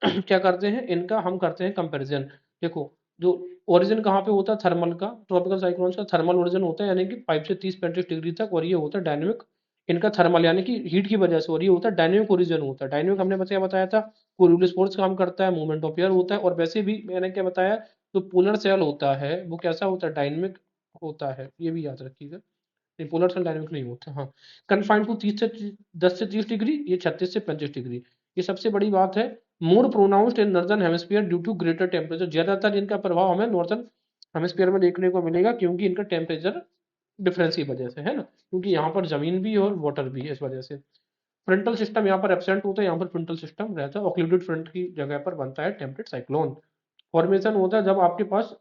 A: क्या करते हैं, इनका हम करते हैं कंपैरिजन। देखो, जो ओरिजिन कहाँ पे होता है थर्मल का, ट्रॉपिकल साइक्लोन्स का थर्मल ओरिजिन होता है, यानी कि 5 से 30-35 डिग्री तक, और ये होता है डायनेमिक, इनका थर्मल यानी कि हीट की वजह से, और ये होता है डायनेमिक ओरिजिन होता है। डायनेमिक हमने बताया बताया था, कोरियोलिस फोर्स काम करता है, मूवमेंट ऑफ एयर होता है, और वैसे भी मैंने क्या बताया, जो पोलर सेल होता है वो कैसा होता है, डायनेमिक होता है, ये भी याद रखिएगा। नहीं, पोलर सेल डायनेमिक नहीं होता, हाँ। कन्फाइंड टू 10 से 30 डिग्री, ये 36 से 35 डिग्री। ये सबसे बड़ी बात है। More pronounced in northern hemisphere due to greater temperature, ज्यादातर इनका प्रभाव हमें नॉर्दर्न हेमिस्फीयर में देखने को मिलेगा, क्योंकि इनका टेम्परेचर डिफरेंस की वजह से है ना, क्योंकि यहाँ पर जमीन भी है और वाटर भी है, इस वजह से। फ्रंटल सिस्टम यहाँ पर एब्सेंट होता है, यहाँ पर फ्रंटल सिस्टम रहता है, ऑक्लूडेड फ्रंट की जगह पर बनता है टेम्परेट साइक्लोन। फॉर्मेशन होता है जब आपके पास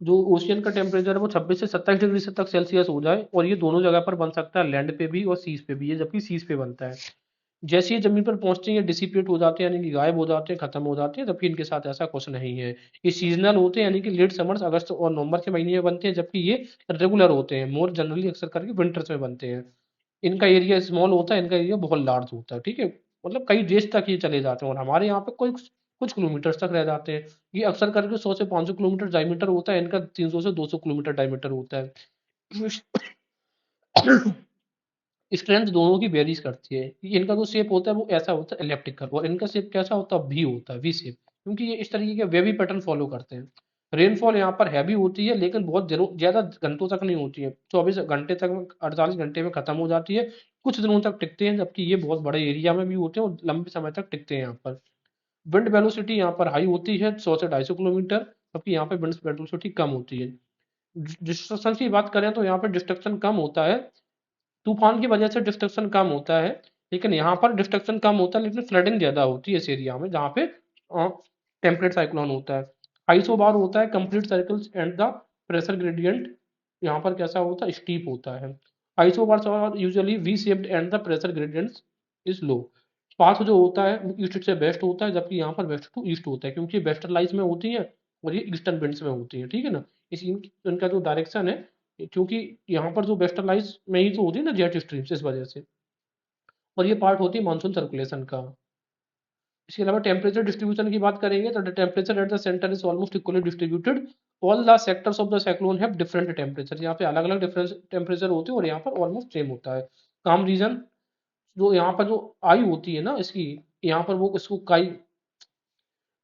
A: जो ओशियन का टेम्परेचर है वो 26 से 27 डिग्री से तक सेल्सियस हो जाए, और ये दोनों जगह पर बन सकता है, लैंड पे भी और सीज पे भी, ये जबकि सीज पे बनता है। जैसे ही जमीन पर पहुंचते हैं ये डिसिपेट हो जाते हैं, यानी कि गायब हो जाते हैं, खत्म हो जाते हैं, जबकि इनके साथ ऐसा कुछ नहीं है। ये सीजनल होते हैं, यानी कि लेट समर्स अगस्त और नवंबर के महीने में बनते हैं, जबकि ये रेगुलर होते हैं, मोर जनरली अक्सर करके विंटर्स में बनते हैं। इनका एरिया स्मॉल होता है, इनका एरिया बहुत लार्ज होता है, ठीक है। मतलब कई देश तक ये चले जाते हैं, और हमारे यहाँ पे कोई कुछ किलोमीटर तक रह जाते हैं। ये अक्सर करके 100 से 500 किलोमीटर डायमीटर होता है, इनका 300 से 200 किलोमीटर डायमीटर होता है। स्ट्रेंथ दोनों की वेरीज करती है। इनका जो शेप होता है वो ऐसा होता है एलिप्टिकल, और इनका शेप कैसा होता है, वी होता है, वी शेप, क्योंकि ये इस तरीके के वेवी पैटर्न फॉलो करते हैं। रेनफॉल यहाँ पर हैवी होती है, लेकिन बहुत दिनों ज़्यादा घंटों तक नहीं होती है, 24 घंटे तक, 48 घंटे में ख़त्म हो जाती है। कुछ दिनों तक टिकते हैं, जबकि ये बहुत बड़े एरिया में भी होते हैं और लंबे समय तक टिकते हैं यहाँ पर। विंड वेलोसिटी यहाँ पर हाई होती है 100 से 250 किलोमीटर, जबकि यहाँ पे विंड वेलोसिटी कम होती है। डिस्ट्रक्शन की बात करें तो यहाँ पे डिस्ट्रक्शन कम होता है, तूफान की वजह से डिस्ट्रक्शन कम होता है, लेकिन यहाँ पर डिस्ट्रक्शन कम होता है लेकिन फ्लडिंग ज़्यादा होती है इस एरिया में जहाँ पे टेम्परेट साइक्लोन होता है। आइसोबार होता है complete circles and the pressure gradient, यहाँ पर कैसा होता है, स्टीप होता है। Isobars are usually V shaped and the pressure gradient is low. Path जो होता है वो ईस्ट से वेस्ट होता है, जबकि यहाँ पर वेस्ट टू ईस्ट होता है, क्योंकि वेस्टर्न लाइज में होती है और ये ईस्टर्न विंड्स में होती है, ठीक है ना। इस इनका जो डायरेक्शन है, क्योंकि यहाँ पर जो वेस्टर्न लाइज में ही तो होती है ना जेट स्ट्रीम्स, इस वजह से। और ये पार्ट होती है मानसून सर्कुलेशन का। इसके अलावा टेम्परेचर डिस्ट्रीब्यूशन की बात करेंगे तो the temperature at the centre is almost equally distributed. All the sectors of the cyclone have different temperature, यहाँ पे अलग अलग डिफरेंट टेम्परेचर होते हैं और यहाँ पर ऑलमोस्ट सेम होता है। काम रीजन, जो यहाँ पर जो आई होती है ना इसकी, यहाँ पर वो इसको काई,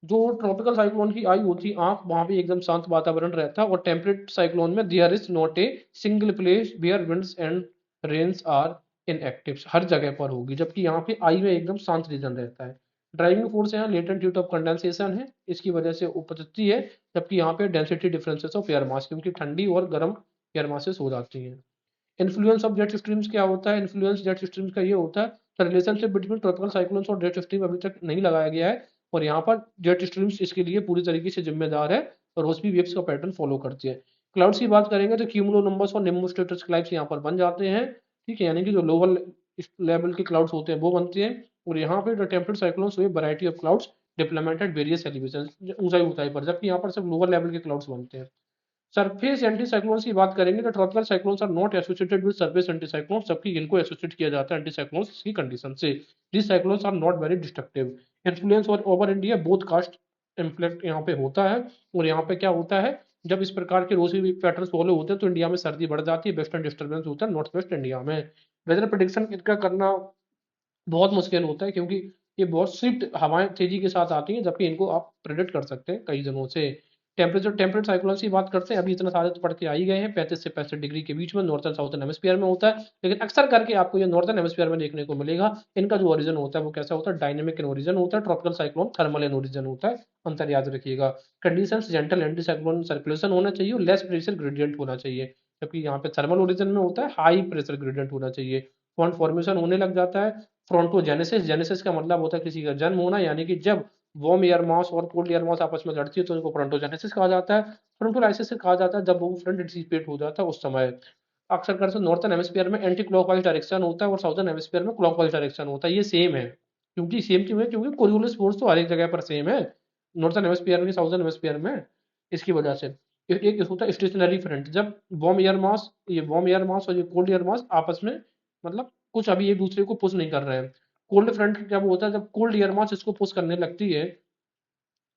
A: जो ट्रॉपिकल साइक्लोन की आई होती है आंख, वहां पे एकदम शांत वातावरण रहता है, और टेम्परेट साइक्लोन में there is not a single place where winds and rains are inactive, हर जगह पर होगी, जबकि यहाँ पे आई में एकदम शांत रीजन रहता है। ड्राइविंग फोर्स यहाँ लेटेंट हीट ऑफ कंडेंसेशन है, इसकी वजह से उपजती है, जबकि यहाँ पे density differences of air mass, क्योंकि ठंडी और गर्म एयर मासेस हो जाती हैं। इन्फ्लुएंस ऑफ जेट स्ट्रीम्स क्या होता है, इन्फ्लुएंस जेट स्ट्रीम्स का ये होता है रिलेशनशिप बिटवीन ट्रॉपिकल साइक्लोन्स और जेट स्ट्रीम अभी तक नहीं लगाया गया है, और यहाँ पर जेट स्ट्रीम्स इसके लिए पूरी तरीके से जिम्मेदार है और रोसबी वेव्स का पैटर्न फॉलो करती है। क्लाउड्स की बात करेंगे तो क्यूमुलोनिम्बस और निम्बोस्ट्रेटस क्लाउड्स यहाँ पर बन जाते हैं, ठीक है, यानी कि जो लोअर लेवल के क्लाउड्स होते हैं वो बनते हैं, और यहाँ पे टेम्परेट साइक्लोन्स हुए variety of clouds diplomat at various elevation, ऊंचाई ऊंचाई पर, जबकि यहाँ पर सिर्फ लोअर लेवल के क्लाउड्स बनते हैं। सरफेस एंटी साइक्लोन्स की बात करेंगे तो tropical cyclones are not associated with surface anticyclones, जबकि इनको एसोसिएट किया जाता है एंटी साइक्लोन्स की कंडीशन से। This cyclones are not very destructive. Influence और over India both coast impact यहाँ पे होता है, और यहाँ पे क्या होता है, जब इस प्रकार के रोसी पैटर्न फॉलो होते हैं तो इंडिया में सर्दी बढ़ जाती है, वेस्टर्न डिस्टर्बेंस होता है नॉर्थ वेस्ट इंडिया में। वेदर प्रिडिक्शन इनका करना बहुत मुश्किल होता है, क्योंकि ये बहुत स्विफ्ट हवाएं तेजी के साथ आती हैं, जबकि इनको आप प्रेडिक्ट कर सकते हैं कई दिनों से। टेम्परेट साइक्लोन्स की बात करते हैं, अभी इतना सारे तो पढ़ के आ ही गए हैं, 35 से 65 डिग्री के बीच में नॉर्थन साउथर्न हेमिस्फीयर में होता है, लेकिन अक्सर करके आपको ये नॉर्थन हेमिस्फीयर में देखने को मिलेगा। इनका जो ओरिजन होता है वो कैसा होता है, डायनेमिक इन ओरिजन होता है, ट्रॉपिकल साइक्लोन थर्मल इन ओरिजन होता है, अंतर याद रखिएगा। Conditions gentle anti cyclone circulation होना चाहिए और लेस प्रेशर ग्रेडियंट होना चाहिए, जबकि यहाँ पे थर्मल ओरिजन में होता है हाई प्रेशर ग्रेडियंट होना चाहिए। फॉन्ट फॉर्मेशन होने लग जाता है। फ्रोंटोजेनेसिस, जेनेसिस का मतलब होता है किसी का जन्म होना, यानी कि जब वार्म एयर मास और कोल्ड एयर मास आपस में लड़ती है तो इनको फ्रोंटोजेनेसिस कहा जाता है। फ्रोंटोलाइसिस से कहा जाता है जब वो फ्रंट डिसिपेट हो जाता है उस समय। अक्सर कर से नॉर्थन हेमिस्फीयर में एंटी क्लॉकवाइज डायरेक्शन होता है और साउथर्न हेमिस्फीयर में क्लॉकवाइज डायरेक्शन होता है, ये सेम है। क्योंकि सेम क्यों है, क्योंकि कोरियोलिस फोर्स तो हर एक जगह पर सेम है, नॉर्थन हेमिस्फीयर में साउथर्न हेमिस्फीयर में, इसकी वजह से। एक होता है स्टेशनरी फ्रंट, जब वार्म एयर मास और ये कोल्ड एयर मास आपस में मतलब कुछ अभी एक दूसरे को पुश नहीं कर रहे हैं। कोल्ड फ्रंट जब होता है, जब कोल्ड एयर मास इसको पुश करने लगती है,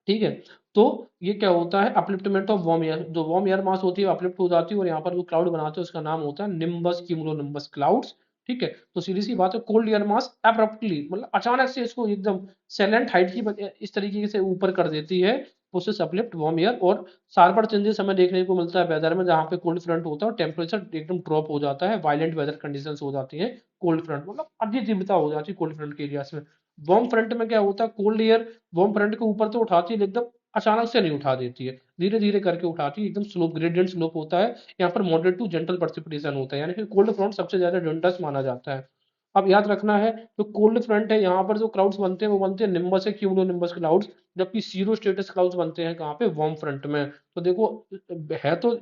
A: ठीक है, तो ये क्या होता है, अपलिफ्टमेंट ऑफ वार्म एयर, जो वार्म एयर मास होती है अपलिफ्ट हो जाती है और यहाँ पर जो क्लाउड बनाते हैं उसका नाम होता है निम्बस क्यूमुलोनिम्बस क्लाउड्स, ठीक है। तो सीधी सी बात है, कोल्ड एयर मास अब्रप्टली मतलब अचानक से इसको एकदम सेलेंट हाइट की इस तरीके से ऊपर कर देती है, प्रोसेस अपलिफ्ट वार्म एयर, और शार्पर चेंजेस हमें देखने को मिलता है वेदर में, जहाँ पे कोल्ड फ्रंट होता है और टेम्परेचर एकदम ड्रॉप हो जाता है, वायलेंट वेदर कंडीशंस हो जाती है, कोल्ड फ्रंट मतलब अधिक तीव्रता हो जाती है कोल्ड फ्रंट के एरियाज में। वार्म फ्रंट में क्या होता है, कोल्ड एयर वार्म फ्रंट के ऊपर तो उठाती है एकदम अचानक से नहीं उठा देती है, धीरे धीरे करके उठाती है, एकदम स्लोप ग्रेडियंट स्लोप होता है। यहाँ पर मॉडरेट टू जेंटल प्रेसिपिटेशन होता है, यानी कि कोल्ड फ्रंट सबसे ज्यादा डेंजरस माना जाता है। अब याद रखना है, जो कोल्ड फ्रंट है यहाँ पर जो क्लाउड्स बनते हैं वो बनते हैं निम्बस है क्यूमुलो निम्बस क्लाउड्स, जबकि सीरो स्टेटस क्लाउड्स बनते हैं कहाँ पे, वार्म फ्रंट में। तो देखो, है तो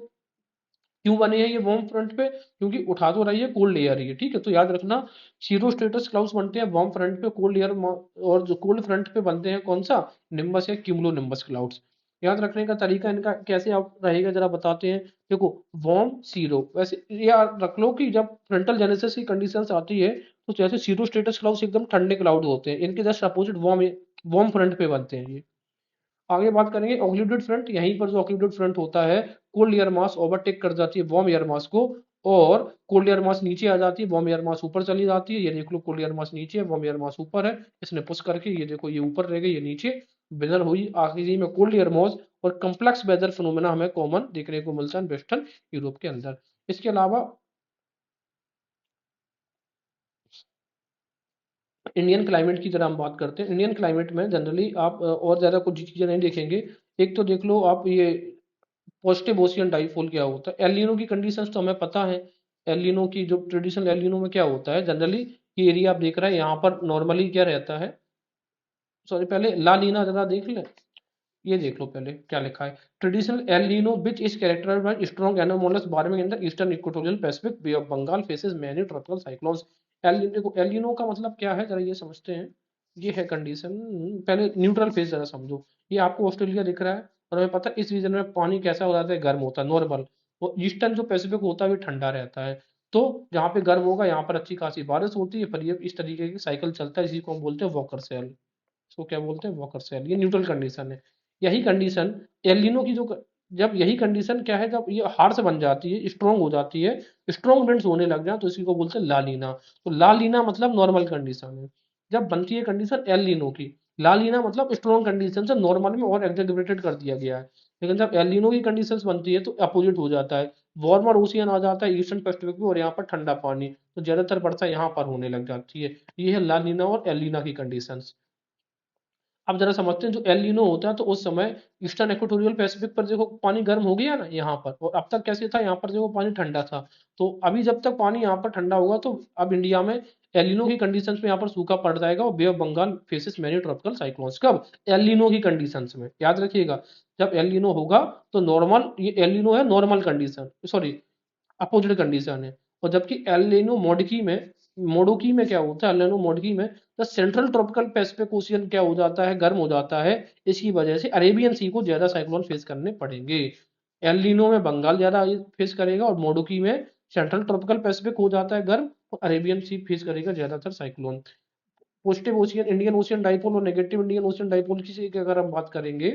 A: क्यों बने हैं ये वार्म फ्रंट पे, क्योंकि उठा तो रही है कोल्ड एयर ही है, ठीक है। तो याद रखना, सीरो स्टेटस क्लाउड्स बनते हैं वार्म फ्रंट पे, कोल्ड एयर, और जो कोल्ड फ्रंट पे बनते हैं कौन सा, निम्बस या क्यूमुलो निम्बस क्लाउड्स। याद रखने का तरीका इनका कैसे आप रहेगा जरा बताते हैं। देखो, वार्म सीरो, वैसे याद रख लो कि जब फ्रंटल जेनेसिस की कंडीशंस आती है तो जैसे सीरो स्टेटस क्लाउड्स एकदम ठंडे क्लाउड होते हैं, इनके just opposite warm warm front पे बनते हैं ये। आगे बात करेंगे ऑक्लूडेड फ्रंट, यहीं पर जो ऑक्लूडेड फ्रंट होता है, कोल्ड एयर मास ओवरटेक कर जाती है वार्म एयर मास को, और कोल्ड एयर मास नीचे आ जाती है, वार्म एयर मास ऊपर चली जाती है, ये देख लो कोल्ड एयर मास नीचे है वार्म एयर मास ऊपर है, इसने पुश करके ये देखो ये ऊपर रह गई ये नीचे, वेदर हुई, आखिरी में कोल्ड एयर मॉस और कम्प्लेक्स वेदर फिनोमेना हमें कॉमन देखने को मिलता है वेस्टर्न यूरोप के अंदर। इसके अलावा इंडियन क्लाइमेट की तरह हम बात करते हैं। इंडियन क्लाइमेट में जनरली आप और ज़्यादा कुछ चीज़ें नहीं देखेंगे। एक तो देख लो आप ये पॉजिटिव ओशियन डाइपोल क्या होता है। एलिनो की कंडीशंस तो हमें पता है। एलिनो की जो ट्रेडिशनल एलिनो में क्या होता है जनरली, ये एरिया आप देख रहे हैं यहाँ पर नॉर्मली क्या रहता है, सॉरी पहले ला लीना जरा देख ले, ये देख लो पहले क्या लिखा है। Traditional El Nino which is characterized by strong anomalous warming in the eastern equatorial Pacific bay of Bengal faces many tropical cyclones. El Nino का मतलब क्या है जरा ये समझते हैं। ये है कंडीशन, पहले न्यूट्रल फेज जरा समझो। ये आपको ऑस्ट्रेलिया दिख रहा है और हमें पता है इस रीजन में पानी कैसा हो जाता है, गर्म होता है नॉर्मल। और ईस्टर्न जो पैसिफिक होता है वो ठंडा रहता है। तो जहाँ पे गर्म होगा यहाँ पर अच्छी खासी बारिश होती है, फिर ये इस तरीके की साइकिल चलता है, इसी को हम बोलते हैं वॉकर सेल। इसको क्या बोलते हैं, वॉकर सेल। ये न्यूट्रल कंडीशन है। यही कंडीशन एलिनो की जो, जब यही कंडीशन क्या है, जब ये हार्श बन जाती है, स्ट्रॉन्ग हो जाती है, स्ट्रॉन्ग विंड्स होने लग जाए, तो इसी को बोलते हैं लालीना। तो लालीना मतलब नॉर्मल कंडीशन है। जब बनती है कंडीशन एल नीनो की, लालीना मतलब स्ट्रॉन्ग कंडीशन से नॉर्मल में और एग्जेगरेटेड कर दिया गया है। लेकिन जब एल नीनो की कंडीशंस बनती है तो अपोजिट हो जाता है, वार्मर ओशियन आ जाता है ईस्टर्न पैसिफिक में और यहाँ पर ठंडा पानी, तो ज्यादातर वर्षा यहाँ पर होने लग जाती है। ये है लालीना और एलिना की कंडीशंस। अब जरा समझते हैं जो एल नीनो होता है, तो उस समय ईस्टर्न इक्वेटोरियल पैसिफिक पर देखो पानी गर्म हो गया ना यहाँ पर, और अब तक कैसे था यहाँ पर देखो पानी ठंडा था। तो अभी जब तक पानी यहाँ पर ठंडा होगा तो अब इंडिया में एल नीनो की कंडीशंस में यहाँ पर सूखा पड़ जाएगा और Bay of Bengal faces many tropical cyclones. कब, एल नीनो की कंडीशंस में, याद रखिएगा। जब एल नीनो होगा तो नॉर्मल, ये एल नीनो है normal condition, sorry opposite condition है। और जबकि एल नीनो मोडकी में, मोडोकी में क्या होता है, एल नीनो मोडकी में the central tropical Pacific ocean क्या हो जाता है, गर्म हो जाता है। इसकी वजह से अरेबियन सी को ज्यादा साइक्लोन फेस करने पड़ेंगे। एल नीनो में बंगाल ज्यादा फेस करेगा और मोडोकी में सेंट्रल ट्रॉपिकल पैसिफिक हो जाता है गर्म, और अरेबियन सी फेस करेगा ज्यादातर cyclone. Positive ocean Indian ocean dipole और नेगेटिव इंडियन ओशियन डाइपोल की अगर हम बात करेंगे,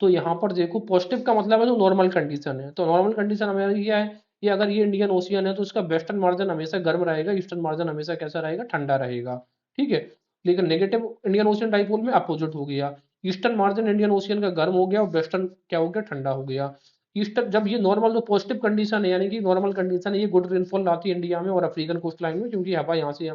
A: तो यहाँ पर देखो पॉजिटिव का मतलब है जो नॉर्मल कंडीशन है। तो नॉर्मल कंडीशन हमारी क्या है, ये अगर ये इंडियन ओशियन है तो इसका वेस्टर्न मार्जिन हमेशा गर्म रहेगा, ईस्टर्न मार्जिन हमेशा कैसा रहेगा, ठंडा रहेगा। ठीक है। लेकिन नेगेटिव इंडियन ओशियन डाइपोल में अपोजिट हो गया, ईस्टर्न मार्जिन इंडियन ओशियन का गर्म हो गया और वेस्टर्न क्या हो गया, ठंडा हो गया। ईस्टर्न जब ये नॉर्मल जो पॉजिटिव कंडीशन है, यानी कि नॉर्मल कंडीशन है, ये गुड रेनफॉल लाती है इंडिया में और अफ्रीकन कोस्ट लाइन में, क्योंकि हवा यहाँ से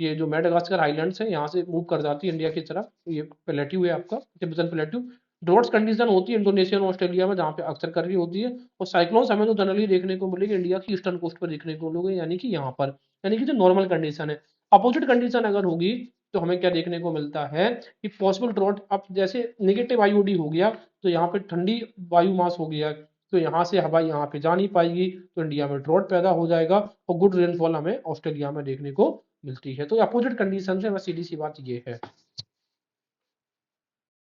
A: ये जो मेडागास्कर आइलैंड्स है यहाँ से मूव कर जाती है इंडिया की तरफ। ये प्लेट्यू है आपका, टिपिकल प्लेट्यू। ड्रॉट्स कंडीशन होती है इंडोनेशिया और ऑस्ट्रेलिया में, जहाँ पे अक्सर कर रही होती है। और साइक्लोन्स हमें तो जनरली देखने को मिलेगी इंडिया की ईस्टर्न कोस्ट पर देखने को मिलेगी, यानी कि यहाँ पर, यानी कि जो नॉर्मल कंडीशन है। अपोजिट कंडीशन अगर होगी तो हमें क्या देखने को मिलता है कि पॉसिबल ड्रॉट, अब जैसे नेगेटिव आईओडी हो गया तो यहाँ पे ठंडी वायु मास हो गया, तो यहाँ से हवा यहाँ पे जा नहीं पाएगी, तो इंडिया में ड्रॉट पैदा हो जाएगा और गुड रेनफॉल हमें ऑस्ट्रेलिया में देखने को मिलती है। तो अपोजिट कंडीशन है, बस सीधी सी बात ये है।